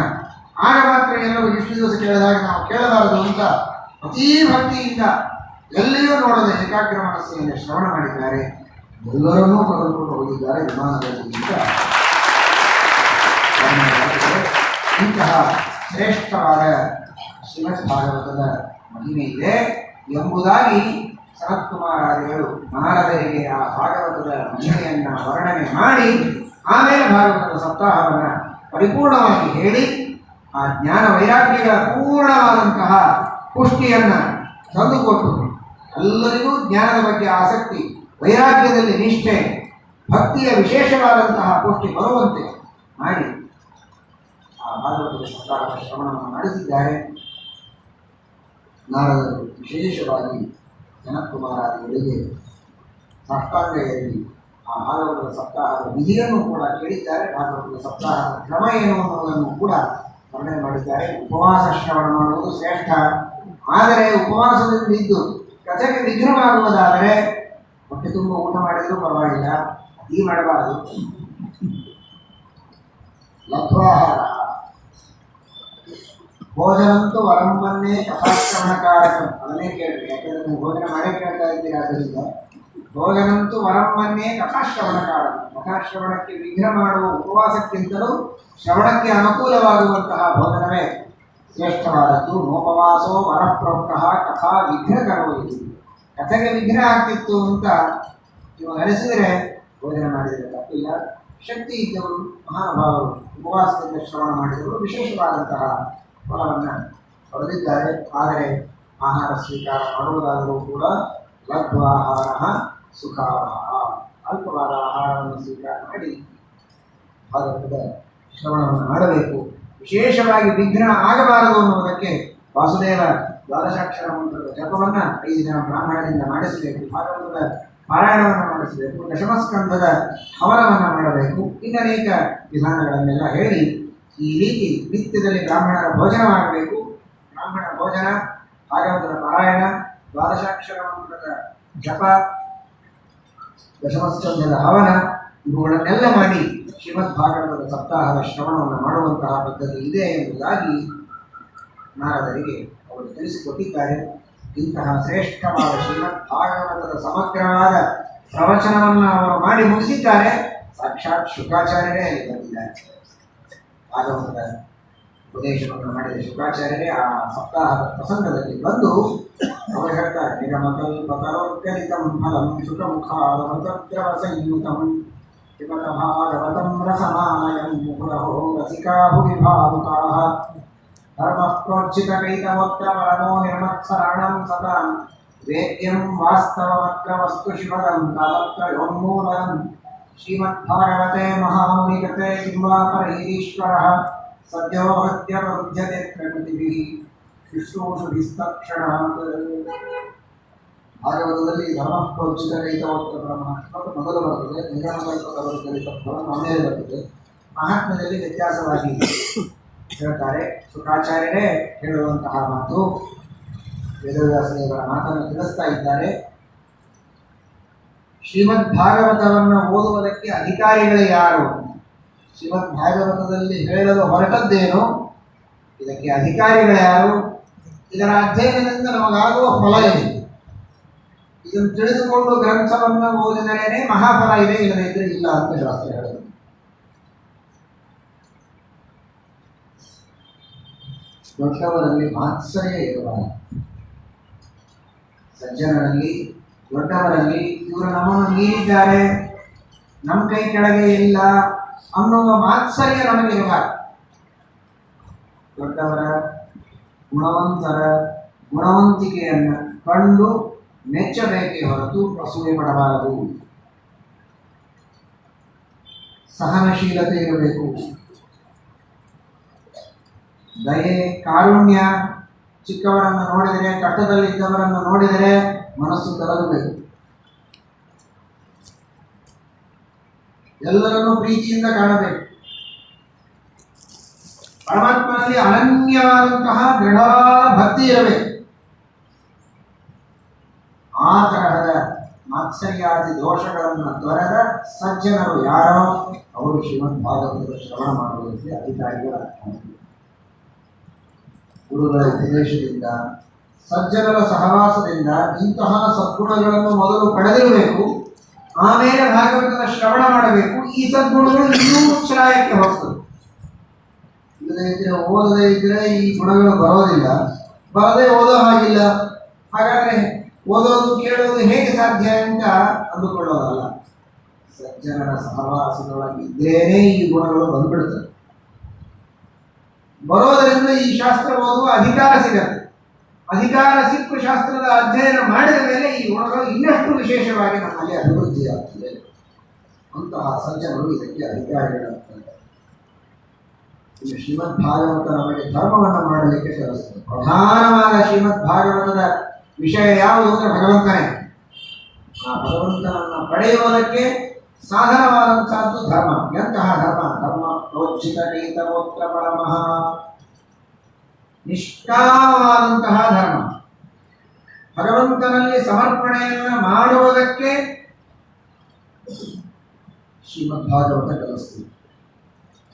ಆಗ ಮಾತ್ರ ಎಲ್ಲರೂ ಇಷ್ಟು ದಿವಸ ಕೇಳಿದಾಗ ನಾವು ಕೇಳಬಾರದು ಅಂತ ಅತೀ ಭಕ್ತಿಯಿಂದ ಎಲ್ಲಿಯೂ ನೋಡದೆ ಏಕಾಗ್ರ ಮನಸ್ಸಿನಿಂದ ಶ್ರವಣ ಮಾಡಿದ್ದಾರೆ. ಎಲ್ಲರನ್ನೂ ಕರೆದುಕೊಂಡು ಹೋಗಿದ್ದಾರೆ ವಿಮಾನದಲ್ಲಿ. ಇಂತಹ ಶ್ರೇಷ್ಠವಾದ ಶ್ರೀಮದ್ ಭಾಗವತದ ಮಹಿಮೆ ಇದೆ ಎಂಬುದಾಗಿ ಸನತ್ಕುಮಾರಾದಿಗಳು ನಾರದರಿಗೆ ಆ ಭಾಗವತದ ಮಹಿಮೆಯನ್ನು ವರ್ಣನೆ ಮಾಡಿ ಆಮೇಲೆ ಭಾಗವತದ ಸಪ್ತಾಹವನ್ನು ಪರಿಪೂರ್ಣವಾಗಿ ಹೇಳಿ ಆ ಜ್ಞಾನ ವೈರಾಗ್ಯಗಳ ಪೂರ್ಣವಾದಂತಹ ಪುಷ್ಟಿಯನ್ನು ತಂದುಕೊಟ್ಟು ಎಲ್ಲರಿಗೂ ಜ್ಞಾನದ ಬಗ್ಗೆ ಆಸಕ್ತಿ, ವೈರಾಗ್ಯದಲ್ಲಿ ನಿಷ್ಠೆ, ಭಕ್ತಿಯ ವಿಶೇಷವಾದಂತಹ ಪುಷ್ಟಿ ಬರುವಂತೆ ಮಾಡಿ ಆ ಭಾಗವತದ ಸಪ್ತಾಹದ ಶ್ರವಣವನ್ನು ನಡೆಸಿದ್ದಾರೆ. ನಾರದರು ವಿಶೇಷವಾಗಿ ಜನಕುಮಾರಾದಿಗಳಿಗೆ ಸಾಷ್ಟಾಂಗದಲ್ಲಿ ಆ ಭಾಗವತದ ಸಪ್ತಾಹದ ವಿಧಿಯನ್ನು ಕೂಡ ಕೇಳಿದ್ದಾರೆ. ಭಾಗವತದ ಸಪ್ತಾಹದ ಕ್ರಮ ಏನು ಅನ್ನೋದನ್ನು ಕೂಡ ವರ್ಣನೆ ಮಾಡಿದ್ದಾರೆ. ಉಪವಾಸ ಶ್ರವಣ ಮಾಡುವುದು ಶ್ರೇಷ್ಠ. ಆದರೆ ಉಪವಾಸದಿಂದ ಇದ್ದು ಕಥೆಗೆ ವಿಘ್ನವಾಗುವುದಾದರೆ ಹೊಟ್ಟೆ ತುಂಬ ಊಟ ಮಾಡಿದರೂ ಪರವಾಗಿಲ್ಲ, ಅತೀ ಮಾಡಬಾರದು. ಲಘ್ವಾಹಾರ ಭೋಜನಂತೂ ವರಂಬನ್ನೇ ಕಥಾಶ್ರವಣಕಾರಕ. ಅದನ್ನೇ ಕೇಳ್ರಿ, ಯಾಕೆಂದ್ರೆ ನೀವು ಭೋಜನ ಮಾಡೇ ಕೇಳ್ತಾ ಇದ್ದೀರಿ. ಆದ್ದರಿಂದ ಭೋಜನಂತೂ ವರಂಬನ್ನೇ ಕಥಾಶ್ರವಣಕಾರಕ. ಕಥಾಶ್ರವಣಕ್ಕೆ ವಿಘ್ನ ಮಾಡುವ ಉಪವಾಸಕ್ಕಿಂತಲೂ ಶ್ರವಣಕ್ಕೆ ಅನುಕೂಲವಾಗುವಂತಹ ಭೋಜನವೇ ಶ್ರೇಷ್ಠವಾದದ್ದು. ನೋಪವಾಸೋ ವರಪ್ರೋಕ್ತಃ ಕಥಾ ವಿಘ್ನ ಕರುವುದು. ಕಥೆಗೆ ವಿಘ್ನ ಆಗ್ತಿತ್ತು ಅಂತ ಇವಾಗ ಅನಿಸಿದರೆ ಭೋಜನ ಮಾಡಿದರೆ ತಪ್ಪಿಲ್ಲ. ಶಕ್ತಿ ಇದ್ದವರು ಮಹಾನುಭಾವರು ಉಪವಾಸದಿಂದ ಶ್ರವಣ ಮಾಡಿದವರು ವಿಶೇಷವಾದಂತಹ ಫಲವನ್ನು ಪಡೆದಿದ್ದಾರೆ. ಆದರೆ ಆಹಾರ ಸ್ವೀಕಾರ ಮಾಡುವುದಾದರೂ ಕೂಡ ಲಘ್ವಾಹಾರ ಸುಖಾಹಾರ, ಅಲ್ಪವಾದ ಆಹಾರವನ್ನು ಸ್ವೀಕಾರ ಮಾಡಿ ಭಾಗವತದ ಶ್ರವಣವನ್ನು ಮಾಡಬೇಕು. ವಿಶೇಷವಾಗಿ ವಿಘ್ನ ಆಗಬಾರದು ಅನ್ನುವುದಕ್ಕೆ ವಾಸುದೇವ ದ್ವಾದಶಾಕ್ಷರ ಮಂತ್ರದ ಜಪವನ್ನು 5 ಜನ ಬ್ರಾಹ್ಮಣರಿಂದ ಮಾಡಿಸಬೇಕು. ಭಾಗವತದ ಪಾರಾಯಣವನ್ನು ಮಾಡಿಸಬೇಕು. ದಶಮಸ್ಕಂಧದ ಹವನವನ್ನು ಮಾಡಬೇಕು. ಇನ್ನನೇಕ ವಿಧಾನಗಳನ್ನೆಲ್ಲ ಹೇಳಿ ಈ ರೀತಿ ನಿತ್ಯದಲ್ಲಿ ಬ್ರಾಹ್ಮಣರ ಭೋಜನವಾಗಬೇಕು. ಬ್ರಾಹ್ಮಣ ಭೋಜನ, ಭಾಗವತದ ಪಾರಾಯಣ, ದ್ವಾದಶಾಕ್ಷರ ಮಂತ್ರದ ಜಪ, ದಶಮಸ್ಕಂಧದ ಹವನ ಇವುಗಳನ್ನೆಲ್ಲ ಮಾಡಿ ಶ್ರೀಮದ್ ಭಾಗವತದ ಸಪ್ತಾಹದ ಶ್ರವಣವನ್ನು ಮಾಡುವಂತಹ ಪದ್ಧತಿ ಇದೆ ಎಂಬುದಾಗಿ ನಾರದರಿಗೆ ಅವರು ತಿಳಿಸಿಕೊಟ್ಟಿದ್ದಾರೆ. ಇಂತಹ ಶ್ರೇಷ್ಠವಾದ ಶ್ರೀಮದ್ ಭಾಗವತದ ಸಮಗ್ರವಾದ ಪ್ರವಚನವನ್ನು ಅವರು ಮಾಡಿ ಮುಗಿಸಿದ್ದಾರೆ. ಸಾಕ್ಷಾತ್ ಶುಕಾಚಾರ್ಯರೇ ಅಲ್ಲಿ ಬಂದಿದ್ದಾರೆ. ಭಾಗವತದ ಉಪದೇಶವನ್ನು ಮಾಡಿದ ಶುಕಾಚಾರ್ಯರೇ ಆ ಸಪ್ತಾಹದ ಪ್ರಸಂಗದಲ್ಲಿ ಬಂದು ಅವರು ಹೇಳ್ತಾರೆ, ನಿಗಮಕಲ್ಪತರೋತ್ಕಲಿತಂ ಫಲಂ ಶುಕಮುಖಾದಮತದ್ರವ ಸಂಯುತಂ ಶ್ರೀಮದ್ ಭಾಗವತಂ ರಸಮಾಲಯಂ ಮುಹುರಹೋ ರಸಿಕಾ ಭುವಿ ಭಾವುಕಾಃ ಧರ್ಮಃ ಪ್ರೋಜ್ಜಿತಕೈತಮೋತ್ರಮರಮೋ ನಿರ್ಮತ್ಸರಾಣಂ ಸತಾಂ ವೇದ್ಯಂ ವಾಸ್ತವಮತ್ರ ವಸ್ತು ಶಿವದಂ ತಾದತ್ರಯೋನ್ಮೂಲನಂ ಶ್ರೀಮದ್ಭಾಗವತೆ ಮಹಾಮುನಿಗತೆ ಕಿಂವಾ ಪರೈರೀಶ್ವರಃ ಸದ್ಯೋ ಹೃತ್ಯಪರುಧ್ಯತೆ ಪ್ರಕೃತಿಭಿಃ ಶುಶ್ರೂಷುಭಿಸ್ತಕ್ಷಣಾತ್. ಭಾಗವತದಲ್ಲಿ ಧರ್ಮಃ ಪ್ರೋಜ್ಜಿತಕೈತಮೋತ್ರ ಬ್ರಹ್ಮ ಶ್ಲೋಕ ಮೊದಲು ಬರ್ತದೆ, ನಿಗಮಕಲ್ಪತರೋತ್ಕಲಿತ ಫಲಂ ಆಮೇಲೆ ಬರ್ತದೆ. ಮಹಾತ್ಮ್ಯದಲ್ಲಿ ವ್ಯತ್ಯಾಸವಾಗಿ ಹೇಳ್ತಾರೆ. ಶುಕಾಚಾರ್ಯರೇ ಹೇಳುವಂತಹ ಮಾತು, ವೇದವ್ಯಾಸದೇವರ ಮಾತನ್ನು ತಿಳಿಸ್ತಾ ಇದ್ದಾರೆ. ಶ್ರೀಮದ್ ಭಾಗವತವನ್ನು ಓದುವುದಕ್ಕೆ ಅಧಿಕಾರಿಗಳೇ ಯಾರು? ಶ್ರೀಮದ್ ಭಾಗವತದಲ್ಲಿ ಹೇಳಲು ಹೊರಟದ್ದೇನು? ಇದಕ್ಕೆ ಅಧಿಕಾರಿಗಳು ಯಾರು? ಇದರ ಅಧ್ಯಯನದಿಂದ ನಮಗಾಗುವ ಫಲ ಏನು? ಇದನ್ನು ತಿಳಿದುಕೊಂಡು ಗ್ರಂಥವನ್ನು ಓದಿದರೇನೆ ಮಹಾಫಲ ಇದೆ, ಇಲ್ಲದಿದ್ದರೆ ಇಲ್ಲ ಅಂತ ಶಾಸ್ತ್ರ ಹೇಳೋದು. ದೊಡ್ಡವರಲ್ಲಿ ಮಾತ್ಸರ್ಯ ಇರಬಾರದು. ಸಜ್ಜನರಲ್ಲಿ, ದೊಡ್ಡವರಲ್ಲಿ ಇವರು ನಮ್ಮನ್ನು ಮೀರಿದ್ದಾರೆ, ನಮ್ಮ ಕೈ ಕೆಳಗೆ ಇಲ್ಲ ಅನ್ನುವ ಮಾತ್ಸರ್ಯ ನಮಗಿರಬಾರದು. ದೊಡ್ಡವರ ಗುಣವಂತರ ಗುಣವಂತಿಕೆಯನ್ನು ಕಂಡು ಮೆಚ್ಚಬೇಕೇ ಹೊರತು ಅಸೂಯೆ ಪಡಬಾರದು. ಸಹನಶೀಲತೆ ಇರಬೇಕು. ದಯೆ, ಕಾರುಣ್ಯ. ಚಿಕ್ಕವರನ್ನು ನೋಡಿದರೆ, ಕಟ್ಟದಲ್ಲಿದ್ದವರನ್ನು ನೋಡಿದರೆ ಮನಸ್ಸು ಕರಗಬೇಕು. ಎಲ್ಲರನ್ನೂ ಪ್ರೀತಿಯಿಂದ ಕಾಣಬೇಕು. ಪರಮಾತ್ಮನಲ್ಲಿ ಅನನ್ಯವಾದಂತಹ ದೃಢ ಭಕ್ತಿ ಇರಬೇಕು. ಆ ತರಹದ ಮಾತ್ಸರ್ಯಾದಿ ದೋಷಗಳನ್ನು ತೊರೆದ ಸಜ್ಜನರು ಯಾರೋ ಅವರು ಶ್ರೀಮದ್ ಭಾಗವತದ ಶ್ರವಣ ಮಾಡುವುದಕ್ಕೆ ಅಧಿಕಾರಿಗಳಾಗ್ತಾರೆ. ಗುರುಗಳ ಉಪದೇಶದಿಂದ, ಸಜ್ಜನರ ಸಹವಾಸದಿಂದ ಇಂತಹ ಸದ್ಗುಣಗಳನ್ನು ಮೊದಲು ಪಡೆದಿರಬೇಕು. ಆಮೇಲೆ ಭಾಗವತದ ಶ್ರವಣ ಮಾಡಬೇಕು. ಈ ಸದ್ಗುಣಗಳು ಇನ್ನೂ ಉಚ್ಛ್ರಾಯಕ್ಕೆ ಹೋಗ್ತದೆ. ಇಲ್ಲದೇ ಇದ್ರೆ, ಓದದೇ ಇದ್ರೆ ಈ ಗುಣಗಳು ಬರೋದಿಲ್ಲ. ಬರದೇ ಓದೋ ಹಾಗಿಲ್ಲ. ಹಾಗಾದ್ರೆ ಓದೋದು ಕೇಳೋದು ಹೇಗೆ ಸಾಧ್ಯ ಅಂತ ಅಂದುಕೊಳ್ಳೋದಲ್ಲ. ಸಜ್ಜನರ ಸಹವಾಸದೊಳಗಿದ್ದೇನೆ ಈ ಗುಣಗಳು ಬಂದ್ಬಿಡ್ತದೆ. ಬರೋದರಿಂದ ಈ ಶಾಸ್ತ್ರ ಓದುವ ಅಧಿಕಾರ ಸಿಗತ್ತೆ. ಅಧಿಕಾರ ಸಿಕ್ಕು ಶಾಸ್ತ್ರದ ಅಧ್ಯಯನ ಮಾಡಿದ ಮೇಲೆ ಈ ಗುಣಗಳು ಇನ್ನಷ್ಟು ವಿಶೇಷವಾಗಿ ನಮ್ಮಲ್ಲಿ ಅಭಿವೃದ್ಧಿಯಾಗ್ತದೆ. ಅಂತಹ ಸಜ್ಜನರು ಇದಕ್ಕೆ ಅಧಿಕಾರಿಗಳಾಗ್ತಾರೆ. ಇನ್ನು ಶ್ರೀಮದ್ ಭಾಗವತ ನಮಗೆ ಧರ್ಮವನ್ನು ಮಾಡಲಿಕ್ಕೆ ಕಲಿಸ್ತದೆ. ಪ್ರಧಾನವಾದ ಶ್ರೀಮದ್ ಭಾಗವತದ ವಿಷಯ ಯಾವುದು ಅಂದರೆ ಭಗವಂತನೇ. ಆ ಭಗವಂತನನ್ನು ಪಡೆಯುವುದಕ್ಕೆ ಸಾಧನವಾದಂತಹದ್ದು ಧರ್ಮ. ಎಂತಹ ಧರ್ಮ? ಧರ್ಮ ಪ್ರೋಜ್ಜಿತಕೈತಮೋತ್ರ ಪರಮಃ, ನಿಷ್ಕಾಮವಾದಂತಹ ಧರ್ಮ. ಭಗವಂತನಲ್ಲಿ ಸಮರ್ಪಣೆಯನ್ನು ಮಾಡುವುದಕ್ಕೆ ಶ್ರೀಮದ್ ಭಾಗವತ ಕಲಿಸ್ತೀವಿ.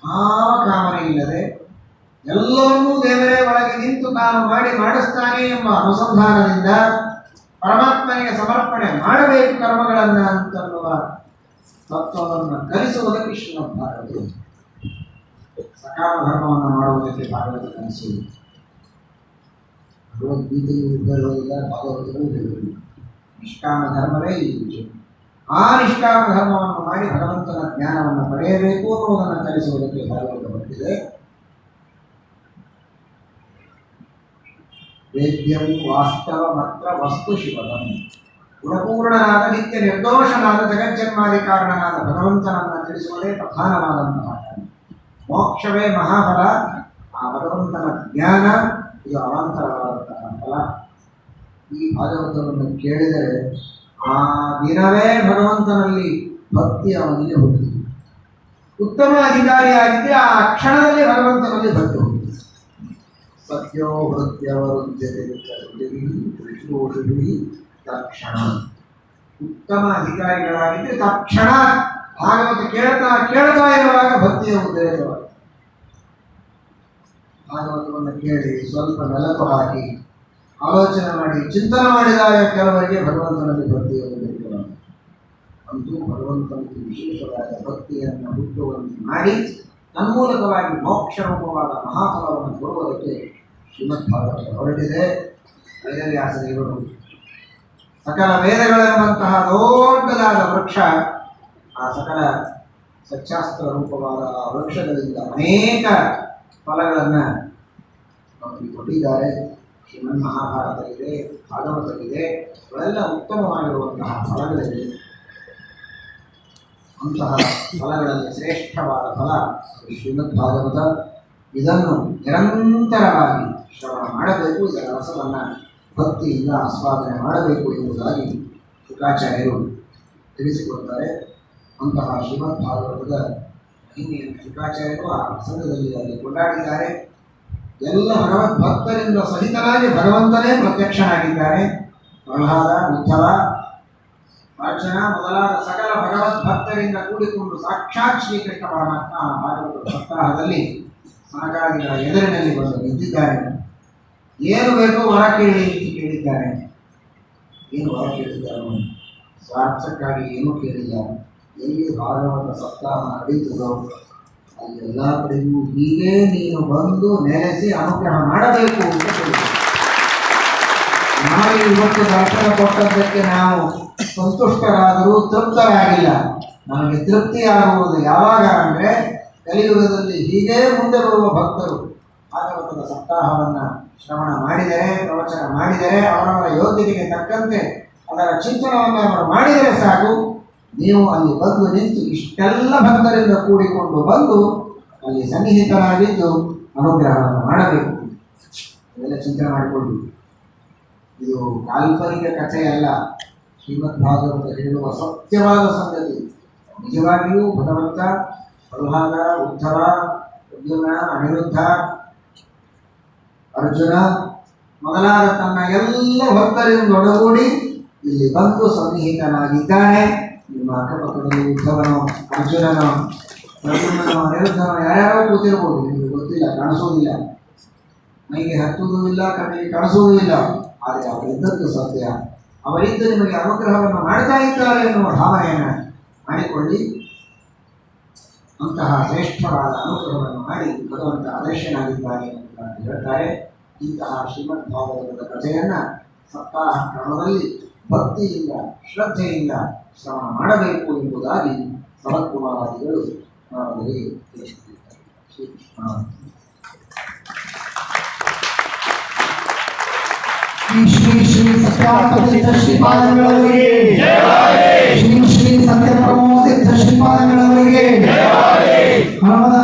ಯಾವ ಕಾಮನೆ ಇಲ್ಲದೆ ಎಲ್ಲವನ್ನೂ ದೇವರೇ ಒಳಗೆ ನಿಂತು ತಾನು ಮಾಡಿಸ್ತಾನೆ ಎಂಬ ಅನುಸಂಧಾನದಿಂದ ಪರಮಾತ್ಮನಿಗೆ ಸಮರ್ಪಣೆ ಮಾಡಬೇಕು ಕರ್ಮಗಳನ್ನು ಅಂತನ್ನುವ ತತ್ವವನ್ನು ಕಲಿಸುವುದಕ್ಕೆ ಶ್ರೀಮದ್ ಭಾಗವತ. ಸಕಾಮ ಧರ್ಮವನ್ನು ಮಾಡುವುದಕ್ಕೆ ಭಾಗವತ ಕಲಿಸುವುದು. ಭಗವದ್ಗೀತೆಯು ಹೇಳುವುದಿಲ್ಲ, ಭಾಗವತಗಳು ಹೇಳುವುದಿಲ್ಲ. ನಿಷ್ಕಾಮ ಧರ್ಮವೇ ಈ ವಿಷಯ. ಆ ನಿಷ್ಕಾಮ ಧರ್ಮವನ್ನು ಮಾಡಿ ಭಗವಂತನ ಜ್ಞಾನವನ್ನು ಪಡೆಯಬೇಕು ಅನ್ನುವುದನ್ನು ಕಲಿಸುವುದಕ್ಕೆ ಭಾಗವತ ಬಂದಿದೆ. ವೇದ್ಯಂ ವಾಸ್ತವ ಮಾತ್ರ ವಸ್ತು ಶಿವದಂ. ಗುಣಪೂರ್ಣನಾದ ನಿತ್ಯ ನಿರ್ದೋಷನಾದ ಜಗಜ್ಜನ್ಮಾದಿ ಕಾರಣನಾದ ಭಗವಂತನನ್ನು ತಿಳಿಸುವುದೇ ಪ್ರಧಾನವಾದಂತಹ ಮೋಕ್ಷವೇ ಮಹಾಫಲ. ಆ ಭಗವಂತನ ಜ್ಞಾನ ಇದು ಅವಾಂತರವಾದಂತಹ ಫಲ. ಈ ಭಾಗವತವನ್ನು ಕೇಳಿದರೆ ಆ ದಿನವೇ ಭಗವಂತನಲ್ಲಿ ಭಕ್ತಿ ಅವನಿಗೆ ಹುಟ್ಟಿದೆ. ಉತ್ತಮ ಅಧಿಕಾರಿಯಾಗಿದ್ದರೆ ಆ ಕ್ಷಣದಲ್ಲಿ ಭಗವಂತನಲ್ಲಿ ಭಕ್ತಿ ಹುಟ್ಟಿದೆ. ಸತ್ಯೋ ಹೃತ್ಯವರುದ್ಯತೆ ತಕ್ಷಣ. ಉತ್ತಮ ಅಧಿಕಾರಿಗಳಾಗಿದ್ದರೆ ತಕ್ಷಣ ಭಾಗವತ ಕೇಳ್ತಾ ಕೇಳ್ತಾ ಇರುವಾಗ ಭಕ್ತಿಯ ಉದ್ರೇಕವ. ಭಾಗವತವನ್ನು ಕೇಳಿ ಸ್ವಲ್ಪ ಮೆಲುಕು ಹಾಕಿ ಆಲೋಚನೆ ಮಾಡಿ ಚಿಂತನೆ ಮಾಡಿದಾಗ ಕೆಲವರಿಗೆ ಭಗವಂತನಲ್ಲಿ ಭಕ್ತಿಯ ಉದ್ರೇಕವ. ಅಂತೂ ಭಗವಂತನಿಗೆ ವಿಶೇಷವಾದ ಭಕ್ತಿಯನ್ನು ಹುಟ್ಟುವಂತೆ ಮಾಡಿ ತನ್ಮೂಲಕವಾಗಿ ಮೋಕ್ಷ ರೂಪವಾದ ಮಹಾಫಲವನ್ನು ಕೊಡುವುದಕ್ಕೆ ಶ್ರೀಮದ್ ಭಾಗವತ ಹೊರಟಿದೆ. ವೇದವ್ಯಾಸದೇವರು ಸಕಲ ವೇದಗಳೆಂಬಂತಹ ದೊಡ್ಡದಾದ ವೃಕ್ಷ, ಆ ಸಕಲ ಸಚ್ಚಾಸ್ತ್ರ ರೂಪವಾದ ಆ ವೃಕ್ಷಗಳಿಂದ ಅನೇಕ ಫಲಗಳನ್ನು ನಮಗೆ ಕೊಟ್ಟಿದ್ದಾರೆ. ಶ್ರೀಮನ್ ಮಹಾಭಾರತ ಇದೆ, ಭಾಗವತ ಇದೆ, ಇವೆಲ್ಲ ಉತ್ತಮವಾಗಿರುವಂತಹ ಫಲಗಳಿವೆ. ಅಂತಹ ಫಲಗಳಲ್ಲಿ ಶ್ರೇಷ್ಠವಾದ ಫಲ ಶ್ರೀಮದ್ ಭಾಗವತ. ಇದನ್ನು ನಿರಂತರವಾಗಿ ಶ್ರವಣ ಮಾಡಬೇಕು, ಇದರ ರಸವನ್ನು ಭಕ್ತಿಯಿಂದ ಆಸ್ವಾದನೆ ಮಾಡಬೇಕು ಎಂಬುದಾಗಿ ಶುಕಾಚಾರ್ಯರು ತಿಳಿಸಿಕೊಡ್ತಾರೆ. ಅಂತಹ ಶ್ರೀಮದ್ ಭಾಗವತದ ಮಹಿಮೆಯನ್ನು ಶುಕಾಚಾರ್ಯರು ಆ ಪ್ರಸಂಗದಲ್ಲಿ ಅಲ್ಲಿ ಕೊಂಡಾಡಿದ್ದಾರೆ. ಎಲ್ಲ ಭಗವದ್ಭಕ್ತರಿಂದ ಸಹಿತನಾಗಿ ಭಗವಂತನೇ ಪ್ರತ್ಯಕ್ಷನಾಗಿದ್ದಾನೆ. ಪ್ರಹ್ಲಾದ, ಉದ್ಧವ, ಅರ್ಜುನ ಮೊದಲಾದ ಸಕಲ ಭಗವದ್ಭಕ್ತರಿಂದ ಕೂಡಿಕೊಂಡು ಸಾಕ್ಷಾತ್ ಶ್ರೀಕೃಷ್ಣ ಪರಮಾತ್ಮ ಭಾಗವತ ಸಪ್ತಾಹದಲ್ಲಿ ಸನಕಾದಿಗಳ ಎದುರಿನಲ್ಲಿ ಬಂದು ನಿಂತಿದ್ದಾನೆ. ಏನು ಬೇಕೋ ವರ ಕೇಳಿ ಅಂತ ಕೇಳಿದ್ದಾನೆ. ಏನು ವರ ಕೇಳಿದ್ದಾರೋ? ಸ್ವಾರ್ಥಕ್ಕಾಗಿ ಏನೂ ಕೇಳಿಲ್ಲ. ಎಲ್ಲಿ ಭಾಗವತ ಸಪ್ತಾಹ ನಡೀತದೋ ಅಲ್ಲಿ ಎಲ್ಲ ಕಡೆಗೂ ಹೀಗೆ ನೀನು ಬಂದು ನೆಲೆಸಿ ಅನುಗ್ರಹ ಮಾಡಬೇಕು ಅಂತ ಕೇಳಿದ್ದ. ನಾವು ಇವತ್ತು ದರ್ಶನ ಕೊಟ್ಟದ್ದಕ್ಕೆ ನಾವು ಸಂತುಷ್ಟರಾದರೂ ತೃಪ್ತರಾಗಿಲ್ಲ. ನಮಗೆ ತೃಪ್ತಿಯಾಗುವುದು ಯಾವಾಗ ಅಂದರೆ ಕಲಿಯುಗದಲ್ಲಿ ಹೀಗೇ ಮುಂದೆ ಬರುವ ಭಕ್ತರು ಭಾಗವತದ ಸಪ್ತಾಹವನ್ನು ಶ್ರವಣ ಮಾಡಿದರೆ, ಪ್ರವಚನ ಮಾಡಿದರೆ, ಅವರವರ ಯೋಗ್ಯತೆಗೆ ತಕ್ಕಂತೆ ಅದರ ಚಿಂತನವನ್ನು ಅವರು ಮಾಡಿದರೆ ಸಾಕು. ನೀವು ಅಲ್ಲಿ ಬಂದು ನಿಂತು ಇಷ್ಟೆಲ್ಲ ಭಕ್ತರಿಂದ ಕೂಡಿಕೊಂಡು ಬಂದು ಅಲ್ಲಿ ಸನ್ನಿಹಿತರಾಗಿದ್ದು ಅನುಗ್ರಹವನ್ನು ಮಾಡಬೇಕು. ಇದೆಲ್ಲ ಚಿಂತನೆ ಮಾಡಿಕೊಳ್ಳಿ. ಇದು ಕಾಲ್ಪನಿಕ ಕಥೆಯಲ್ಲ, ಶ್ರೀಮದ್ ಭಾಗವತ ಹೇಳುವ ಸತ್ಯವಾದ ಸಂಗತಿ. ನಿಜವಾಗಿಯೂ ಭಗವಂತ ಪ್ರಹ್ಲಾದ, ಉದ್ಧವ, ಅರ್ಜುನ, ಅನಿರುದ್ಧ, ಅರ್ಜುನ ಮೊದಲಾದ ತನ್ನ ಎಲ್ಲ ಭಕ್ತರಿಂದ ಒಡಗೂಡಿ ಇಲ್ಲಿ ಬಂದು ಸನ್ನಿಹಿತನಾಗಿದ್ದಾನೆ. ನಿಮ್ಮ ಅಕ್ಕಪಕ್ಕದಲ್ಲಿ ಉದ್ಧವನೋ, ಅರ್ಜುನನೋ, ಪ್ರದ್ಯುಮ್ನನೋ, ಅನಿರುದ್ಧನೋ ಯಾರ್ಯಾರೋ ಕೂತಿರ್ಬೋದು, ನಿಮಗೆ ಗೊತ್ತಿಲ್ಲ, ಕಾಣಿಸೋದಿಲ್ಲ, ಮೈಗೆ ಹತ್ತುವುದೂ ಇಲ್ಲ, ಕಣ್ಣಿಗೆ ಕಾಣಿಸುವುದೂ ಇಲ್ಲ. ಆದರೆ ಅವರಿದ್ದದ್ದು ಸತ್ಯ. ಅವರಿದ್ದು ನಿಮಗೆ ಅನುಗ್ರಹವನ್ನು ಮಾಡ್ತಾ ಇದ್ದಾರೆ ಎನ್ನುವ ಭಾವನೆಯನ್ನು ಮಾಡಿಕೊಳ್ಳಿ. ಅಂತಹ ಶ್ರೇಷ್ಠವಾದ ಅನುಗ್ರಹವನ್ನು ಮಾಡಿ ಭಗವಂತ ಅದೃಶ್ಯನಾಗಿದ್ದಾನೆ ಅಂತ ಹೇಳ್ತಾರೆ. ಇಂತಹ ಶ್ರೀಮದ್ ಭಾಗವತದ ಕಥೆಯನ್ನು ಸಪ್ತಾಹ ಕ್ರಮದಲ್ಲಿ ಭಕ್ತಿಯಿಂದ ಶ್ರದ್ಧೆಯಿಂದ ಶ್ರವಣ ಮಾಡಬೇಕು ಎಂಬುದಾಗಿ ಸನತ್ಕುಮಾರಾದಿಗಳು ನಮಗೆ ತಿಳಿಸುತ್ತಿದ್ದಾರೆ. ಶ್ರೀ ಶ್ರೀ ಸತ್ಯಾತೀರ್ಥ ಶ್ರೀಪಾದಂಗಳವರಿಗೆ, ಶ್ರೀ ಶ್ರೀ ಸತ್ಯಪ್ರಮೋತೀರ್ಥ ಶ್ರೀಪಾದಂಗಳವರಿಗೆ ಹನುಮದ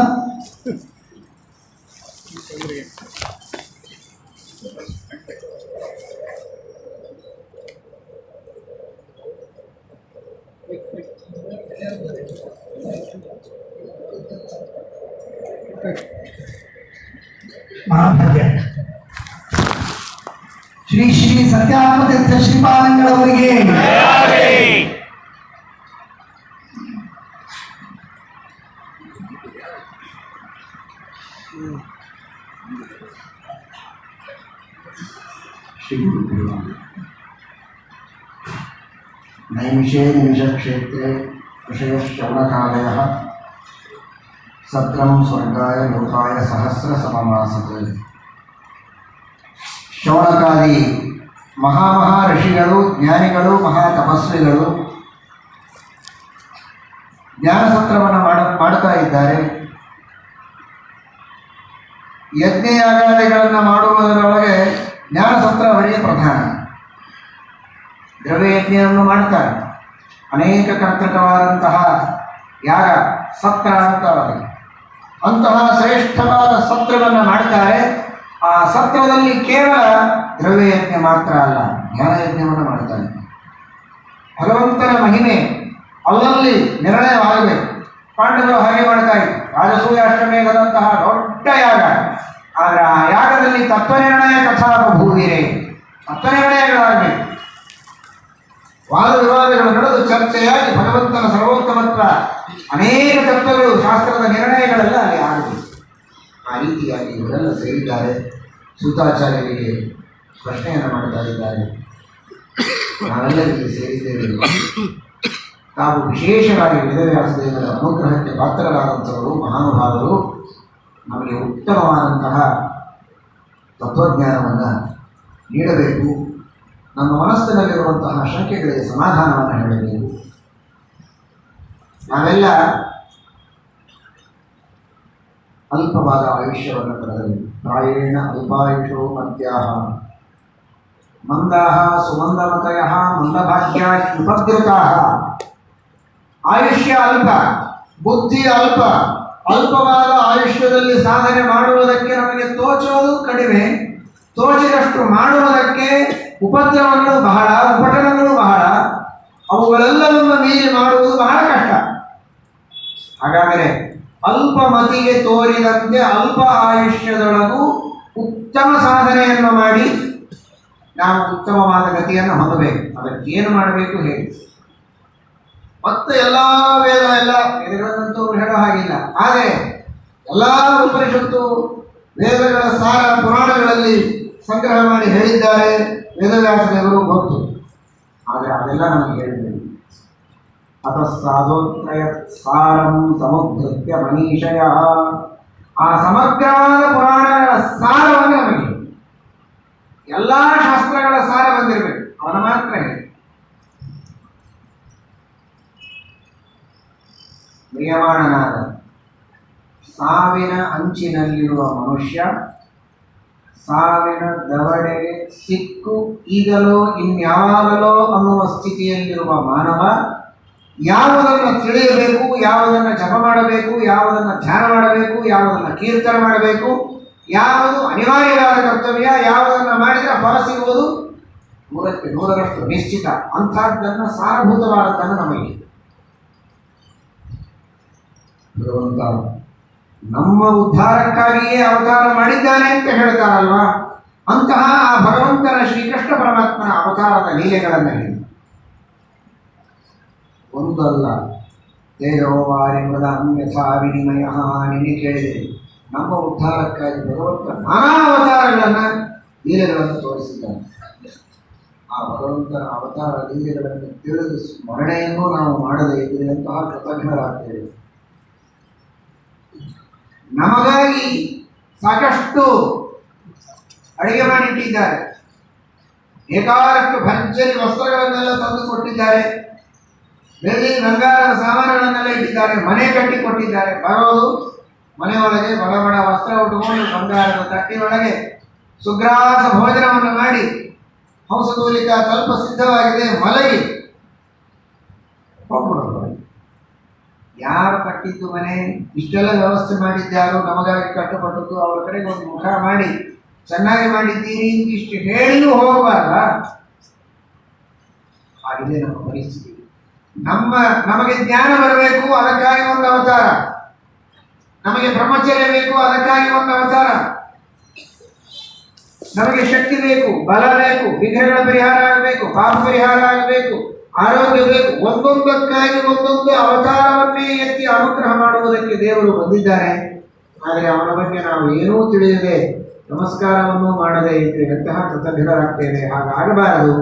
ಮಹಾಭಾಗ್ಯ. ಶ್ರೀ ಶ್ರೀ ಸತ್ಯಾತೀರ್ಥ ಶ್ರೀಪಾದಂಗಳವರಿಗೆ ಶ್ರೀ ಗುರುಗಳು. ನೈಮಿಷೇ ನಿಮಿಷಕ್ಷೇತ್ರೇ ಋಷಯಶ್ರವಣಕಾಲಯಃ ಸತ್ರಂ ಸ್ವರ್ಗಾಯ ಲೋಕಾಯ ಸಹಸ್ರ ಸಮಮಾಸತೆ. ಶ್ರವಣಕಾದಿ ಮಹಾಮಹಾ ಋಷಿಗಳು, ಜ್ಞಾನಿಗಳು, ಮಹಾ ತಪಸ್ವಿಗಳು ಜ್ಞಾನಸತ್ರವನ್ನು ಮಾಡುತ್ತಾ ಇದ್ದಾರೆ. ಯಜ್ಞಯಾಗಾದಿಗಳನ್ನು ಮಾಡುವುದರೊಳಗೆ ಜ್ಞಾನಸತ್ರ ಅವರಿಗೆ ಪ್ರಧಾನ. ದ್ರವ್ಯಯಜ್ಞವನ್ನು ಮಾಡ್ತಾರೆ. ಅನೇಕ ಕರ್ತೃಕವಾದಂತಹ ಯಾಗ ಸತ್ರ ಅಂತಾರೆ. ಅಂತಹ ಶ್ರೇಷ್ಠವಾದ ಸತ್ರವನ್ನು ಮಾಡ್ತಾರೆ. ಆ ಸತ್ರದಲ್ಲಿ ಕೇವಲ ದ್ರವ್ಯಯಜ್ಞ ಮಾತ್ರ ಅಲ್ಲ, ಜ್ಞಾನಯಜ್ಞವನ್ನು ಮಾಡ್ತಾರೆ. ಭಗವಂತನ ಮಹಿಮೆ ಅಲ್ಲಲ್ಲಿ ನಿರ್ಣಯವಾಗಬೇಕು. ಪಾಂಡವರು ಹಾಗೆ ಮಾಡ್ತಾ ಇದ್ರು. ರಾಜಸೂಯ ಅಷ್ಟಮೇಧದಂತಹ ದೊಡ್ಡ ಯಾಗ. ಆದರೆ ಆ ಯಾಗದಲ್ಲಿ ತತ್ವನಿರ್ಣಯ ಕಥಾಭೂವಿರೆ, ತತ್ವನಿರ್ಣಯಗಳಾಗಬೇಕು. ವಾದ ವಿವಾದಗಳು ನಡೆದು ಚರ್ಚೆಯಾಗಿ ಭಗವಂತನ ಸರ್ವೋತ್ತಮತ್ವ ಅನೇಕ ತತ್ವಗಳು ಶಾಸ್ತ್ರದ ನಿರ್ಣಯಗಳೆಲ್ಲ ಅಲ್ಲಿ ಆಗಿದೆ. ಆ ರೀತಿಯಾಗಿ ಇವರೆಲ್ಲ ಸೇರಿದ್ದಾರೆ. ಸೂತಾಚಾರ್ಯರಿಗೆ ಪ್ರಶ್ನೆಯನ್ನು ಮಾಡ್ತಾ ಇದ್ದಾರೆ. ನಾವೆಲ್ಲರಿಗೆ ಸೇರಿದ್ದೇವೆ. ತಾವು ವಿಶೇಷವಾಗಿ ವೇದವ್ಯಾಸದೇವರ ಅನುಗ್ರಹಕ್ಕೆ ಪಾತ್ರರಾದಂಥವರು ಮಹಾನುಭಾವರು. ನಮಗೆ ಉತ್ತಮವಾದಂತಹ ತತ್ವಜ್ಞಾನವನ್ನು ನೀಡಬೇಕು. ನಮ್ಮ ಮನಸ್ಸಿನಲ್ಲಿರುವಂತಹ ಶಂಕೆಗಳಿಗೆ ಸಮಾಧಾನವನ್ನು ಹೇಳಬೇಕು. ನಾವೆಲ್ಲ ಅಲ್ಪವಾದ ಆಯುಷ್ಯವನ್ನು ಪಡೆದವು. ಪ್ರಾಯೇಣ ಅಲ್ಪಾಯುಷೋ ಮಧ್ಯಾಹ ಮಂದಾಹ ಸುಮಂದಮತಯ ಮಂದಭಾಗ್ಯ ಉಪದ್ರುತಾಃ. ಆಯುಷ್ಯ ಅಲ್ಪ, ಬುದ್ಧಿ ಅಲ್ಪ. ಅಲ್ಪವಾದ ಆಯುಷ್ಯದಲ್ಲಿ ಸಾಧನೆ ಮಾಡುವುದಕ್ಕೆ ನಮಗೆ ತೋಚೋದು ಕಡಿಮೆ. ತೋಚಿದಷ್ಟು ಮಾಡುವುದಕ್ಕೆ ಉಪದ್ರವಗಳು ಬಹಳ, ಉಪಟಳಗಳು ಬಹಳ. ಅವುಗಳೆಲ್ಲವನ್ನು ಮೀರಿ ಮಾಡುವುದು ಬಹಳ ಕಷ್ಟ. ಹಾಗಾದರೆ ಅಲ್ಪಮತಿಗೆ ತೋರಿದಂತೆ ಅಲ್ಪ ಆಯುಷ್ಯದೊಳಗೂ ಉತ್ತಮ ಸಾಧನೆಯನ್ನು ಮಾಡಿ ನಾವು ಉತ್ತಮವಾದ ಗತಿಯನ್ನು ಹೊಂದಬೇಕು. ಅದಕ್ಕೇನು ಮಾಡಬೇಕು ಹೇಳಿ. ಮತ್ತೆ ಎಲ್ಲ ವೇದಗಳನ್ನಂತೂ ಹೇಳೋ ಹಾಗಿಲ್ಲ. ಆದರೆ ಎಲ್ಲ ಉಪನಿಷತ್ತು ವೇದಗಳ ಸಾರ ಪುರಾಣಗಳಲ್ಲಿ ಸಂಗ್ರಹ ಮಾಡಿ ಹೇಳಿದ್ದಾರೆ. ವೇದವ್ಯಾಸದೇವರು ಗೊತ್ತು. ಆದರೆ ಅದೆಲ್ಲ ನಮಗೆ ಹೇಳಿದ್ದೇವೆ. ಅತಃಸಾಧೋತ್ರಯ ಸಾರಂ ಸಮುದ್ರತ್ಯ ಮನೀಷಯ. ಆ ಸಮಗ್ರವಾದ ಪುರಾಣಗಳ ಸಾರವನ್ನು ನಮಗೆ, ಎಲ್ಲ ಶಾಸ್ತ್ರಗಳ ಸಾರ ಬಂದಿರಬೇಕು. ಅವನ ಮಾತ್ರ ಹೇಳಿ. ಮ್ರಿಯಮಾಣನಾದ ಸಾವಿನ ಅಂಚಿನಲ್ಲಿರುವ ಮನುಷ್ಯ ಸಾವಿನ ದವಡೆಗೆ ಸಿಕ್ಕು ಈಗಲೋ ಇನ್ಯಾವಾಗಲೋ ಅನ್ನುವ ಸ್ಥಿತಿಯಲ್ಲಿರುವ ಮಾನವ ಯಾವುದನ್ನು ತಿಳಿಯಬೇಕು, ಯಾವುದನ್ನು ಜಪ ಮಾಡಬೇಕು, ಯಾವುದನ್ನು ಧ್ಯಾನ ಮಾಡಬೇಕು, ಯಾವುದನ್ನು ಕೀರ್ತನೆ ಮಾಡಬೇಕು, ಯಾವುದು ಅನಿವಾರ್ಯವಾದ ಕರ್ತವ್ಯ, ಯಾವುದನ್ನು ಮಾಡಿದರೆ ಫಲ ಸಿಗುವುದು 100ಕ್ಕೆ 100ರಷ್ಟು ನಿಶ್ಚಿತ. ಅಂಥದ್ದನ್ನು ಸಾರಭೂತವಾದದ್ದನ್ನು ನಮಗೆ ಭಗವಂತ ನಮ್ಮ ಉದ್ಧಾರಕ್ಕಾಗಿಯೇ ಅವತಾರ ಮಾಡಿದ್ದಾನೆ ಅಂತ ಹೇಳ್ತಾರಲ್ವಾ. ಅಂತಹ ಆ ಭಗವಂತನ ಶ್ರೀಕೃಷ್ಣ ಪರಮಾತ್ಮನ ಅವತಾರದ ಲೀಲೆಗಳನ್ನು ಹೇಳಿ. ಒಂದಲ್ಲ ತೇಜೋವಾರಿ ಮೃದ ಅನ್ಯಥಾ ವಿನಿಮಯ ನಿನ್ನೆ ಕೇಳಿದೆ. ನಮ್ಮ ಉದ್ಧಾರಕ್ಕಾಗಿ ಭಗವಂತ ನಾನಾ ಅವತಾರಗಳನ್ನು ಲೀಲೆಗಳನ್ನು ತೋರಿಸಿದ್ದಾನೆ. ಆ ಭಗವಂತನ ಅವತಾರ ಲೀಲೆಗಳನ್ನು ತಿಳಿದು ಸ್ಮರಣೆಯನ್ನು ನಾವು ಮಾಡದೇ ಇದ್ದರೆ ಅಂತಹ ಕೃತಜ್ಞರಾಗ್ತೇವೆ. ನಮಗಾಗಿ ಸಾಕಷ್ಟು ಅಡುಗೆ ಮಾಡಿಟ್ಟಿದ್ದಾರೆ. ಬೇಕಾದಷ್ಟು ಭರ್ಜರಿ ವಸ್ತ್ರಗಳನ್ನೆಲ್ಲ ತಂದು ಕೊಟ್ಟಿದ್ದಾರೆ. ಬೆಳ್ಳಿ ಬಂಗಾರದ ಸಾಮಾನುಗಳನ್ನೆಲ್ಲ ಇಟ್ಟಿದ್ದಾರೆ. ಮನೆ ಕಟ್ಟಿ ಕೊಟ್ಟಿದ್ದಾರೆ. ಬರೋದು ಮನೆಯೊಳಗೆ ಬಡ ಬಡ ವಸ್ತ್ರ ಉಟ್ಟುಕೊಂಡು ಬಂಗಾರದ ತಟ್ಟಿಯೊಳಗೆ ಸುಗ್ರಾಸ ಭೋಜನವನ್ನು ಮಾಡಿ ಹಂಸದೂಲಿಕ ಸ್ವಲ್ಪ ಸಿದ್ಧವಾಗಿದೆ, ಮಲಗಿ ಹೋಗ್ಬಿಡೋದು. ಯಾರು ಕಟ್ಟಿದ್ದು ಮನೆ, ಇಷ್ಟೆಲ್ಲ ವ್ಯವಸ್ಥೆ ಮಾಡಿದ್ದಾರೋ ನಮಗಾಗಿ ಕಷ್ಟಪಟ್ಟದ್ದು, ಅವರ ಕಡೆಗೆ ಒಂದು ಮುಖ ಮಾಡಿ ಚೆನ್ನಾಗಿ ಮಾಡಿದ್ದೀರಿ ಇಷ್ಟು ಹೇಳಿಯೂ ಹೋಗಬಾರಲ್ಲ. ಹಾಗಿದೆ ನಮ್ಮ ಪರಿಸ್ಥಿತಿ. ನಮಗೆ ಜ್ಞಾನ ಬರಬೇಕು, ಅದಕ್ಕಾಗಿ ಒಂದು ಅವತಾರ. ನಮಗೆ ಬ್ರಹ್ಮಚರ್ಯ ಬೇಕು, ಅದಕ್ಕಾಗಿ ಒಂದು ಅವತಾರ. ನಮಗೆ ಶಕ್ತಿ ಬೇಕು, ಬಲ ಬೇಕು, ವಿಘ್ನಗಳ ಪರಿಹಾರ ಆಗಬೇಕು, ಪಾಪ ಪರಿಹಾರ ಆಗಬೇಕು, ಆರೋಗ್ಯ ಬೇಕು. ಒಂದೊಂದಕ್ಕಾಗಿ ಒಂದೊಂದು ಅವತಾರವನ್ನೇ ಎತ್ತಿ ಅನುಗ್ರಹ ಮಾಡುವುದಕ್ಕೆ ದೇವರು ಬಂದಿದ್ದಾರೆ. ಆದರೆ ಅವನ ಬಗ್ಗೆ ನಾವು ಏನೂ ತಿಳಿಯದೆ ನಮಸ್ಕಾರವನ್ನು ಮಾಡದೇ ಇದ್ದರೆ ಎಂತಹ ಕೃತಜ್ಞರಾಗ್ತೇವೆ. ಹಾಗಾಗಬಾರದು.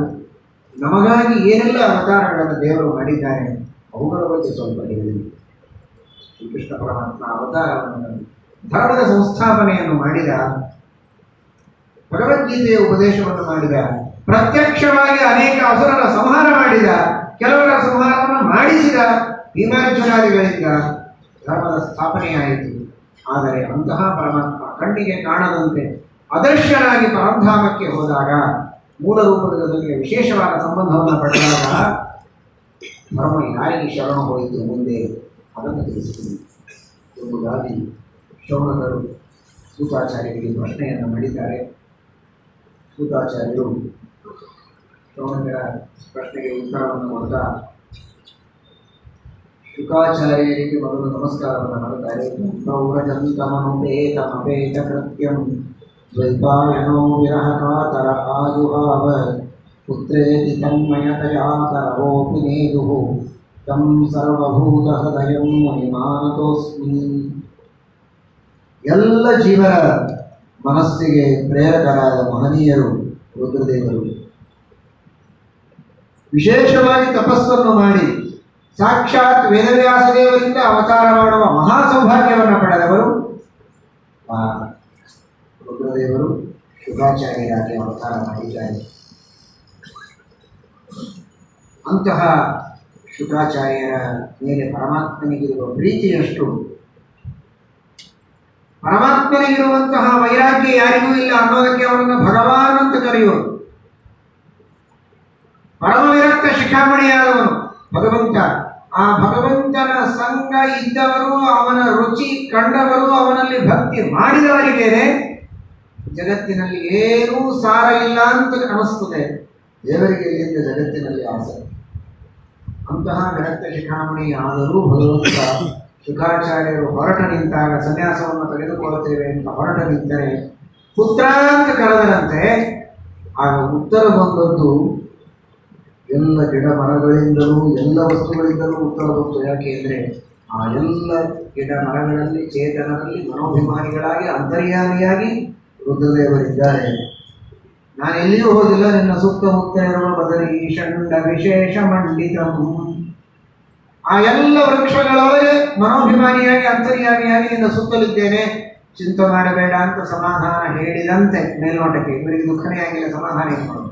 ನಮಗಾಗಿ ಏನೆಲ್ಲ ಅವತಾರಗಳನ್ನು ದೇವರು ಮಾಡಿದ್ದಾರೆ ಅವುಗಳ ಬಗ್ಗೆ ಸ್ವಲ್ಪ ಹೇಳಿ. ಶ್ರೀಕೃಷ್ಣ ಪರಮಾತ್ಮ ಅವತಾರವನ್ನು ಧರ್ಮದ ಸಂಸ್ಥಾಪನೆಯನ್ನು ಮಾಡಿದ, ಭಗವದ್ಗೀತೆಯ ಉಪದೇಶವನ್ನು ಮಾಡಿದ, ಪ್ರತ್ಯಕ್ಷವಾಗಿ ಅನೇಕ ಅಸುರರ ಸಂಹಾರ ಮಾಡಿದ, ಕೆಲವರ ಸಂಹಾರವನ್ನು ಮಾಡಿಸಿದ, ಭೀಮಾರ್ಜುನಾದಿಗಳಿಂದ ಧರ್ಮದ ಸ್ಥಾಪನೆಯಾಯಿತು. ಆದರೆ ಅಂತಹ ಪರಮಾತ್ಮ ಕಣ್ಣಿಗೆ ಕಾಣದಂತೆ ಅದೃಶ್ಯನಾಗಿ ಪರಂಧಾಮಕ್ಕೆ ಹೋದಾಗ, ಮೂಲ ರೂಪದ ಜೊತೆಗೆ ವಿಶೇಷವಾದ ಸಂಬಂಧವನ್ನು ಪಡೆದಾಗ ಧರ್ಮ ಯಾರಿಗೆ ಶರಣ ಹೋಯಿತು ಮುಂದೆ ಅದನ್ನು ತಿಳಿಸುತ್ತದೆ ಎಂಬುದಾಗಿ ಶೌನಕರು ಸೂತಾಚಾರ್ಯರಿಗೆ ಪ್ರಶ್ನೆಯನ್ನು ಮಾಡಿದ್ದಾರೆ. ಸೂತಾಚಾರ್ಯರು ಶೌನಕರ ಪ್ರಶ್ನೆಗೆ ಉತ್ತರವನ್ನು ಕೊಡ್ತಾ ಶುಕಾಚಾರ್ಯರಿಗೆ ಮೊದಲು ನಮಸ್ಕಾರವನ್ನು ಮಾಡುತ್ತಾರೆ. ಕೃತ್ಯಂ ದ್ವೈಪಾಯನೋ ವಿರಹ ಕಾತರ ಆಯುಹಾವ ಪುತ್ರೇತಿ ತನ್ಮಯತಯಾ ಕರವೋಪಿ ನೇದುಃ ತಂ ಸರ್ವಭೂತಹೃದಯಂ ಮುನಿಮಾನತೋಸ್ಮಿ. ಎಲ್ಲ ಜೀವರ ಮನಸ್ಸಿಗೆ ಪ್ರೇರಕರಾದ ಮಹನೀಯರು ರುದ್ರದೇವರು. ವಿಶೇಷವಾಗಿ ತಪಸ್ಸನ್ನು ಮಾಡಿ ಸಾಕ್ಷಾತ್ ವೇದವ್ಯಾಸ ದೇವರಿಂದ ಅವತಾರ ಮಾಡುವ ಮಹಾ ಸೌಭಾಗ್ಯವನ್ನು ಪಡೆದವರು ರುದ್ರದೇವರು ಶುಕಾಚಾರ್ಯರಾಗಿ ಅವತಾರ ಮಾಡಿದ್ದಾರೆ. ಅಂತಹ ಶುಕಾಚಾರ್ಯರ ಮೇಲೆ ಪರಮಾತ್ಮನಿಗಿರುವ ಪ್ರೀತಿಯಷ್ಟು ಪರಮಾತ್ಮನಿಗಿರುವಂತಹ ವೈರಾಗ್ಯ ಯಾರಿಗೂ ಇಲ್ಲ ಅನ್ನೋದಕ್ಕೆ ಅವರನ್ನು ಭಗವಾನ್ ಅಂತ ಕರೆಯುವರು. ಪರಮ ವಿರಕ್ತ ಶಿಖಾಮಣಿಯಾದವನು ಭಗವಂತ. ಆ ಭಗವಂತನ ಸಂಗ ಇದ್ದವರು, ಅವನ ರುಚಿ ಕಂಡವರು, ಅವನಲ್ಲಿ ಭಕ್ತಿ ಮಾಡಿದವರಿಗೆ ಜಗತ್ತಿನಲ್ಲಿ ಏನೂ ಸಾರ ಇಲ್ಲ ಅಂತ ಅನಿಸ್ತದೆ. ದೇವರಿಗೆ ಇಲ್ಲಿಂದ ಜಗತ್ತಿನಲ್ಲಿ ಆಸೆ. ಅಂತಹ ವಿರಕ್ತ ಶಿಖಾಮಣಿ ಆದರೂ ಭಗವಂತ ಶುಕಾಚಾರ್ಯರು ಹೊರಟ ನಿಂತಾಗ ಸನ್ಯಾಸವನ್ನು ತೆಗೆದುಕೊಳ್ಳುತ್ತೇವೆ ಅಂತ ಹೊರಟ ನಿಂತರೆ ಪುತ್ರ ಅಂತ ಕರೆದರಂತೆ. ಆಗ ಉತ್ತರ ಬಂದದ್ದು ಎಲ್ಲ ಗಿಡ ಮರಗಳಿಂದಲೂ ಎಲ್ಲ ವಸ್ತುಗಳಿಂದಲೂ ಉತ್ತರ ಬಂತು. ಯಾಕೆ ಅಂದರೆ ಆ ಎಲ್ಲ ಗಿಡ ಮರಗಳಲ್ಲಿ ಚೇತನರಲ್ಲಿ ಮನೋಭಿಮಾನಿಗಳಾಗಿ ಅಂತರ್ಯಾಮಿಯಾಗಿ ರುದ್ರದೇವರಿದ್ದಾರೆ. ನಾನು ಎಲ್ಲಿಯೂ ಹೋಗಿಲ್ಲ, ನಿನ್ನ ಸುತ್ತಮುತ್ತ ಇರುವ ಬದಲಿ ಷಂಡ ವಿಶೇಷ ಮಂಡಿತಂ. ಆ ಎಲ್ಲ ವೃಕ್ಷಗಳೊಳಗೆ ಮನೋಭಿಮಾನಿಯಾಗಿ ಅಂತರ್ಯಾಮಿಯಾಗಿ ನಿನ್ನ ಸುತ್ತಲಿದ್ದೇನೆ, ಚಿಂತೆ ಮಾಡಬೇಡ ಅಂತ ಸಮಾಧಾನ ಹೇಳಿದಂತೆ ಮೇಲ್ನೋಟಕ್ಕೆ ಇವರಿಗೆ ದುಃಖನೇ ಆಗಿಲ್ಲ, ಸಮಾಧಾನ ಇಟ್ಕೊಂಡು.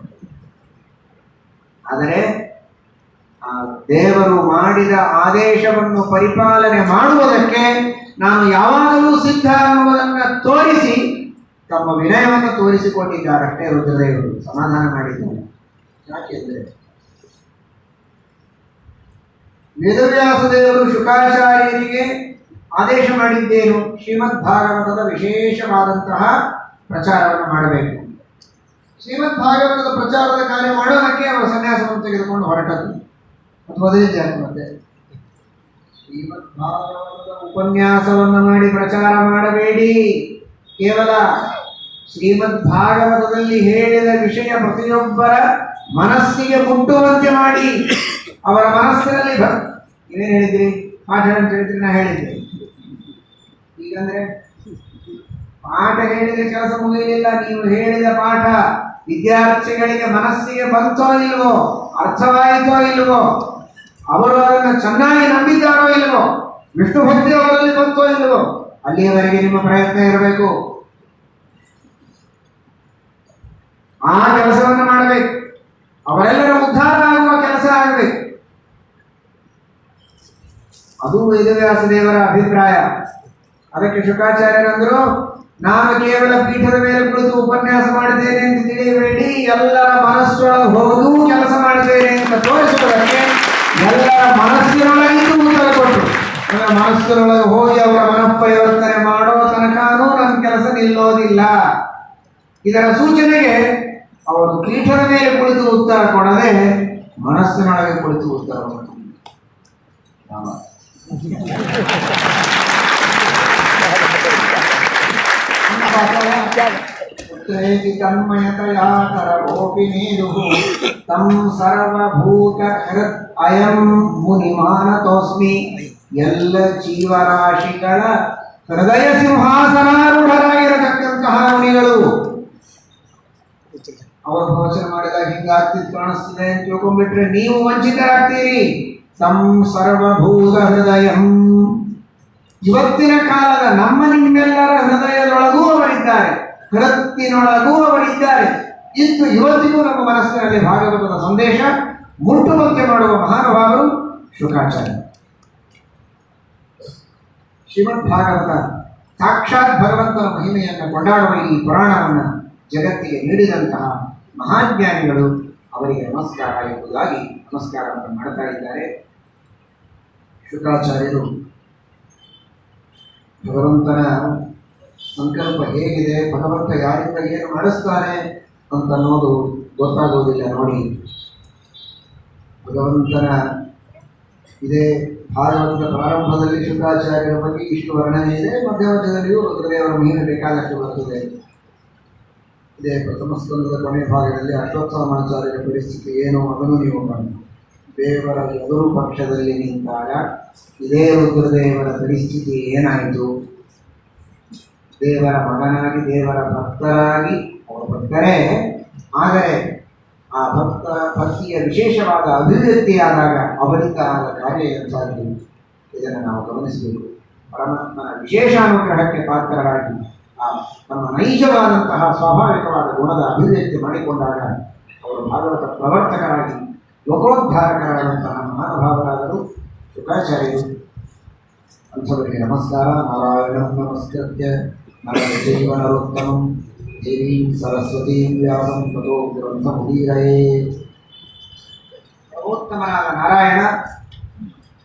ಆದರೆ ಆ ದೇವರು ಮಾಡಿದ ಆದೇಶವನ್ನು ಪರಿಪಾಲನೆ ಮಾಡುವುದಕ್ಕೆ ನಾನು ಯಾವಾಗಲೂ ಸಿದ್ಧ ಅನ್ನುವುದನ್ನು ತೋರಿಸಿ ತಮ್ಮ ವಿನಯವನ್ನು ತೋರಿಸಿಕೊಂಡಿದ್ದಾರಷ್ಟೇ ರುದ್ರದೇವರು ಸಮಾಧಾನ ಮಾಡಿದ್ದಾರೆ. ಯಾಕೆಂದರೆ ವೇದವ್ಯಾಸ ದೇವರು ಶುಕಾಚಾರ್ಯರಿಗೆ ಆದೇಶ ಮಾಡಿದ್ದೇನು, ಶ್ರೀಮದ್ ಭಾಗವತದ ವಿಶೇಷವಾದಂತಹ ಪ್ರಚಾರವನ್ನು ಮಾಡಬೇಕು. ಶ್ರೀಮದ್ ಭಾಗವತದ ಪ್ರಚಾರದ ಕಾರ್ಯ ಮಾಡೋದಕ್ಕೆ ಅವರು ಸನ್ಯಾಸವನ್ನು ತೆಗೆದುಕೊಂಡು ಹೊರಟದ್ದು. ಅಥವಾ ಅದೇ ಜಾಗ್ರತೆ. ಶ್ರೀಮದ್ ಭಾಗವತದ ಉಪನ್ಯಾಸವನ್ನು ಮಾಡಿ ಪ್ರಚಾರ ಮಾಡಬೇಡಿ. ಕೇವಲ ಶ್ರೀಮದ್ ಭಾಗವತದಲ್ಲಿ ಹೇಳಿದ ವಿಷಯ ಪ್ರತಿಯೊಬ್ಬರ ಮನಸ್ಸಿಗೆ ಮುಟ್ಟುವಂತೆ ಮಾಡಿ ಅವರ ಮನಸ್ಸಿನಲ್ಲಿ ನೀವೇನು ಹೇಳಿದ್ರಿ, ಪಾಠ ಅಂತ ಹೇಳಿದ್ರಿ, ನಾ ಹೇಳಿದ್ದೆ. ಈಗಂದ್ರೆ ಪಾಠ ಹೇಳಿದ ಕೆಲಸ ಮುಗಿಯಲಿಲ್ಲ. ನೀವು ಹೇಳಿದ ಪಾಠ ವಿದ್ಯಾರ್ಥಿಗಳಿಗೆ ಮನಸ್ಸಿಗೆ ಬಂತೋ ಇಲ್ವೋ, ಅರ್ಥವಾಯಿತೋ ಇಲ್ವೋ, ಅವರು ಅದನ್ನು ಚೆನ್ನಾಗಿ ನಂಬಿದ್ದಾರೋ ಇಲ್ವೋ, ವಿಷ್ಣು ಭಕ್ತಿ ಅವರಲ್ಲಿ ಬಂತೋ ಇಲ್ವೋ, ಅಲ್ಲಿಯವರೆಗೆ ನಿಮ್ಮ ಪ್ರಯತ್ನ ಇರಬೇಕು. ಆ ಕೆಲಸವನ್ನು ಮಾಡಬೇಕು. ಅವರೆಲ್ಲರ ಉದ್ಧಾರ ಆಗುವ ಕೆಲಸ ಆಗಬೇಕು. ಅದು ವೇದವ್ಯಾಸ ದೇವರ ಅಭಿಪ್ರಾಯ. ಅದಕ್ಕೆ ಶುಕಾಚಾರ್ಯರಂದರು, ನಾನು ಕೇವಲ ಪೀಠದ ಮೇಲೆ ಕುಳಿತು ಉಪನ್ಯಾಸ ಮಾಡಿದ್ದೇನೆ ಅಂತ ತಿಳಿಯಬೇಡಿ, ಎಲ್ಲರ ಮನಸ್ಸೊಳಗೆ ಹೋದೂ ಕೆಲಸ ಮಾಡಿದ್ದೇನೆ ಅಂತ ತೋರಿಸುವುದಕ್ಕೆ ಎಲ್ಲರ ಮನಸ್ಸಿನೊಳಗಿಂದು ಉತ್ತರ ಕೊಟ್ಟು, ಮನಸ್ಸಿನೊಳಗೆ ಹೋಗಿ ಅವರ ಮನಃಪರಿವರ್ತನೆ ಮಾಡೋ ತನಕನೂ ನನ್ನ ಕೆಲಸ ನಿಲ್ಲೋದಿಲ್ಲ. ಇದರ ಸೂಚನೆಗೆ ಅವರು ಪೀಠದ ಮೇಲೆ ಕುಳಿತು ಉತ್ತರ ಕೊಡದೆ ಮನಸ್ಸಿನೊಳಗೆ ಕುಳಿತು ಉತ್ತರ ಕೊಟ್ಟು ತನ್ಮಯತಯಾ ಕರವೋಪಿ ನೇದುಃ ತಂ ಸರ್ವಭೂತ ಅಯಂ ಮುನಿಮಾನತೋಸ್ಮಿ. ಎಲ್ಲ ಜೀವರಾಶಿಗಳ ಹೃದಯ ಸಿಂಹಾಸನಾರೂಢರಾಗಿರತಕ್ಕಂತಹ ಮುನಿಗಳು. ಅವರು ಪ್ರವಚನ ಮಾಡಿದಾಗ ಹಿಂಗಾಗ್ತಿದ್ದು ಕಾಣಿಸ್ತದೆ ಅಂತ ತಿಳ್ಕೊಂಡ್ಬಿಟ್ರೆ ನೀವು ವಂಚಿತರಾಗ್ತೀರಿ. ತಂ ಸರ್ವಭೂತ ಹೃದಯಂ. ಇವತ್ತಿನ ಕಾಲದ ನಮ್ಮ ನಿಮ್ಮೆಲ್ಲರ ಹೃದಯದೊಳಗೂ ಅವರಿದ್ದಾರೆ, ಹೃತ್ತಿನೊಳಗೂ ಅವರಿದ್ದಾರೆ. ಇಂದು ಇವತ್ತಿಗೂ ನಮ್ಮ ಮನಸ್ಸಿನಲ್ಲಿ ಭಾಗವತದ ಸಂದೇಶ ಮುಟ್ಟುವಂತೆ ಮಾಡುವ ಮಹಾನುಭಾವರು ಶುಕಾಚಾರ್ಯ. ಶ್ರೀಮದ್ ಭಾಗವತ ಸಾಕ್ಷಾತ್ ಭಗವಂತನ ಮಹಿಮೆಯನ್ನು ಕೊಂಡಾಡುವ ಈ ಪುರಾಣವನ್ನು ಜಗತ್ತಿಗೆ ನೀಡಿದಂತಹ ಮಹಾಜ್ಞಾನಿಗಳು, ಅವರಿಗೆ ನಮಸ್ಕಾರ ಎಂಬುದಾಗಿ ನಮಸ್ಕಾರವನ್ನು ಮಾಡ್ತಾ ಇದ್ದಾರೆ. ಶುಕಾಚಾರ್ಯರು ಭಗವಂತನ ಸಂಕಲ್ಪ ಹೇಗಿದೆ, ಭಗವಂತ ಯಾರಿಂದ ಏನು ಮಾಡಿಸ್ತಾನೆ ಅಂತ ಅನ್ನೋದು ಗೊತ್ತಾಗೋದಿಲ್ಲ. ನೋಡಿ, ಭಗವಂತನ ಇದೇ ಭಾಗವತದ ಪ್ರಾರಂಭದಲ್ಲಿ ಶುಕಾಚಾರ್ಯರ ಬಗ್ಗೆ ಇಷ್ಟು ವರ್ಣನೆ ಇದೆ. ಮಧ್ಯವರ್ಗದಲ್ಲಿಯೂ ರುದ್ರದೇವರ ಮಹಿಮೆ ಬೇಕಾದಷ್ಟು ಬರ್ತದೆ. ಇದೇ ಪ್ರಥಮ ಸ್ಕಂದದ ಕೊನೆಯ ಭಾಗದಲ್ಲಿ ಅಶ್ವತ್ಥಾಮಾಚಾರ್ಯರ ಪರಿಸ್ಥಿತಿ ಏನು ಅದನ್ನು ನೀವು ಮಾಡಿ. ದೇವರ ಎದುರು ಪಕ್ಷದಲ್ಲಿ ನಿಂತಾಗ ಇದೇ ರುದ್ರದೇವರ ಪರಿಸ್ಥಿತಿ ಏನಾಯಿತು? ದೇವರ ಮಗನಾಗಿ ದೇವರ ಭಕ್ತರಾಗಿ ಅವರು ಭಕ್ತರೇ, ಆದರೆ ಆ ಭಕ್ತಿಯ ವಿಶೇಷವಾದ ಅಭಿವ್ಯಕ್ತಿಯಾದಾಗ ಅವರಿಂದ ಆದ ಕಾರ್ಯ ಎಂತಾಗಿ ಇದನ್ನು ನಾವು ಗಮನಿಸಬೇಕು. ಪರಮಾತ್ಮನ ವಿಶೇಷಾನುಗ್ರಹಕ್ಕೆ ಪಾತ್ರರಾಗಿ ನಮ್ಮ ನೈಜವಾದಂತಹ ಸ್ವಾಭಾವಿಕವಾದ ಗುಣದ ಅಭಿವ್ಯಕ್ತಿ ಮಾಡಿಕೊಂಡಾಗ ಅವರು ಭಾಗವತ ಪ್ರವರ್ತಕರಾಗಿ ಲೋಕೋದ್ಧಾರಕರಾದಂತಹ ಮಹಾನುಭಾವರಾದರು ಶುಕಾಚಾರ್ಯರು. ಅಂಥವರಿಗೆ ನಮಸ್ಕಾರ. ನಾರಾಯಣ ನಮಸ್ಕೃತ್ಯ ನರದೇವನರೋತ್ತಮಂ ದೇವೀಂ ಸರಸ್ವತೀಂ ವ್ಯಾಸಂ ತಥೋ ಗ್ರಂಥಮುದೀರಯೇ. ಸರ್ವೋತ್ತಮನಾದ ನಾರಾಯಣ,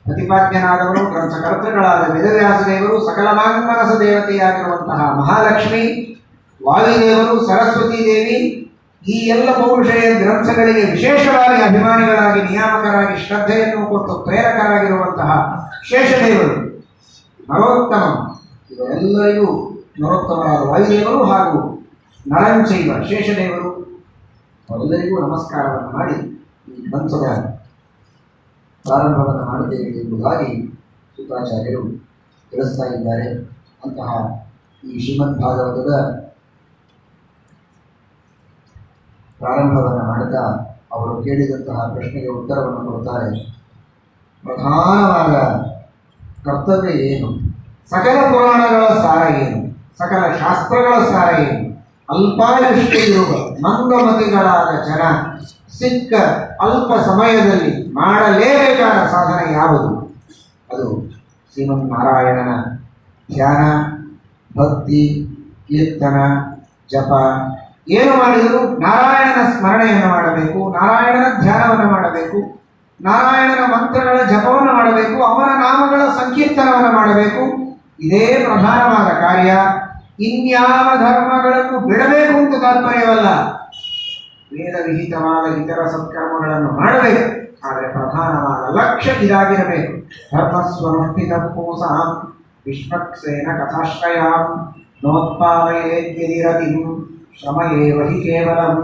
ಪ್ರತಿಪಾದ್ಯನಾದವರು, ಗ್ರಂಥಕರ್ತೃಗಳಾದ ವೇದವ್ಯಾಸದೇವರು, ಸಕಲ ವಾಂಗ್ಮನಸ ದೇವತೆಯಾಗಿರುವಂತಹ ಮಹಾಲಕ್ಷ್ಮಿ, ವಾಯುದೇವರು, ಸರಸ್ವತೀ ದೇವಿ, ಈ ಎಲ್ಲ ಪೌರುಷೆಯ ಗ್ರಂಥಗಳಿಗೆ ವಿಶೇಷವಾಗಿ ಅಭಿಮಾನಿಗಳಾಗಿ ನಿಯಾಮಕರಾಗಿ ಶ್ರದ್ಧೆಯನ್ನು ಕೊಟ್ಟು ಪ್ರೇರಕರಾಗಿರುವಂತಹ ಶೇಷದೇವರು, ನರೋತ್ತಮ, ಇವರೆಲ್ಲರಿಗೂ ನರೋತ್ತಮರಾದ ವಾಯುದೇವರು ಹಾಗೂ ನರಂಚೈವ ಶೇಷದೇವರು ಅವರೆಲ್ಲರಿಗೂ ನಮಸ್ಕಾರವನ್ನು ಮಾಡಿ ಈ ಗ್ರಂಥದ ಪ್ರಾರಂಭವನ್ನು ಮಾಡುತ್ತೇವೆ ಎಂಬುದಾಗಿ ಶುಕಾಚಾರ್ಯರು ತಿಳಿಸ್ತಾ ಇದ್ದಾರೆ. ಅಂತಹ ಈ ಶ್ರೀಮದ್ ಭಾಗವತದ ಪ್ರಾರಂಭವನ್ನು ಮಾಡುತ್ತಾ ಅವರು ಕೇಳಿದಂತಹ ಪ್ರಶ್ನೆಗೆ ಉತ್ತರವನ್ನು ಕೊಡ್ತಾರೆ. ಪ್ರಧಾನವಾದ ಕರ್ತವ್ಯ ಏನು? ಸಕಲ ಪುರಾಣಗಳ ಸಾರ ಏನು? ಸಕಲ ಶಾಸ್ತ್ರಗಳ ಸಾರ ಏನು? ಅಲ್ಪಾಯುಷ್ಟಿರುವ ಮಂದಮತಿಗಳಾದ ಜನ ಸಿಕ್ಕ ಅಲ್ಪ ಸಮಯದಲ್ಲಿ ಮಾಡಲೇಬೇಕಾದ ಸಾಧನೆ ಯಾವುದು? ಅದು ಶ್ರೀಮನ್ನಾರಾಯಣನ ಧ್ಯಾನ, ಭಕ್ತಿ, ಕೀರ್ತನ, ಜಪ. ಏನು ಮಾಡಿದರೂ ನಾರಾಯಣನ ಸ್ಮರಣೆಯನ್ನು ಮಾಡಬೇಕು, ನಾರಾಯಣನ ಧ್ಯಾನವನ್ನು ಮಾಡಬೇಕು, ನಾರಾಯಣನ ಮಂತ್ರಗಳ ಜಪವನ್ನು ಮಾಡಬೇಕು, ಅವನ ನಾಮಗಳ ಸಂಕೀರ್ತನವನ್ನು ಮಾಡಬೇಕು. ಇದೇ ಪ್ರಧಾನವಾದ ಕಾರ್ಯ. ಇನ್ಯಾವ ಧರ್ಮಗಳನ್ನು ಬಿಡಬೇಕು ಅಂತ ತಾತ್ಪರ್ಯವಲ್ಲ. ವೇದ ವಿಹಿತವಾದ ಇತರ ಸತ್ಕರ್ಮಗಳನ್ನು ಮಾಡಬೇಕು, ಆದರೆ ಪ್ರಧಾನವಾದ ಲಕ್ಷ್ಯ ಇದಾಗಿರಬೇಕು. ಧರ್ಮಸ್ವನುಷ್ಠಿತ ಪೂಸಾಂ ವಿಶ್ವಕ್ಸೇನ ಕಥಾಶ್ರಯಾಂ ನೋತ್ಪಾದಯೇದ್ಯದಿರತಿಂ ಶ್ರಮಯೇವ ಹಿ ಕೇವಲಂ.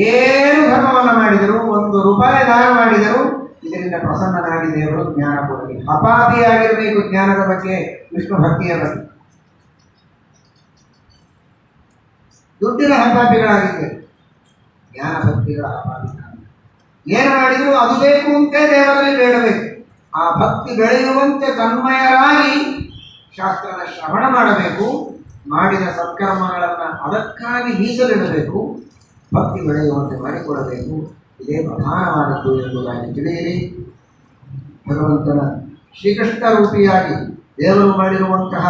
ಏನು ಧರ್ಮವನ್ನು ಮಾಡಿದರು, 1 ರೂಪಾಯಿ ದಾನ ಮಾಡಿದರು, ಇದರಿಂದ ಪ್ರಸನ್ನನಾಗಿ ದೇವರು ಜ್ಞಾನ ಕೊಡಲಿ. ಅಪಾಪಿಯಾಗಿರಬೇಕು ಜ್ಞಾನದ ಬಗ್ಗೆ, ವಿಷ್ಣು ಭಕ್ತಿಯ ಬಗ್ಗೆ. ದುಡ್ಡಿನ ಹಪಾಪಿಗಳಾಗಿದ್ದರು, ಜ್ಞಾನ ಭಕ್ತಿಗಳ ಹಪಾಪಿಗಳಾಗಿದ್ದರು. ಏನು ಮಾಡಿದ್ರು ಅದು ಬೇಕು ಅಂತ ದೇವರಲ್ಲಿ ಬೇಡಬೇಕು. ಆ ಭಕ್ತಿ ಬೆಳೆಯುವಂತೆ ತನ್ಮಯರಾಗಿ ಶಾಸ್ತ್ರದ ಶ್ರವಣ ಮಾಡಬೇಕು. ಮಾಡಿದ ಸತ್ಕರ್ಮಗಳನ್ನು ಅದಕ್ಕಾಗಿ ಮೀಸಲಿಡಬೇಕು. ಭಕ್ತಿ ಬೆಳೆಯುವಂತೆ ಮಾಡಿಕೊಡಬೇಕು. ಇದೇ ಪ್ರಧಾನವಾದದ್ದು ಎಂಬುದಾಗಿ ತಿಳಿಯಿರಿ. ಭಗವಂತನ ಶ್ರೀಕೃಷ್ಣ ರೂಪಿಯಾಗಿ ದೇವರು ಮಾಡಿರುವಂತಹ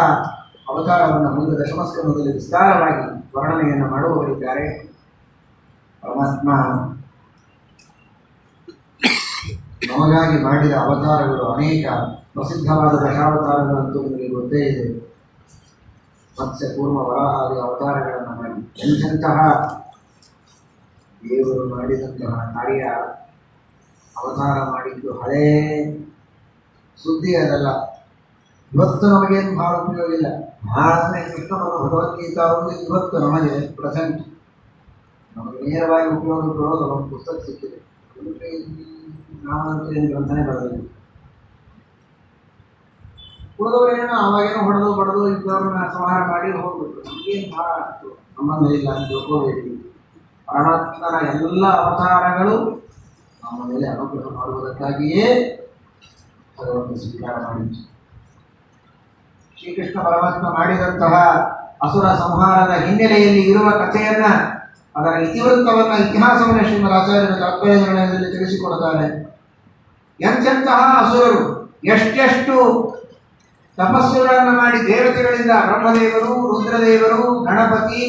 ಅವತಾರವನ್ನು ಮುಂದೆ ದಶಮಸ್ಕಂದದಲ್ಲಿ ವಿಸ್ತಾರವಾಗಿ ವರ್ಣನೆಯನ್ನು ಮಾಡುವವರಿದ್ದಾರೆ. ಪರಮಾತ್ಮ ನಮಗಾಗಿ ಮಾಡಿದ ಅವತಾರಗಳು ಅನೇಕ. ಪ್ರಸಿದ್ಧವಾದ ದಶಾವತಾರಗಳಂತೂ ನಿಮಗೆ ಗೊತ್ತೇ ಇದೆ. ಮತ್ಸ್ಯ, ಕೂರ್ಮ, ವರಾಹಾದಿ ಅವತಾರಗಳನ್ನು ಮಾಡಿ ಎಂತಹ ದೇವರು ಮಾಡಿದಂತಹ ಕಾರ್ಯ. ಅವತಾರ ಮಾಡಿದ್ದು ಹಳೇ ಸುದ್ದಿ, ಅದಲ್ಲ. ಇವತ್ತು ನಮಗೇನು ಬಹಳ ಉಪಯೋಗ ಇಲ್ಲ. ಭಾರತದ ಕೃಷ್ಣನ ಭಗವದ್ಗೀತಾ ಇವತ್ತು ನಮಗೆ ಪ್ರೆಸೆಂಟ್ ನಮಗೆ ನೇರವಾಗಿ ಉಪಯೋಗ ಕೊಡೋದು ಒಂದು ಪುಸ್ತಕ ಸಿಕ್ಕಿದೆ. ನಾವಂತೂ ಏನು ಗ್ರಂಥನೇ ಬರೋದಿಲ್ಲ. ಉಳಿದವರೇನೋ ಅವಾಗೇನೋ ಹೊಡೆದು ಬಡದು ಇದ್ದವ್ರನ್ನ ಸಂಹಾರ ಮಾಡಿ ಹೋಗ್ಬಿಟ್ಟು ಏನು ಭಾಳ ಸಂಬಂಧ ಇಲ್ಲ ಅಂತ ತಿಳ್ಕೋಬೇಕು. ಪರಮಾತ್ಮನ ಎಲ್ಲ ಅವತಾರಗಳು ನಮ್ಮ ಮೇಲೆ ಅನುಗ್ರಹ ಮಾಡುವುದಕ್ಕಾಗಿಯೇ ಭಗವಂತ ಸ್ವೀಕಾರ ಮಾಡಿದ್ದು. ಶ್ರೀಕೃಷ್ಣ ಪರಮಾತ್ಮ ಮಾಡಿದಂತಹ ಅಸುರ ಸಂಹಾರದ ಹಿನ್ನೆಲೆಯಲ್ಲಿ ಇರುವ ಕಥೆಯನ್ನ, ಅದರ ಇತಿವೃತ್ತವನ್ನು, ಇತಿಹಾಸವನ್ನು ಶ್ರೀಮದ್ ಆಚಾರ್ಯರ ತಾತ್ಪರ್ಯ ನಿರ್ಣಯದಲ್ಲಿ ತಿಳಿಸಿಕೊಡುತ್ತಾರೆ. ಎಂತೆಂತಹ ಅಸುರರು ಎಷ್ಟೆಷ್ಟು ತಪಸ್ಸುಗಳನ್ನು ಮಾಡಿ ದೇವತೆಗಳಿಂದ ಬ್ರಹ್ಮದೇವರು, ರುದ್ರದೇವರು, ಗಣಪತಿ,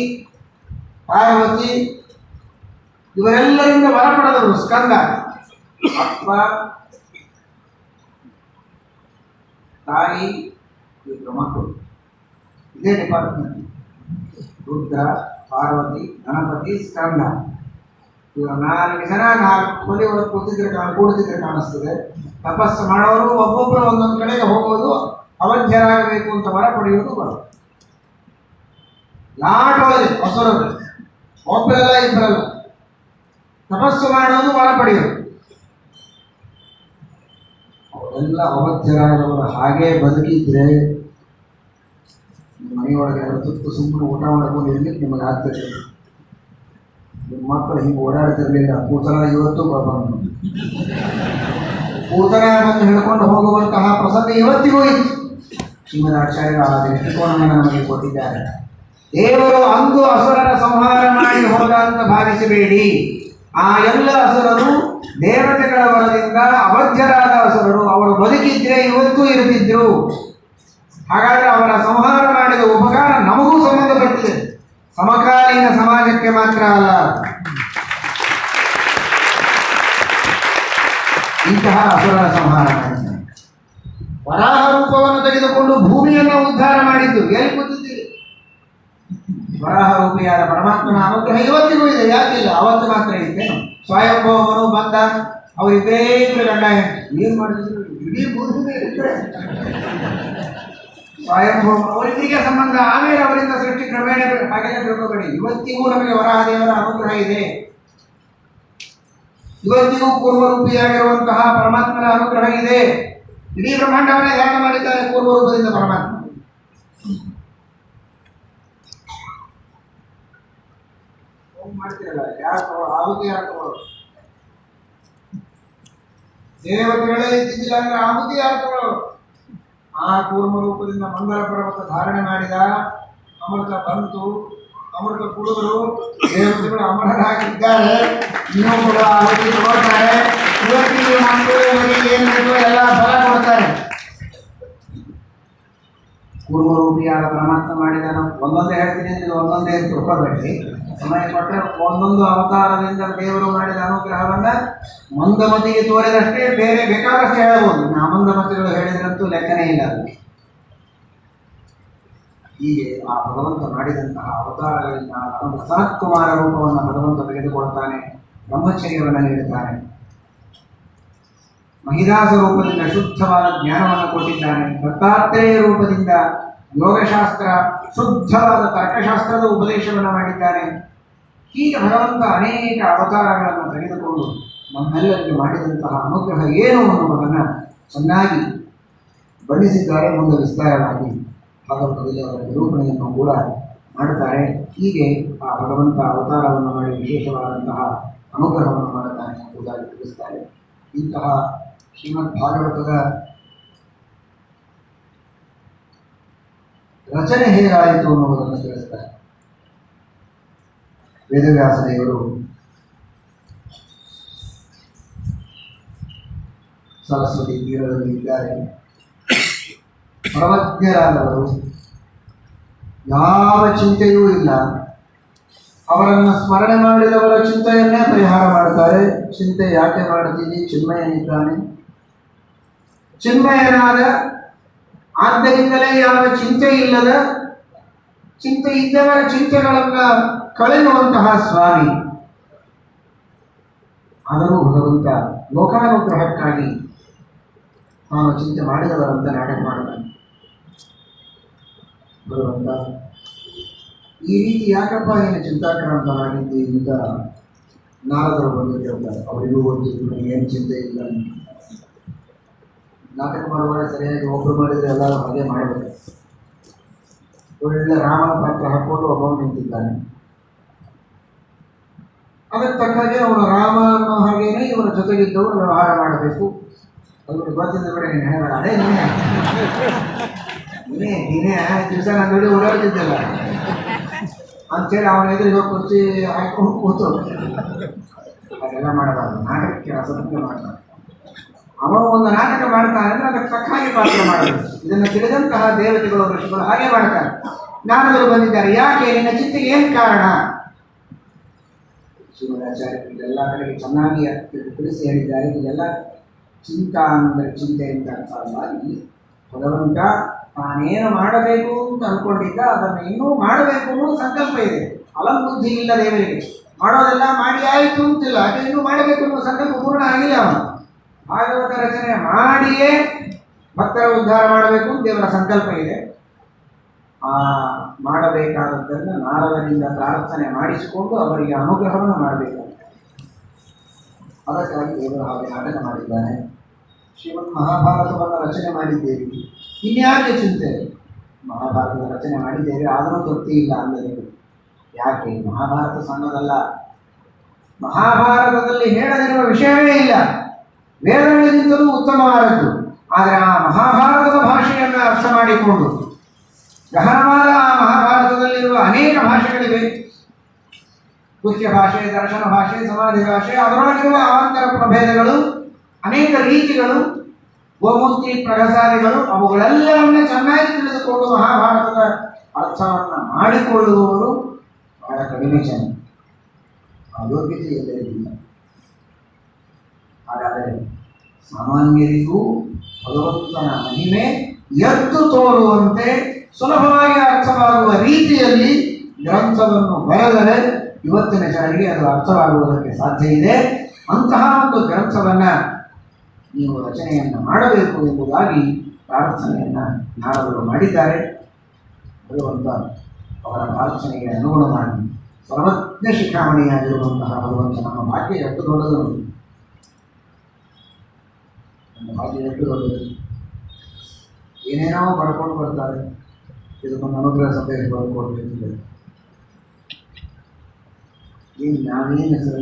ಪಾರ್ವತಿ ಇವರೆಲ್ಲರಿಂದ ವರ ಪಡೆದರು. ಸ್ಕಂದ, ಅಪ್ಪ, ತಾಯಿ, ಇಬ್ಬರು ಮಕ್ಕಳು. ಇದೇ ಡಿಪಾರ್ಟ್ಮೆಂಟ್. ರುದ್ರ, ಪಾರ್ವತಿ, ಗಣಪತಿ, ಸ್ಕಂದ. ಇವರು 4 ಜನ 4 ಕೊಲಿ ಕೂಡುತ್ತಿದ್ರೆ ಕಾಣಿಸ್ತದೆ. ತಪಸ್ಸು ಮಾಡೋರು ಒಬ್ಬೊಬ್ಬರು ಒಂದೊಂದು ಕಡೆಗೆ ಹೋಗೋದು, ಅವಧ್ಯರಾಗಬೇಕು ಅಂತ ವರ ಪಡೆಯುವುದು ಬರ. ಲಾಟೊಳಗೆ ಹೊಸರು ಒಬ್ಬರಲ್ಲ ಇಬ್ಬರಲ್ಲ. ತಪಸ್ಸು ಮಾಡೋದು, ವರ ಪಡೆಯೋದು. ಅವರೆಲ್ಲ ಅವಧ್ಯರಾದವರು ಹಾಗೇ ಬದುಕಿದ್ರೆ ಮನೆಯೊಳಗೆ ತುತ್ತು ಸುಮ್ಮನೆ ಊಟ ಮಾಡ್ಕೊಂಡು ಇರ್ಲಿಕ್ಕೆ ನಿಮಗೆ ಆಗ್ತಿರಲಿಲ್ಲ. ನಿಮ್ಮ ಮಕ್ಕಳು ಹಿಂಗೆ ಓಡಾಡ್ತಿರ್ಲಿಲ್ಲ. ಕೂತನ ಇವತ್ತು ಬಂದು ಕೂತನ ಬಂದು ಹೇಳ್ಕೊಂಡು ಹೋಗುವಂತಹ ಪ್ರಸಂಗ ಇವತ್ತಿಗೂ ಇತ್ತು. ಶ್ರೀಮದಾಚಾರ್ಯರು ಆ ದೃಷ್ಟಿಕೋನವನ್ನು ನಮಗೆ ಕೊಟ್ಟಿದ್ದಾರೆ. ದೇವರು ಅಂದು ಅಸುರರ ಸಂಹಾರ ಮಾಡಿ ಹೋದ ಅಂತ ಭಾವಿಸಬೇಡಿ. ಆ ಎಲ್ಲ ಅಸುರರು ದೇವತೆಗಳ ವರದಿಂದ ಅವಧ್ಯರಾದ ಅಸುರರು. ಅವರು ಬದುಕಿದ್ರೆ ಇವತ್ತೂ ಇರುತ್ತಿದ್ರು. ಹಾಗಾದರೆ ಅವರ ಸಂಹಾರ ಮಾಡಿದ ಉಪಕಾರ ನಮಗೂ ಸಂಬಂಧಪಟ್ಟಿದೆ, ಸಮಕಾಲೀನ ಸಮಾಜಕ್ಕೆ ಮಾತ್ರ ಅಲ್ಲ. ಇಂತಹ ಅಸುರರ ಸಂಹಾರ ಮಾಡಿದ್ದಾರೆ. ವರಾಹ ರೂಪವನ್ನು ತೆಗೆದುಕೊಂಡು ಭೂಮಿಯನ್ನು ಉದ್ಧಾರ ಮಾಡಿದ್ದು. ಎಲ್ಲಿ ಕೂತಿದ್ದೀರಿ? ವರಾಹ ರೂಪಿಯಾದ ಪರಮಾತ್ಮನ ಅನುಗ್ರಹ ಇವತ್ತಿಗೂ ಇದೆ. ಯಾಕಿಲ್ಲ? ಅವತ್ತು ಮಾತ್ರ ಇತ್ತೇನು? ಸ್ವಯಂಭವನು ಬಂದ, ಅವರಿಬ್ಬರೇ ಇಬ್ಬರು ಗಂಡ ಹೆಂಡತಿ ಏನ್ ಮಾಡಿದ್ರು? ಇಡೀ ಭೂಮಿ ಸ್ವಯಂಭವ ಅವರಿಬ್ಬರಿಗೆ ಸಂಬಂಧ. ಆಮೇಲೆ ಅವರಿಂದ ಸೃಷ್ಟಿ ಕ್ರಮೇಣ ಹಾಗೆಲ್ಲ ತಿಳ್ಕೋಬೇಡಿ. ಇವತ್ತಿಗೂ ನಮಗೆ ವರಾಹ ದೇವರ ಅನುಗ್ರಹ ಇದೆ. ಇವತ್ತಿಗೂ ಪೂರ್ವರೂಪಿಯಾಗಿರುವಂತಹ ಪರಮಾತ್ಮನ ಅನುಗ್ರಹ ಇದೆ. ಇಡೀ ಬ್ರಹ್ಮಾಂಡವನ್ನೇ ಧ್ಯಾನ ಮಾಡಿದ್ದಾರೆ ಪೂರ್ವರೂಪದಿಂದ ಪರಮಾತ್ಮ. ಮಾಡ್ತಿರಲ್ಲ, ಯಾರು ಆಹುತಿ ಯಾರು ತಗೊಳ್ಳೋದು? ದೇವತೆಗಳೇ ಇದ್ದಿದ್ದಿಲ್ಲ ಅಂದ್ರೆ ಆಹುತಿ ಯಾರು ತಗೊಳ್ಳೋದು? ಆ ಕೂರ್ಮ ರೂಪದಿಂದ ಮಂಗಲ ಪರ್ವತ ಧಾರಣೆ ಮಾಡಿದ. ಅಮೃತ ಬಂತು, ಅಮೃತ ಕುಡಿದ್ರು. ದೇವತೆಗಳು ಅಮರರಾಗಿದ್ದಾರೆ. ಇನ್ನೂ ಕೂಡ ಆಹುತಿ ತಗೊಳ್ತಾರೆ. ಇವತ್ತಿಗೆ ಮಕ್ಕಳು ಏನು ಬೇಕೋ ಎಲ್ಲ ಫಲ ಕೊಡ್ತಾರೆ. ಕೂರ್ಮರೂಪಿಯಾದ ಪರಮಾತ್ಮ ಮಾಡಿದ. ಒಂದೊಂದೇ ಹೇಳ್ತೀನಿ ಅಂದ್ರೆ ಒಂದೊಂದೇ ತಿಳ್ಕೊಬೇಡಿ. ಸಮಯ ಕೊಟ್ಟರೆ ಒಂದೊಂದು ಅವತಾರದಿಂದ ದೇವರು ಮಾಡಿದ ಅನುಗ್ರಹವನ್ನ ಮಂದಮತಿಗೆ ತೋರಿದಷ್ಟೇ ಬೇರೆ ಬೇಕಾದಷ್ಟೇ ಹೇಳಬಹುದು. ಮಂದಮತಿಗಳು ಹೇಳಿದ್ರಂತೂ ಲೆಕ್ಕನೇ ಇಲ್ಲ. ಹೀಗೆ ಆ ಭಗವಂತ ಮಾಡಿದಂತಹ ಅವತಾರಗಳಿಂದ ಒಂದು ಸನತ್ಕುಮಾರ ರೂಪವನ್ನು ಭಗವಂತ ತೆಗೆದುಕೊಳ್ತಾನೆ. ಬ್ರಹ್ಮಚರ್ಯವನ್ನು ನೀಡುತ್ತಾನೆ. ಮಹಿದಾಸ ರೂಪದಿಂದ ಶುದ್ಧವಾದ ಜ್ಞಾನವನ್ನು ಕೊಟ್ಟಿದ್ದಾನೆ. ದತ್ತಾತ್ರೇಯ ರೂಪದಿಂದ ಯೋಗಶಾಸ್ತ್ರ, ಶುದ್ಧವಾದ ತರ್ಕಶಾಸ್ತ್ರದ ಉಪದೇಶವನ್ನು ಮಾಡಿದ್ದಾನೆ. ಹೀಗೆ ಭಗವಂತ ಅನೇಕ ಅವತಾರಗಳನ್ನು ತೆಗೆದುಕೊಂಡು ನಮ್ಮೆಲ್ಲರಿಗೆ ಮಾಡಿದಂತಹ ಅನುಗ್ರಹ ಏನು ಅನ್ನುವುದನ್ನು ಚೆನ್ನಾಗಿ ಬಣ್ಣಿಸಿದ್ದಾರೆ. ಮುಂದೆ ವಿಸ್ತಾರವಾಗಿ ಭಾಗವತದಲ್ಲಿ ಅವರ ನಿರೂಪಣೆಯನ್ನು ಕೂಡ ಮಾಡುತ್ತಾರೆ. ಹೀಗೆ ಆ ಭಗವಂತ ಅವತಾರವನ್ನು ಮಾಡಿ ವಿಶೇಷವಾದಂತಹ ಅನುಗ್ರಹವನ್ನು ಮಾಡುತ್ತಾನೆ ಎಂಬುದಾಗಿ ತಿಳಿಸ್ತಾರೆ. ಇಂತಹ ಶ್ರೀಮದ್ ಭಾಗವತದ ರಚನೆ ಹೇಗಾಯಿತು ಅನ್ನುವುದನ್ನು ತಿಳಿಸ್ತಾರೆ. ವೇದವ್ಯಾಸ ದೇವರು ಸರಸ್ವತಿ ತೀರದಲ್ಲಿ ಇದ್ದಾರೆ. ಸರ್ವಜ್ಞರಾದವರು, ಯಾವ ಚಿಂತೆಯೂ ಇಲ್ಲ. ಅವರನ್ನು ಸ್ಮರಣೆ ಮಾಡಿದವರ ಚಿಂತೆಯನ್ನೇ ಪರಿಹಾರ ಮಾಡ್ತಾರೆ. ಚಿಂತೆ ಯಾಕೆ ಮಾಡ್ತೀವಿ? ಚಿನ್ಮಯನಿದ್ದಾನೆ. ಚಿನ್ಮಯನಾದ ಆದ್ದರಿಂದಲೇ ಯಾವ ಚಿಂತೆ ಇಲ್ಲದ, ಚಿಂತೆ ಇದ್ದವರ ಚಿಂತೆಗಳನ್ನು ಕಳೆಯುವಂತಹ ಸ್ವಾಮಿ. ಆದರೂ ಭಗವಂತ ಲೋಕಾನುಗ್ರಹಕ್ಕಾಗಿ ತಾನು ಚಿಂತೆ ಮಾಡಿದವರಂತೆ ನಾಟಕ ಮಾಡುತ್ತಾನೆ. ಭಗವಂತ ಈ ರೀತಿ ಯಾಕಪ್ಪ ಏನು ಚಿಂತಾಕ್ರಾಂತನಾಗಿದ್ದಿ ಅಂತ ನಾರದರು ಬಂದು ಕೇಳ್ತಾರೆ. ಅವರಿಗೂ ಒಂದು ಏನು ಚಿಂತೆ ಇಲ್ಲ. ನಾಟಕ ಮಾಡುವಾಗ ಸರಿಯಾಗಿ ಒಬ್ಬರು ಮಾಡಿದರೆ ಎಲ್ಲರೂ ಹಾಗೆ ಮಾಡಬೇಕು. ಒಳ್ಳೆ ರಾಮನ ಪಾತ್ರ ಹಾಕೊಂಡು ಒಬ್ಬನು ನಿಂತಿದ್ದಾನೆ. ಅದಕ್ಕೆ ತಕ್ಕಾಗೆ ಅವನು ರಾಮ ಅನ್ನೋ ಹಾಗೇನೆ ಇವರ ಜೊತೆಗಿದ್ದವರು ವ್ಯವಹಾರ ಮಾಡಬೇಕು. ಅವ್ರಿಗೆ ಗೊತ್ತಿದ್ದ ಬಿಡ ನೀನು ಹೇಳ ಅದೇ ನೀನೇ ದಿವಸ ನನ್ನ ಜೋಡಿ ಓಡಾಡ್ತಿದ್ದಲ್ಲ ಅಂಥೇಳಿ ಅವನ ಎದುರಿಗೆ ಹೋಗಿ ಕುರ್ಚಿ ಹಾಕೊಂಡು ಕೂತು ಅದೆಲ್ಲ ಮಾಡಬಾರ್ದು. ನಾಟಕಕ್ಕೆ ಅಸತ್ಯ ಮಾಡಬಾರ್ದು. ಅವನು ಒಂದು ನಾಟಕ ಮಾಡ್ತಾನೆ ಅಂದರೆ ಅದಕ್ಕೆ ತಕ್ಕ ಹಾಗೆ ಪಾತ್ರ ಮಾಡಬೇಕು. ಇದನ್ನು ತಿಳಿದಂತಹ ದೇವತೆಗಳು ಋಷಿಗಳು ಹಾಗೆ ಮಾಡ್ತಾರೆ. ಜ್ಞಾನಗಳು ಬಂದಿದ್ದಾರೆ. ಯಾಕೆ? ನಿನ್ನ ಚಿಂತೆಗೆ ಏನು ಕಾರಣ? ಶ್ರೀಮದಾಚಾರ್ಯರು ಇದೆಲ್ಲ ಕಡೆಗೆ ಚೆನ್ನಾಗಿ ತಿಳಿಸಿ ಹೇಳಿದ್ದಾರೆ. ಇದೆಲ್ಲ ಚಿಂತ ಅಂದರೆ ಚಿಂತೆಯಿಂದ ಅರ್ಥ ಅಲ್ಲ. ಇಲ್ಲಿ ಭಗವಂತ ತಾನೇನು ಮಾಡಬೇಕು ಅಂತ ಅಂದ್ಕೊಂಡಿದ್ದ ಅದನ್ನು ಇನ್ನೂ ಮಾಡಬೇಕು ಅನ್ನೋ ಸಂಕಲ್ಪ ಇದೆ. ಅಲಂಬುದ್ಧಿ ಇಲ್ಲ ದೇವರಿಗೆ. ಮಾಡೋದೆಲ್ಲ ಮಾಡಿ ಆಯಿತು ಅಂತಿಲ್ಲ, ಅದು ಇನ್ನೂ ಮಾಡಬೇಕು ಅನ್ನೋ ಸಂಕಲ್ಪ ಪೂರ್ಣ ಆಗಿಲ್ಲ. ಅವನು ಭಾಗವತ ರಚನೆ ಮಾಡಿಯೇ ಭಕ್ತರ ಉದ್ಧಾರ ಮಾಡಬೇಕು ಅಂತ ದೇವರ ಸಂಕಲ್ಪ ಇದೆ. ಆ ಮಾಡಬೇಕಾದದ್ದನ್ನು ನಾರದರಿಂದ ಪ್ರಾರ್ಥನೆ ಮಾಡಿಸಿಕೊಂಡು ಅವರಿಗೆ ಅನುಗ್ರಹವನ್ನು ಮಾಡಬೇಕಾಗುತ್ತೆ. ಅದಕ್ಕಾಗಿ ದೇವರು ಹಾಗೆ ನಾಟಕ ಮಾಡಿದ್ದಾನೆ. ಶ್ರೀಮದ್ ಮಹಾಭಾರತವನ್ನು ರಚನೆ ಮಾಡಿದ್ದೇವೆ, ಇನ್ಯಾಕೆ ಚಿಂತೆ? ಮಹಾಭಾರತದ ರಚನೆ ಮಾಡಿದ್ದೇವೆ, ಆದರೂ ತೃಪ್ತಿ ಇಲ್ಲ ಅಂದರೆ ಯಾಕೆ? ಮಹಾಭಾರತ ಸಣ್ಣದಲ್ಲ. ಮಹಾಭಾರತದಲ್ಲಿ ಹೇಳದಿರುವ ವಿಷಯವೇ ಇಲ್ಲ. ವೇದಗಳಿಗಿಂತಲೂ ಉತ್ತಮವಾದದ್ದು. ಆದರೆ ಆ ಮಹಾಭಾರತದ ಭಾಷೆಯನ್ನು ಅರ್ಥ ಮಾಡಿಕೊಂಡು ಗಹನವಾದ ಆ ಮಹಾಭಾರತದಲ್ಲಿರುವ ಅನೇಕ ಭಾಷೆಗಳಿವೆ. ಮುಖ್ಯ ಭಾಷೆ, ದರ್ಶನ ಭಾಷೆ, ಸಮಾಧಿ ಭಾಷೆ, ಅದರೊಳಗಿರುವ ಅವಾಂತರ ಪ್ರಭೇದಗಳು, ಅನೇಕ ರೀತಿಗಳು, ಗೋಮೂರ್ತಿ ಪ್ರಗಸಾದಿಗಳು, ಅವುಗಳೆಲ್ಲವನ್ನೇ ಚೆನ್ನಾಗಿ ತಿಳಿದುಕೊಂಡು ಮಹಾಭಾರತದ ಅರ್ಥವನ್ನು ಮಾಡಿಕೊಳ್ಳುವವರು ಬಹಳ ಕಡಿಮೆ ಜನ. ಅಯೋಗ್ಯತೆ ಎಲ್ಲರಿಗಿಲ್ಲ. ಹಾಗಾದರೆ ಸಾಮಾನ್ಯರಿಗೂ ಭಗವಂತನ ಮಹಿಮೆ ಎದ್ದು ತೋರುವಂತೆ ಸುಲಭವಾಗಿ ಅರ್ಥವಾಗುವ ರೀತಿಯಲ್ಲಿ ಗ್ರಂಥವನ್ನು ಬರೆದರೆ ಇವತ್ತಿನ ಜನರಿಗೆ ಅದು ಅರ್ಥವಾಗುವುದಕ್ಕೆ ಸಾಧ್ಯ ಇದೆ. ಅಂತಹ ಒಂದು ಗ್ರಂಥವನ್ನು ನೀವು ರಚನೆಯನ್ನು ಮಾಡಬೇಕು ಎಂಬುದಾಗಿ ಪ್ರಾರ್ಥನೆಯನ್ನು ನಾರದರು ಮಾಡಿದ್ದಾರೆ. ಭಗವಂತ ಅವರ ಪ್ರಾರ್ಥನೆಗೆ ಅನುಗುಣವಾಗಿ ಸರ್ವಜ್ಞ ಶಿಖಾಮಣಿಯಾಗಿರುವಂತಹ ಭಗವಂತ ನಮ್ಮ ಭಾಗ್ಯ ಎಷ್ಟು ದೊಡ್ಡದು, ನಮ್ಮ ಭಾಗ್ಯ ಎಷ್ಟು ದೊಡ್ಡದು. ಏನೇನೋ ಪಡ್ಕೊಂಡು ಬರ್ತಾರೆ, ಇದಕ್ಕೊಂದು ಅನುಗ್ರಹ ಸಭೆಯಲ್ಲಿ ಬರ್ಕೊಟ್ಟಿರ್ತಾರೆ. ಏನು ನಾವೇನು ಹೆಸರು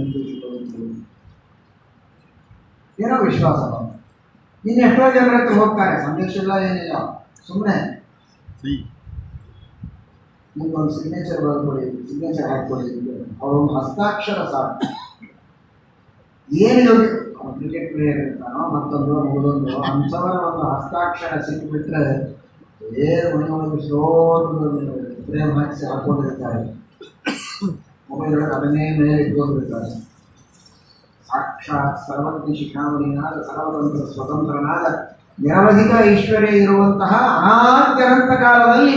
ಏನೋ ವಿಶ್ವಾಸ. ಇನ್ನು ಎಷ್ಟೋ ಜನರ ಹತ್ರ ಹೋಗ್ತಾರೆ, ಸಂದೇಶ ಇಲ್ಲ, ಏನಿಲ್ಲ, ಸುಮ್ಮನೆ ನಿಮ್ಗೊಂದು ಸಿಗ್ನೇಚರ್ ಬರ್ಕೊಡಿ, ಸಿಗ್ನೇಚರ್ ಹಾಕ್ಕೊಡಿ, ಅವರೊಂದು ಹಸ್ತಾಕ್ಷರ ಸಾಕು. ಏನು ಕ್ರಿಕೆಟ್ ಪ್ಲೇಯರ್ ಇರ್ತಾನೋ ಮತ್ತೊಂದು ಮುಗಿದೊಂದು ಅಂಥವರ ಒಂದು ಹಸ್ತಾಕ್ಷರ ಸಿಕ್ಕಿಬಿಟ್ರೆ ಬೇರೆ ಮನೆಯೊಳಗೆ ಫ್ರೇಮ್ ಹಾಕಿಸಿ ಹಾಕ್ಕೊಂಡಿರ್ತಾರೆ, ಮೊಬೈಲ್ ಒಳಗೆ ಅದನ್ನೇ ಮೇಲೆ ಇಟ್ಕೊಂಡಿರ್ತಾರೆ. ಸಾಕ್ಷಾತ್ ಸರ್ವಜ್ಞ ಶಿಖಾಮಣಿನಾದ ಸರ್ವತಂತ್ರ ಸ್ವತಂತ್ರನಾದ ನಿರವಧಿಕ ಐಶ್ವರ್ಯ ಇರುವಂತಹ ಅನಾದ್ಯನಂತ ಕಾಲದಲ್ಲಿ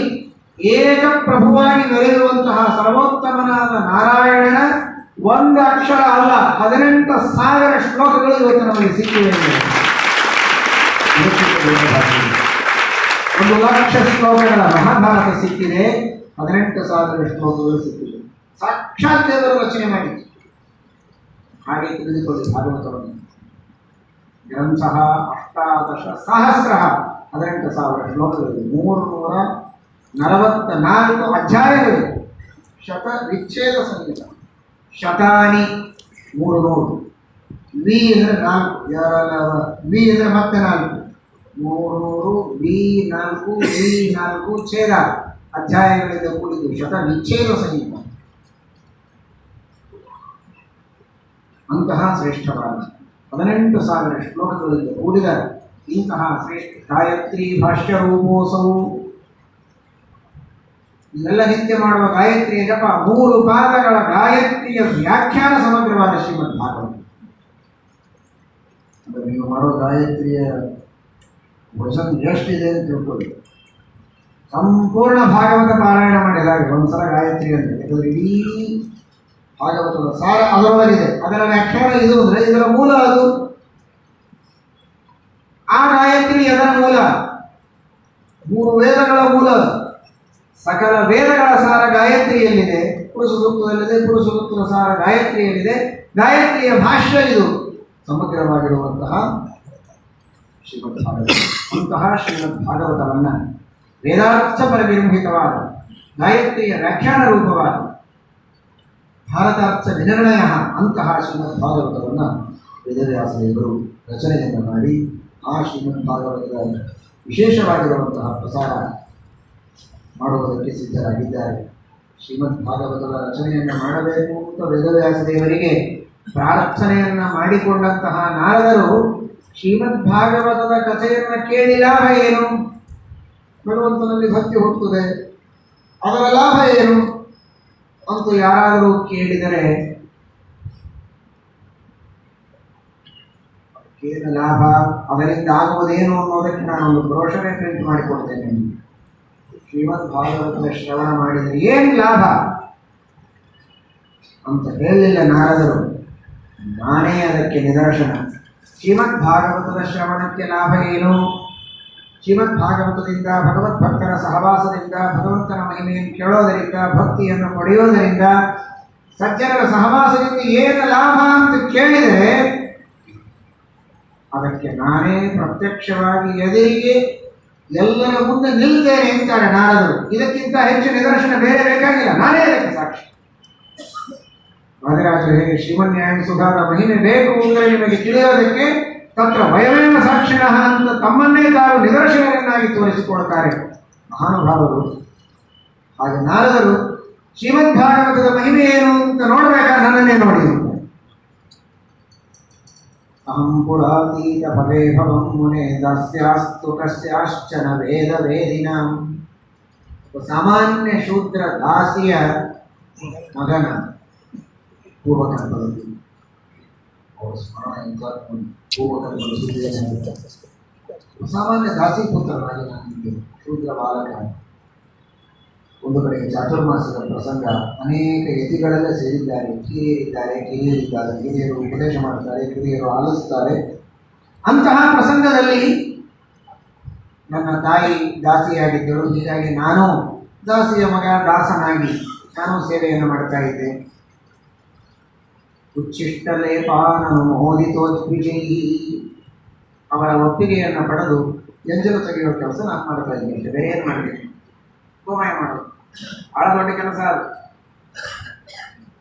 ಏಕಪ್ರಭುವಾಗಿ ಮೆರೆಯುವಂತಹ ಸರ್ವೋತ್ತಮನಾದ ನಾರಾಯಣನ ಒಂದು ಅಕ್ಷರ ಅಲ್ಲ 18,000 ಶ್ಲೋಕಗಳು ಇವತ್ತು ನಮಗೆ ಸಿಕ್ಕಿವೆ. 1,00,000 ಶ್ಲೋಕಗಳ ಮಹಾಭಾರತ ಸಿಕ್ಕಿದೆ, 18,000 ಶ್ಲೋಕಗಳು ಸಿಕ್ಕಿದೆ. ಸಾಕ್ಷಾತ್ ದೇವರು ರಚನೆ ಮಾಡಿತ್ತು. ಹಾಗೆ ತಿಳಿದುಕೊಳ್ಳಿ ಭಾಗವತವನ್ನು. ಗ್ರಂಥ 18,000 18,000 ಶ್ಲೋಕಗಳಿವೆ, 344 ಅಧ್ಯಾಯಗಳಿವೆ. ಶತ ವಿಚ್ಛೇದ ಸಂಗೀತ, ಶತಾನಿ 300, ವಿ ಅಂದರೆ 4, ವಿ ಅಂದರೆ ಮತ್ತೆ 4, 300 ವಿ 4 ವಿ 4 ಛೇದ ಅಧ್ಯಾಯಗಳಿಂದ ಕೂಡಿದ್ದು ಶತ ವಿಚ್ಛೇದ ಸಂಗೀತ. ಅಂತಹ ಶ್ರೇಷ್ಠವಾದ 18,000 ಶ್ಲೋಕಗಳಿಂದ ಕೂಡಿದ ಇಂತಹ ಶ್ರೇಷ್ಠ ಗಾಯತ್ರಿ ಭಾಷ್ಯ ರೂಪೋತ್ಸವವು ಇದೆಲ್ಲ ನಿತ್ಯ ಮಾಡುವ ಗಾಯತ್ರಿಯ ಜಪ 3 ಪಾದಗಳ ಗಾಯತ್ರಿಯ ವ್ಯಾಖ್ಯಾನ ಸಮಗ್ರವಾದ ಶ್ರೀಮದ್ ಭಾಗವತ. ಅಂದರೆ ನೀವು ಮಾಡೋ ಗಾಯತ್ರಿಯ ವಚನ ಎಷ್ಟಿದೆ ಅಂತ ತಿಳ್ಕೊಳ್ಳಿ. ಸಂಪೂರ್ಣ ಭಾಗವತ ಪಾರಾಯಣ ಮಾಡಿದಾಗ ಒಂದ್ಸಲ ಗಾಯತ್ರಿ ಅಂದರೆ ಯಾಕಂದರೆ ಇಡೀ ಭಾಗವತದ ಸಾರ ಅದರೊಳಗಿದೆ. ಅದರ ವ್ಯಾಖ್ಯಾನ ಇದು ಅಂದರೆ ಇದರ ಮೂಲ ಅದು. ಆ ಗಾಯತ್ರಿ ಅದರ ಮೂಲ, 3 ವೇದಗಳ ಮೂಲ. ಸಕಲ ವೇದಗಳ ಸಾರ ಗಾಯತ್ರಿಯಲ್ಲಿದೆ, ಪುರುಷ ಸೂಕ್ತದಲ್ಲಿದೆ, ಪುರುಷ ಸೂಕ್ತದ ಸಾರ ಗಾಯತ್ರಿಯಲ್ಲಿದೆ. ಗಾಯತ್ರಿಯ ಭಾಷ್ಯ ಇದು ಸಮಗ್ರವಾಗಿರುವಂತಹ ಶ್ರೀಮದ್ ಭಾಗವತ. ಅಂತಹ ಶ್ರೀಮದ್ ಭಾಗವತವನ್ನು ವೇದಾರ್ಥ ಪರಿನಿರ್ಮಿತವಾದ ಗಾಯತ್ರಿಯ ವ್ಯಾಖ್ಯಾನ ರೂಪವಾದ ಭಾರತಾರ್ಥ ವಿನಿರ್ಣಯ ಅಂತಹ ಶ್ರೀಮದ್ ಭಾಗವತವನ್ನು ವೇದವ್ಯಾಸದೇವರು ರಚನೆಯನ್ನು ಮಾಡಿ ಆ ಶ್ರೀಮದ್ ಭಾಗವತದ ವಿಶೇಷವಾಗಿರುವಂತಹ ಪ್ರಸಾರ ಮಾಡುವುದಕ್ಕೆ ಸಿದ್ಧರಾಗಿದ್ದಾರೆ. ಶ್ರೀಮದ್ ಭಾಗವತದ ರಚನೆಯನ್ನು ಮಾಡಬೇಕು ಅಂತ ವೇದವ್ಯಾಸದೇವರಿಗೆ ಪ್ರಾರ್ಥನೆಯನ್ನು ಮಾಡಿಕೊಂಡಂತಹ ನಾರದರು ಶ್ರೀಮದ್ ಭಾಗವತದ ಕಥೆಯನ್ನು ಕೇಳಿ ಲಾಭ ಏನು? ಭಗವಂತನಲ್ಲಿ ಭಕ್ತಿ ಹುಟ್ಟುತ್ತದೆ, ಅದರ ಲಾಭ ಏನು ಅಂತೂ ಯಾರಾದರೂ ಕೇಳಿದರೆ ಏನು ಲಾಭ, ಅದರಿಂದ ಆಗುವುದೇನು ಅನ್ನೋದಕ್ಕೆ ನಾನೊಂದು ಬ್ರೋಷರೇ ಪ್ರಿಂಟ್ ಮಾಡಿಕೊಡ್ತೇನೆ. ಶ್ರೀಮದ್ ಭಾಗವತದ ಶ್ರವಣ ಮಾಡಿದರೆ ಏನು ಲಾಭ ಅಂತ ಹೇಳಲಿಲ್ಲ ನಾರದರು. ನಾನೇ ಅದಕ್ಕೆ ನಿದರ್ಶನ. ಶ್ರೀಮದ್ ಭಾಗವತದ ಶ್ರವಣಕ್ಕೆ ಲಾಭ ಏನು? ಶ್ರೀಮದ್ ಭಾಗವತದಿಂದ ಭಗವದ್ಭಕ್ತರ ಸಹವಾಸದಿಂದ ಭಗವಂತನ ಮಹಿಮೆಯನ್ನು ಕೇಳೋದರಿಂದ ಭಕ್ತಿಯನ್ನು ಪಡೆಯೋದರಿಂದ ಸಜ್ಜನರ ಸಹವಾಸದಿಂದ ಏನು ಲಾಭ ಅಂತ ಕೇಳಿದರೆ ಅದಕ್ಕೆ ನಾನೇ ಪ್ರತ್ಯಕ್ಷವಾಗಿ ಎದುರಿಗೆ ಎಲ್ಲರ ಮುಂದೆ ನಿಲ್ತೇನೆ ಅಂತಾರೆ ನಾರದರು. ಇದಕ್ಕಿಂತ ಹೆಚ್ಚು ನಿದರ್ಶನ ಬೇರೆ ಬೇಕಾಗಿಲ್ಲ, ನಾನೇ ಅದಕ್ಕೆ ಸಾಕ್ಷಿ. ವಾದಿರಾಜರು ಹೇಗೆ ಶ್ರೀಮನ್ಯಾಯ ಸುಧಾರ ಮಹಿಮೆ ಬೇಕು ಅಂದರೆ ನಿಮಗೆ ತಿಳಿಯೋದಕ್ಕೆ ತತ್ರ ವಯವೇನ ಸಾಕ್ಷಿಣಃ ಅಂತ ತಮ್ಮನ್ನೇ ತಾವು ನಿದರ್ಶನವನ್ನಾಗಿ ತೋರಿಸಿಕೊಳ್ತಾರೆ ಮಹಾನುಭಾವರು. ಹಾಗೆ ನಾರದರು ಶ್ರೀಮದ್ ಭಾಗವತದ ಮಹಿಮೆ ಏನು ಅಂತ ನೋಡಬೇಕಾದ್ರೆ ನನ್ನನ್ನೇ ನೋಡಿ. ಅಹಂ ಪುರಾತೀತ ಪದೇ ಭವಂ ಮುನೆ ದಾಸ್ಯಾಸ್ತು ಕಸ್ಯಾಶ್ಚನ ವೇದ ವೇದಿನಾಂ. ಸಾಮಾನ್ಯ ಶೂದ್ರ ದಾಸಿಯ ಮಗನ ಪೂರ್ವಕಲ್ಪದಲ್ಲಿ ಸಾಮಾನ್ಯ ದಾಸಿ ಪುತ್ರನಾಗಿ ನನಗೆ ಶೂದ್ರ ಬಾಲಕ. ಒಂದು ಕಡೆಗೆ ಚಾತುರ್ಮಾಸದ ಪ್ರಸಂಗ, ಅನೇಕ ಯತಿಗಳೆಲ್ಲ ಸೇರಿದ್ದಾರೆ, ಕಿರಿಯರಿದ್ದಾರೆ, ಹಿರಿಯರು ಉಪದೇಶ ಮಾಡ್ತಾರೆ, ಕಿರಿಯರು ಆಲಿಸ್ತಾರೆ. ಅಂತಹ ಪ್ರಸಂಗದಲ್ಲಿ ನನ್ನ ತಾಯಿ ದಾಸಿಯಾಗಿದ್ದಳು. ಹೀಗಾಗಿ ನಾನು ದಾಸಿಯ ಮಗ ದಾಸನಾಗಿ ನಾನು ಸೇವೆಯನ್ನು ಮಾಡ್ತಾ ಇದ್ದೆ. ಉಚ್ಚಿಷ್ಟಲೇಪಾನನು ಮೋದಿತೋದ್ವಿಜಯಿ, ಅವರ ಒಪ್ಪಿಗೆಯನ್ನು ಪಡೆದು ಎಂಜಲು ತೆಗೆಯುವ ಕೆಲಸ ನಾನು ಮಾಡ್ತಾ ಇದ್ದೀನಿ. ಬೇರೆ ಏನು ಮಾಡಬೇಕು? ಗೋಮಯ ಮಾಡೋದು ಬಹಳ ದೊಡ್ಡ ಕೆಲಸ. ಅದು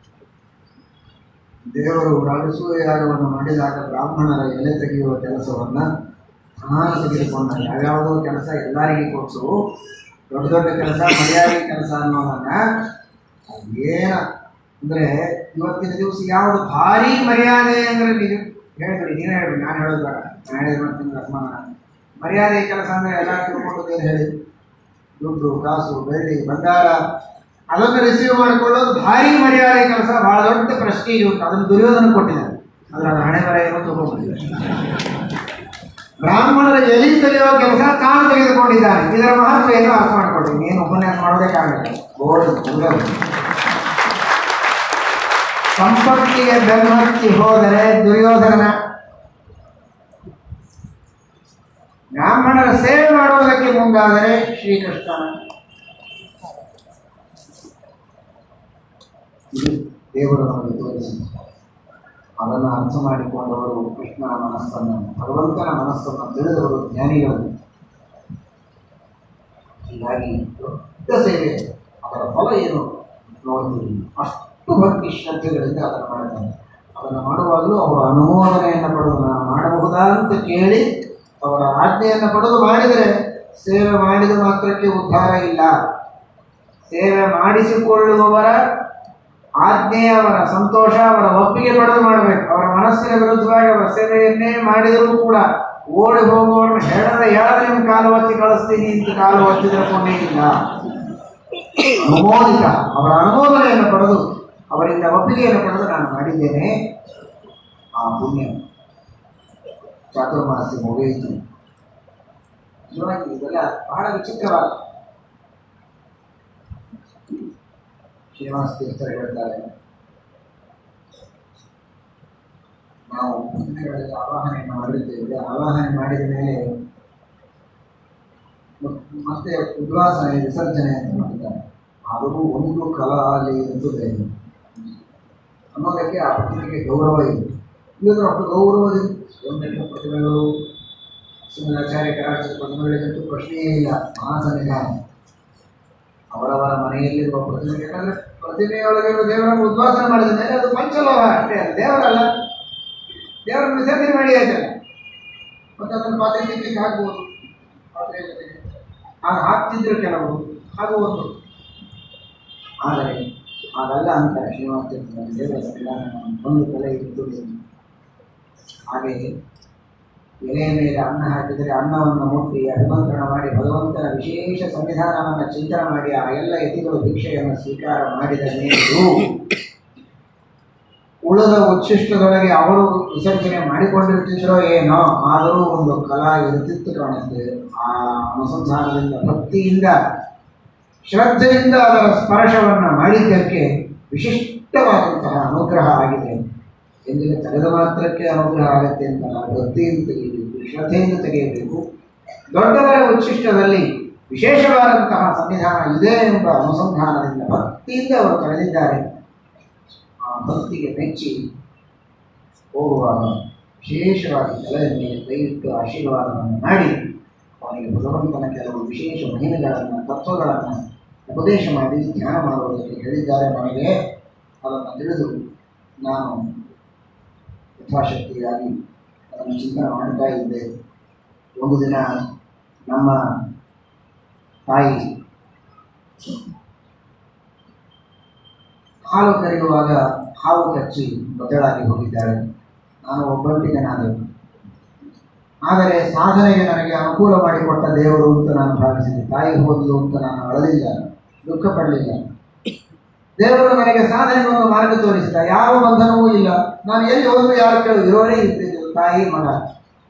ದೇವರು ರಾಜಸೂಯ ಯಾಗವನ್ನು ಮಾಡಿದಾಗ ಬ್ರಾಹ್ಮಣರ ಎಲೆ ತೆಗೆಯುವ ಕೆಲಸವನ್ನು ನಾನು ತೆಗೆದುಕೊಂಡ. ಯಾವ್ಯಾವುದೋ ಕೆಲಸ ಎಲ್ಲರಿಗೂ ಕೊಟ್ಟು ದೊಡ್ಡ ದೊಡ್ಡ ಕೆಲಸ ಮರ್ಯಾದೆ ಕೆಲಸ ಅನ್ನೋದನ್ನ ಏನ ಅಂದರೆ ಇವತ್ತಿನ ದಿವಸ ಯಾವುದು ಭಾರಿ ಮರ್ಯಾದೆ ಅಂದರೆ ನೀವು ಹೇಳ್ಬೇಡಿ, ನೀವೇ ಹೇಳ್ಬೇಡಿ, ನಾನು ಹೇಳೋದು ಬೇಡ, ನಾನು ಹೇಳಿದ್ರೆ ಮಾಡ್ತೀನಿ ಅಸಮಾನ. ಮರ್ಯಾದೆ ಕೆಲಸ ಅಂದರೆ ಎಲ್ಲ ತಿಳ್ಕೊಂಡು ಹೇಳಿ, ದುಡ್ಡು ಕಾಸು ಬೆಳ್ಳಿ ಬಂಗಾರ ಅದನ್ನು ರಿಸೀವ್ ಮಾಡಿಕೊಳ್ಳೋದು ಭಾರಿ ಮರ್ಯಾದೆ ಕೆಲಸ, ಭಾಳ ದೊಡ್ಡ ಪ್ರೆಸ್ಟೀಜ್ ಉಂಟು. ಅದನ್ನು ದುರ್ಯೋಧನ ಕೊಟ್ಟಿದ್ದಾರೆ, ಅದರ ಹಣೆ ಬರ ಏನೋ ತಗೊಂಡಿದ್ದಾರೆ. ಬ್ರಾಹ್ಮಣರ ಎಲಿ ತೆಗೆಯುವ ಕೆಲಸ ತಾನು ತೆಗೆದುಕೊಂಡಿದ್ದಾನೆ. ಇದರ ಮಹತ್ವ ಏನೋ ಅರ್ಥ ಮಾಡಿಕೊಡ್ತೀನಿ. ನೀನು ಉಪನ್ಯಾಸ ಮಾಡೋದೇ ಕಾರಣ ಸಂಪತ್ತಿಗೆ ಬೆನ್ನತ್ತಿ ಹೋದರೆ ದುರ್ಯೋಧನ, ಬ್ರಾಹ್ಮಣರ ಸೇವೆ ಮಾಡುವುದಕ್ಕೆ ಮುಂದಾದರೆ ಶ್ರೀಕೃಷ್ಣನ. ದೇವರು ನಮಗೆ ತೋರಿಸಿ ಅದನ್ನು ಅರ್ಥ ಮಾಡಿಕೊಂಡವರು ಕೃಷ್ಣನ ಮನಸ್ಸನ್ನು, ಭಗವಂತನ ಮನಸ್ಸನ್ನು ತಿಳಿದವರು ಜ್ಞಾನಿಗಳು. ಹೀಗಾಗಿ ದೊಡ್ಡ ಸೇವೆ, ಅದರ ಫಲ ಏನು ನೋಡ್ತೀವಿ. ಅಷ್ಟು ಭಕ್ತಿ ಶ್ರದ್ಧೆಗಳಿಂದ ಅದನ್ನು ಮಾಡ್ತಾನೆ. ಅದನ್ನು ಮಾಡುವಾಗಲೂ ಅವರ ಅನುಮೋದನೆಯನ್ನು ಪಡೆದು ನಾನು ಮಾಡಬಹುದಾ ಅಂತ ಕೇಳಿ ಅವರ ಆಜ್ಞೆಯನ್ನು ಪಡೆದು ಮಾಡಿದರೆ, ಸೇವೆ ಮಾಡಿದ ಮಾತ್ರಕ್ಕೆ ಉದ್ಧಾರ ಇಲ್ಲ. ಸೇವೆ ಮಾಡಿಸಿಕೊಳ್ಳುವವರ ಆಜ್ಞೆ, ಅವರ ಸಂತೋಷ, ಅವರ ಒಪ್ಪಿಗೆ ಪಡೆದು ಮಾಡಬೇಕು. ಅವರ ಮನಸ್ಸಿನ ವಿರುದ್ಧವಾಗಿ ಅವರ ಸೇವೆಯನ್ನೇ ಮಾಡಿದರೂ ಕೂಡ ಓಡಿ ಹೋಗುವವರನ್ನು ಹೇಳದೆ ನಿಮ್ಮ ಕಾಲು ಒತ್ತಿ ಕಳಿಸ್ತೀನಿ ಅಂತ ಕಾಲು ಒತ್ತಿದ್ರೆ ಕೊನೆ ಇಲ್ಲ. ಅನುಮೋದಿತ, ಅವರ ಅನುಮೋದನೆಯನ್ನು ಪಡೆದು ಅವರಿಂದ ಒಪ್ಪಿಗೆಯನ್ನು ಪಡೆದು ನಾನು ಮಾಡಿದ್ದೇನೆ, ಆ ಪುಣ್ಯ ಚಾತುರ್ಮಾಸ್ಯ ಮುಗಿಯಿತು. ನಿಜವಾಗಿ ಇದೆಲ್ಲ ಬಹಳ ವಿಚಿತ್ರವಾದ. ಶ್ರೀನಿವಾಸ ತೀರ್ಥರು ಹೇಳ್ತಾರೆ, ನಾವು ಪುಣ್ಯಗಳಲ್ಲಿ ಆವಾಹನೆಯನ್ನು ಮಾಡಿದ್ದೇವೆ. ಆವಾಹನೆ ಮಾಡಿದ ಮೇಲೆ ಮತ್ತೆ ಉದ್ವಾಸ ವಿಸರ್ಜನೆ ಅಂತ ಮಾಡ್ತಾರೆ. ಆದರೂ ಒಂದು ಕಲಾ ಅಲ್ಲಿ ಇರ್ತದೆ ಅನ್ನೋದಕ್ಕೆ ಆ ಪ್ರತಿಮೆಗೆ ಗೌರವ ಇದೆ. ಇಲ್ಲದ್ರೆ ಅಷ್ಟು ಗೌರವ ಒಂದೆಂಟು ಪ್ರತಿಮೆಗಳು, ಶ್ರೀಮದಾಚಾರ್ಯ ಕರಾಚಿದ ಪ್ರತಿಮೆಗಳಿಗಂತೂ ಪ್ರಶ್ನೆಯೇ ಇಲ್ಲ. ಮಹಾಸನ್ನಿಧಾನ ಅವರವರ ಮನೆಯಲ್ಲಿರುವ ಪ್ರತಿಮೆ, ಯಾಕಂದರೆ ಪ್ರತಿಮೆಯೊಳಗಿರುವ ದೇವರನ್ನು ಉದ್ವಾಸನೆ ಮಾಡಿದ ಮೇಲೆ ಅದು ಪಂಚಲೋಹ ಅಷ್ಟೇ, ಅದು ದೇವರಲ್ಲ. ದೇವರನ್ನು ವಿಸರ್ಜನೆ ಮಾಡಿ ಆಯ್ತಲ್ಲ, ಮತ್ತು ಅದನ್ನು ಪಾತ್ರೆಗೆ ಹಾಕ್ಬೋದು, ಪಾತ್ರೆಯ ಜೊತೆಗೆ ಆಗ ಹಾಕ್ತಿದ್ರು ಕೆಲವರು, ಹಾಗೂ ಒಂದು. ಆದರೆ ಹಾಗಲ್ಲ ಅಂತಾರೆ ಶ್ರೀನಿವಾಸ ದೇವರ ಸಂವಿಧಾನ ಒಂದು ಕಲೆ ಇರ್ತದೆ. ಹಾಗೆಯೇ ಎಲೆಯ ಮೇಲೆ ಅನ್ನ ಹಾಕಿದರೆ ಅನ್ನವನ್ನು ಮುಟ್ಟಿ ಅಭಿಮಂತ್ರಣ ಮಾಡಿ ಭಗವಂತನ ವಿಶೇಷ ಸಂವಿಧಾನವನ್ನು ಚಿಂತನೆ ಮಾಡಿ ಆ ಎಲ್ಲ ಯತಿಗಳು ಭಿಕ್ಷೆಯನ್ನು ಸ್ವೀಕಾರ ಮಾಡಿದ ಮೇಲೂ ಉಳಿದ ಉಚ್ಛಿಷ್ಟದೊಳಗೆ ಅವರು ವಿಸರ್ಜನೆ ಮಾಡಿಕೊಂಡಿರ್ತಿದ್ರೋ ಏನೋ, ಆದರೂ ಒಂದು ಕಲಾ ಇರುತ್ತಿತ್ತು ಕಾಣುತ್ತೆ. ಆ ಅನುಸಂಧಾನದಿಂದ, ಭಕ್ತಿಯಿಂದ, ಶ್ರದ್ಧೆಯಿಂದ ಅದರ ಸ್ಪರ್ಶವನ್ನು ಮಾಡಿದ್ದಕ್ಕೆ ವಿಶಿಷ್ಟವಾದಂತಹ ಅನುಗ್ರಹ ಆಗಿದೆ. ಎಂದಿನ ತೆಗೆದ ಮಾತ್ರಕ್ಕೆ ಅನುಗ್ರಹ ಆಗುತ್ತೆ ಅಂತ ಭಕ್ತಿಯಿಂದ ತೆಗೆಯಬೇಕು, ಶ್ರದ್ಧೆಯಿಂದ ತೆಗೆಯಬೇಕು. ದೊಡ್ಡವರ ಉಚ್ಚಿಷ್ಟದಲ್ಲಿ ವಿಶೇಷವಾದಂತಹ ಸನ್ನಿಧಾನ ಇದೆ ಎಂಬ ಅನುಸಂಧಾನದಿಂದ ಭಕ್ತಿಯಿಂದ ಅವರು ಕರೆದಿದ್ದಾರೆ. ಆ ಭಕ್ತಿಗೆ ಮೆಚ್ಚಿ ಹೋಗುವಾಗ ವಿಶೇಷವಾಗಿ ತಲೆಯ ಮೇಲೆ ಕೈಯಿಟ್ಟು ಆಶೀರ್ವಾದವನ್ನು ಮಾಡಿ ಅವನಿಗೆ ಭಗವಂತನ ಕೆಲವು ವಿಶೇಷ ಮಹಿಮೆಗಳನ್ನು ತತ್ವಗಳನ್ನು ಉಪದೇಶ ಮಾಡಿ ಧ್ಯಾನ ಮಾಡುವುದಕ್ಕೆ ಹೇಳಿದ್ದಾರೆ. ನನಗೆ ಅದನ್ನು ತಿಳಿದು ನಾನು ಯಥಾಶಕ್ತಿಯಾಗಿ ಅದನ್ನು ಚಿಂತನೆ ಮಾಡ್ತಾ ಇದ್ದೆ. ಒಂದು ದಿನ ನಮ್ಮ ತಾಯಿ ಹಾಲು ಕರೆಯುವಾಗ ಹಾವು ಕಚ್ಚಿ ಬದಲಾಗಿ ಹೋಗಿದ್ದಾಳೆ. ನಾನು ಒಬ್ಬಂಟಿಗನಾದೆ. ಆದರೆ ಸಾಧನೆಗೆ ನನಗೆ ಅನುಕೂಲ ಮಾಡಿಕೊಟ್ಟ ದೇವರು ಅಂತ ನಾನು ಭಾವಿಸಿದೆ. ತಾಯಿ ಹೋದಲು ಅಂತ ನಾನು ಅಳಲಿಲ್ಲ, ದುಃಖ ಪಡಲಿಲ್ಲ. ದೇವರು ನನಗೆ ಸಾಧನೆಗೆ ಒಂದು ಮಾರ್ಗ ತೋರಿಸಿದ. ಯಾವ ಬಂಧನವೂ ಇಲ್ಲ. ನಾನು ಎಲ್ಲಿ ಹೋದರೂ ಯಾರು ಕೇಳು ಇರೋರೇ ಇರ್ತಿದ್ರು, ತಾಯಿ ಮಗ.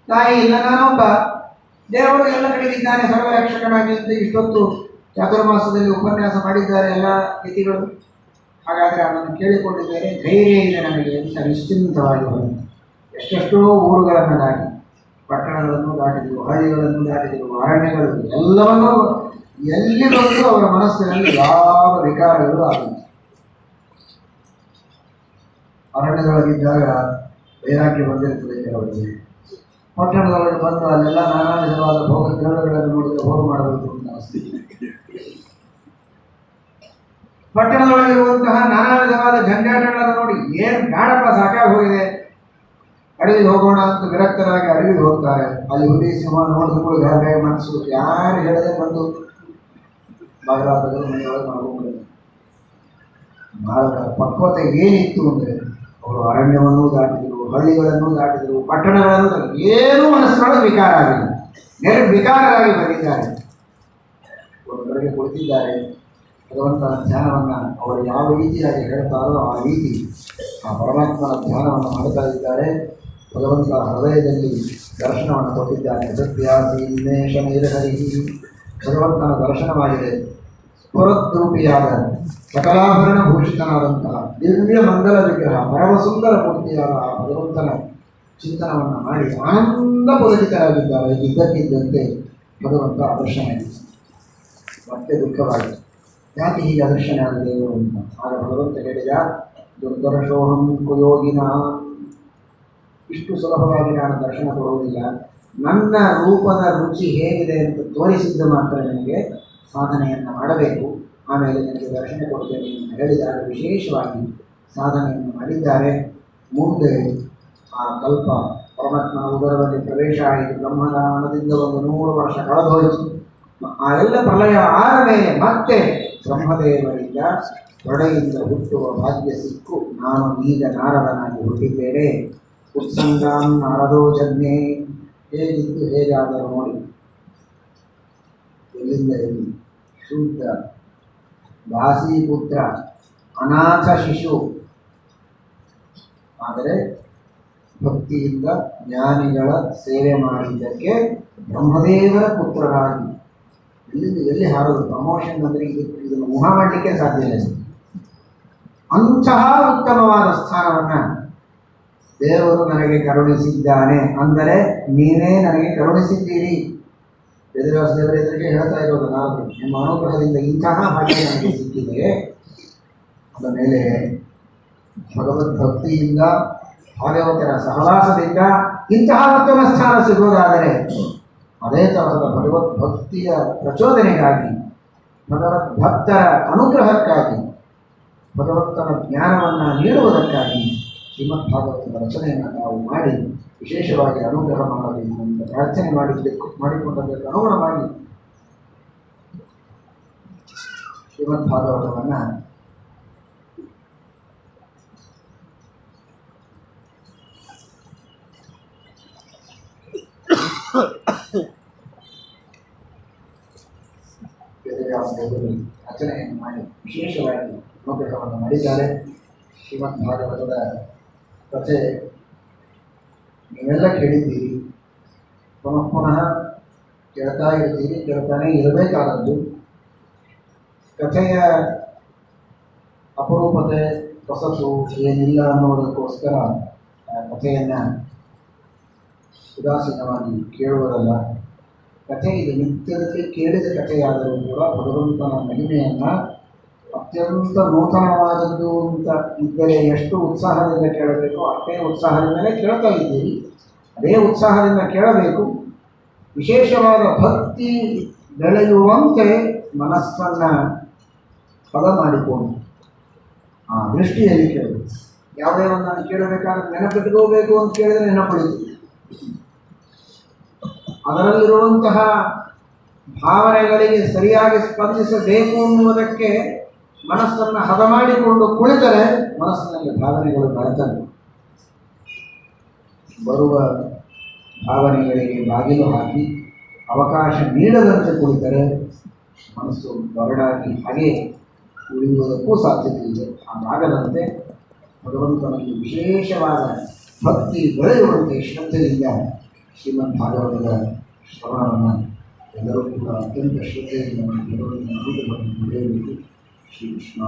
ತಾಯಿ ಇಲ್ಲ, ನಾನೊಬ್ಬ. ದೇವರು ಎಲ್ಲ ಕಡೆಗಿದ್ದಾನೆ ಸರ್ವರಕ್ಷಕನಾಗಿ ಅಂತ ಇಷ್ಟೊತ್ತು ಚಾತುರ್ಮಾಸದಲ್ಲಿ ಉಪನ್ಯಾಸ ಮಾಡಿದ್ದಾರೆ ಎಲ್ಲ ತಿಥಿಗಳು. ಹಾಗಾದರೆ ಅದನ್ನು ಕೇಳಿಕೊಂಡಿದ್ದೇನೆ, ಧೈರ್ಯ ಇದೆ ನನಗೆ ಅಂತ ನಿಶ್ಚಿಂತವಾಗಿ ಹೋಯಿತು. ಎಷ್ಟೆಷ್ಟೋ ಊರುಗಳನ್ನು ದಾಟಿ, ಪಟ್ಟಣಗಳನ್ನು ದಾಟಿದರು, ಹಳ್ಳಿಗಳನ್ನು ದಾಟಿದರು, ಅರಣ್ಯಗಳು ಎಲ್ಲವನ್ನೂ ಎಲ್ಲಿ ಬಂದರೂ ಅವರ ಮನಸ್ಸಿನಲ್ಲಿ ಯಾವ ವಿಕಾರಗಳು ಆಗಿತ್ತು. ಅರಣ್ಯದೊಳಗಿದ್ದಾಗ ವೈರಾಗ್ಯ ಬಂದಿರುತ್ತದೆ ಕೆಲವರಿಗೆ. ಪಟ್ಟಣದೊಳಗೆ ಬಂದು ಅಲ್ಲೆಲ್ಲ ನಾನಾ ವಿಧವಾದ ಭೋಗ ದ್ರವ್ಯಗಳನ್ನು ನೋಡಿದರೆ ಭೋಗ ಮಾಡಬೇಕು ಅಂತ ಅನಿಸ್ತಿದೆ. ಪಟ್ಟಣದೊಳಗಿರುವಂತಹ ನಾನಾ ವಿಧವಾದ ಜಂಜಾಟಗಳನ್ನು ನೋಡಿ ಏನು ಬೇಡಪ್ಪ ಸಾಕಾಗಿ ಹೋಗಿದೆ, ಅಡವಿಗೆ ಹೋಗೋಣ ಅಂತ ವಿರಕ್ತರಾಗಿ ಅಡವಿಗೆ ಹೋಗ್ತಾರೆ. ಅಲ್ಲಿ ಹುಲಿ ಸಿಂಹ ನೋಡಿದ್ರು ಬೇರೆ ಮನಸ್ಸು ಯಾರು ಹೇಳದೆ ಬಂದು ಬಾಗಿಲಾಟಗಳು ಮನೆಯೊಳಗೆ ಮಾಡ್ಕೊಂಡು ಭಾರತ ಪಕ್ವತೆ ಏನಿತ್ತು ಅಂದರೆ ಅವರು ಅರಣ್ಯವನ್ನೂ ದಾಟಿದರು, ಹಳ್ಳಿಗಳನ್ನು ದಾಟಿದರು, ಪಟ್ಟಣಗಳನ್ನು ದಾಟಿದರು. ಏನೂ ಮನಸ್ಸಿನೊಳಗೆ ವಿಕಾರ ಆಗಿಲ್ಲ, ನಿರ್ವಿಕಾರರಾಗಿ ಬಂದಿದ್ದಾರೆ. ಒಂದು ಕಡೆಗೆ ಕುಳಿತಿದ್ದಾರೆ. ಭಗವಂತನ ಧ್ಯಾನವನ್ನು ಅವರು ಯಾವ ರೀತಿಯಾಗಿ ಹೇಳ್ತಾರೋ ಆ ರೀತಿ ಆ ಪರಮಾತ್ಮನ ಧ್ಯಾನವನ್ನು ಮಾಡ್ತಾ ಇದ್ದಾರೆ. ಭಗವಂತ ಹೃದಯದಲ್ಲಿ ದರ್ಶನವನ್ನು ಕೊಟ್ಟಿದ್ದಾನೆ. ಸತ್ಯಾಸೀಮೇಶ ನೀರಹರಿ ಭಗವಂತನ ದರ್ಶನವಾಗಿದೆ. ಸ್ಫುರದ್ರೂಪಿಯಾದ ಸಕಲಾಭರಣ ಭೂಷಿತನಾದಂತಹ ದಿವ್ಯ ಮಂಗಲ ವಿಗ್ರಹ ಪರಮಸುಂದರ ಮೂರ್ತಿಯಾದ ಆ ಭಗವಂತನ ಚಿಂತನವನ್ನು ಮಾಡಿ ಆನಂದ ಪುಲಕಿತರಾಗಿದ್ದಾರೆ. ಇದ್ದಕ್ಕಿದ್ದಂತೆ ಭಗವಂತ ಅದರ್ಶನಾಗಿದೆ. ಮತ್ತೆ ದುಃಖವಾಗಿದೆ. ಯಾಕೆ ಹೀಗೆ ಅದರ್ಶನ ಆಗಿದೆ ಅಂತ ಆಗ ಭಗವಂತ ಹೇಳಿದ, ದುರ್ದರ್ಶೋಹಂ ಕುಯೋಗಿನ, ಇಷ್ಟು ಸುಲಭವಾಗಿ ನಾನು ದರ್ಶನ ಕೊಡುವುದಿಲ್ಲ. ನನ್ನ ರೂಪದ ರುಚಿ ಹೇಗಿದೆ ಅಂತ ತೋರಿಸಿದ್ದು ಮಾತ್ರ ನನಗೆ ಸಾಧನೆಯನ್ನು ಮಾಡಬೇಕು, ಆಮೇಲೆ ನನಗೆ ದರ್ಶನ ಕೊಡ್ತೇನೆ ಅಂತ ಹೇಳಿದಾಗ ವಿಶೇಷವಾಗಿ ಸಾಧನೆಯನ್ನು ಮಾಡಿದ್ದಾರೆ. ಮುಂದೆ ಆ ಕಲ್ಪ ಪರಮಾತ್ಮನ ಉದರದಲ್ಲಿ ಪ್ರವೇಶ ಆಯಿತು. ಬ್ರಹ್ಮದಾನದಿಂದ ಒಂದು 100 ವರ್ಷ ಕಳೆದೋಯಿತು. ಆ ಎಲ್ಲ ಪ್ರಳಯ ಆದ ಮೇಲೆ ಮತ್ತೆ ಬ್ರಹ್ಮದೇವರಿಂದ ಹೊಡೆಯಿಂದ ಹುಟ್ಟುವ ಭಾಗ್ಯ ಸಿಕ್ಕು ನಾನು ಈಗ ನಾರದನಾಗಿ ಹುಟ್ಟಿದ್ದೇನೆ. ಉತ್ಸಂಗಾಂ ನಾರದೋ ಜನ್ಮೆ, ಹೇಗಿದ್ದು ಹೇಗಾದರೂ ನೋಡಿ, ಎಲ್ಲಿಂದ ಎಲ್ಲಿ ಶೂದ್ರ ದಾಸೀಪುತ್ರ ಅನಾಥ ಶಿಶು. ಆದರೆ ಭಕ್ತಿಯಿಂದ ಜ್ಞಾನಿಗಳ ಸೇವೆ ಮಾಡಿದ್ದಕ್ಕೆ ಬ್ರಹ್ಮದೇವರ ಪುತ್ರರಾಗಿ ಎಲ್ಲಿಂದ ಎಲ್ಲಿ ಹಾರೋದು. ಪ್ರಮೋಷನ್ ಅಂದರೆ ಇದನ್ನು ಊಹಾ ಮಾಡಲಿಕ್ಕೆ ಸಾಧ್ಯ ಇಲ್ಲ. ಅಂತಹ ಉತ್ತಮವಾದ ಸ್ಥಾನವನ್ನು ದೇವರು ನನಗೆ ಕರುಣಿಸಿದ್ದಾನೆ ಅಂದರೆ ನೀವೇ ನನಗೆ ಕರುಣಿಸಿದ್ದೀರಿ. ವೇದವ್ಯಾಸ ದೇವರ ಎದುರಿಗೆ ಹೇಳ್ತಾ ಇರೋದು ನಾವು, ನಿಮ್ಮ ಅನುಗ್ರಹದಿಂದ ಇಂತಹ ಭಾಗ್ಯ ನನಗೆ ಸಿಕ್ಕಿದೆ. ಅದ ಮೇಲೆ ಭಗವದ್ಭಕ್ತಿಯಿಂದ ಭಾಗವತರ ಸಹವಾಸದಿಂದ ಇಂತಹ ಉತ್ತಮ ಸ್ಥಾನ ಸಿಗುವುದಾದರೆ ಅದೇ ತರಹದ ಭಗವದ್ಭಕ್ತಿಯ ಪ್ರಚೋದನೆಗಾಗಿ, ಭಗವದ್ಭಕ್ತರ ಅನುಗ್ರಹಕ್ಕಾಗಿ, ಭಗವಂತನ ಜ್ಞಾನವನ್ನು ನೀಡುವುದಕ್ಕಾಗಿ ಶ್ರೀಮದ್ ಭಾಗವತದ ರಚನೆಯನ್ನು ನಾವು ಮಾಡಿ ವಿಶೇಷವಾಗಿ ಅನುಗ್ರಹ ಮಾಡಬೇಕು ಅಂತ ಪ್ರಾರ್ಥನೆ ಮಾಡಿಕೊಂಡದಕ್ಕೆ ಅನುಗುಣವಾಗಿ ಶ್ರೀಮದ್ ಭಾಗವತವನ್ನು ರಚನೆಯನ್ನು ಮಾಡಿ ವಿಶೇಷವಾಗಿ ಅನುಗ್ರಹವನ್ನು ಮಾಡಿದ್ದಾರೆ. ಶ್ರೀಮದ್ ಭಾಗವತದ ಕಥೆ ನೀವೆಲ್ಲ ಕೇಳಿದ್ದೀರಿ, ಪುನಃ ಪುನಃ ಕೇಳ್ತಾ ಇರ್ತೀರಿ, ಕೇಳ್ತಾನೆ ಇರಬೇಕಾದದ್ದು. ಕಥೆಯ ಅಪರೂಪತೆ ಹೊಸತು ಏನಿಲ್ಲ ಅನ್ನೋದಕ್ಕೋಸ್ಕರ ಕಥೆಯನ್ನು ಉದಾಸೀನವಾಗಿ ಕೇಳುವುದಲ್ಲ. ಕಥೆ ಇದೆ, ನಿತ್ಯದಕ್ಕೆ ಕೇಳಿದ ಕಥೆಯಾದರೂ ಕೂಡ ಭಗವಂತನ ಮಹಿಮೆಯನ್ನು ಅತ್ಯಂತ ನೂತನವಾದದ್ದು ಅಂತ ಇದ್ದರೆ ಎಷ್ಟು ಉತ್ಸಾಹದಿಂದ ಕೇಳಬೇಕು ಅಷ್ಟೇ ಉತ್ಸಾಹದಿಂದಲೇ ಕೇಳ್ತಾ ಇದ್ದೀರಿ. ಅದೇ ಉತ್ಸಾಹದಿಂದ ಕೇಳಬೇಕು. ವಿಶೇಷವಾದ ಭಕ್ತಿ ಬೆಳೆಯುವಂತೆ ಮನಸ್ಸನ್ನು ಪದ ಮಾಡಿಕೊಂಡು ಆ ದೃಷ್ಟಿಯಲ್ಲಿ ಕೇಳಬೇಕು. ಯಾವುದೇ ಒಂದನ್ನು ಕೇಳಬೇಕಾದ್ರೆ ನೆನಪಿಟ್ಕೋಬೇಕು ಅಂತ ಕೇಳಿದರೆ ನೆನಪುಳಿತು. ಅದರಲ್ಲಿರುವಂತಹ ಭಾವನೆಗಳಿಗೆ ಸರಿಯಾಗಿ ಸ್ಪಂದಿಸಬೇಕು ಅನ್ನುವುದಕ್ಕೆ ಮನಸ್ಸನ್ನು ಹದ ಮಾಡಿಕೊಂಡು ಕುಳಿತರೆ ಮನಸ್ಸಿನಲ್ಲಿ ಭಾವನೆಗಳು ಬೆಳೆತವೆ. ಬರುವ ಭಾವನೆಗಳಿಗೆ ಬಾಗಿಲು ಹಾಕಿ ಅವಕಾಶ ನೀಡದಂತೆ ಕುಳಿತರೆ ಮನಸ್ಸು ಬರಡಾಗಿ ಹಾಗೆ ಉಳಿಯುವುದಕ್ಕೂ ಸಾಧ್ಯತೆ ಇದೆ. ಹಾಗಾಗದಂತೆ ಭಗವಂತನಲ್ಲಿ ವಿಶೇಷವಾದ ಭಕ್ತಿ ಬೆಳೆಯುವಂತೆ ಶ್ರದ್ಧೆಯಿಂದ ಶ್ರೀಮದ್ ಭಾಗವತದ ಶ್ರವಣವನ್ನು ಎಲ್ಲರೂ ಕೂಡ ಅತ್ಯಂತ ಶ್ರದ್ಧೆಯಿಂದ ಭಗವಂತನ ನಡೆಯಬೇಕು. ಶ್ರೀ ಕೃಷ್ಣ.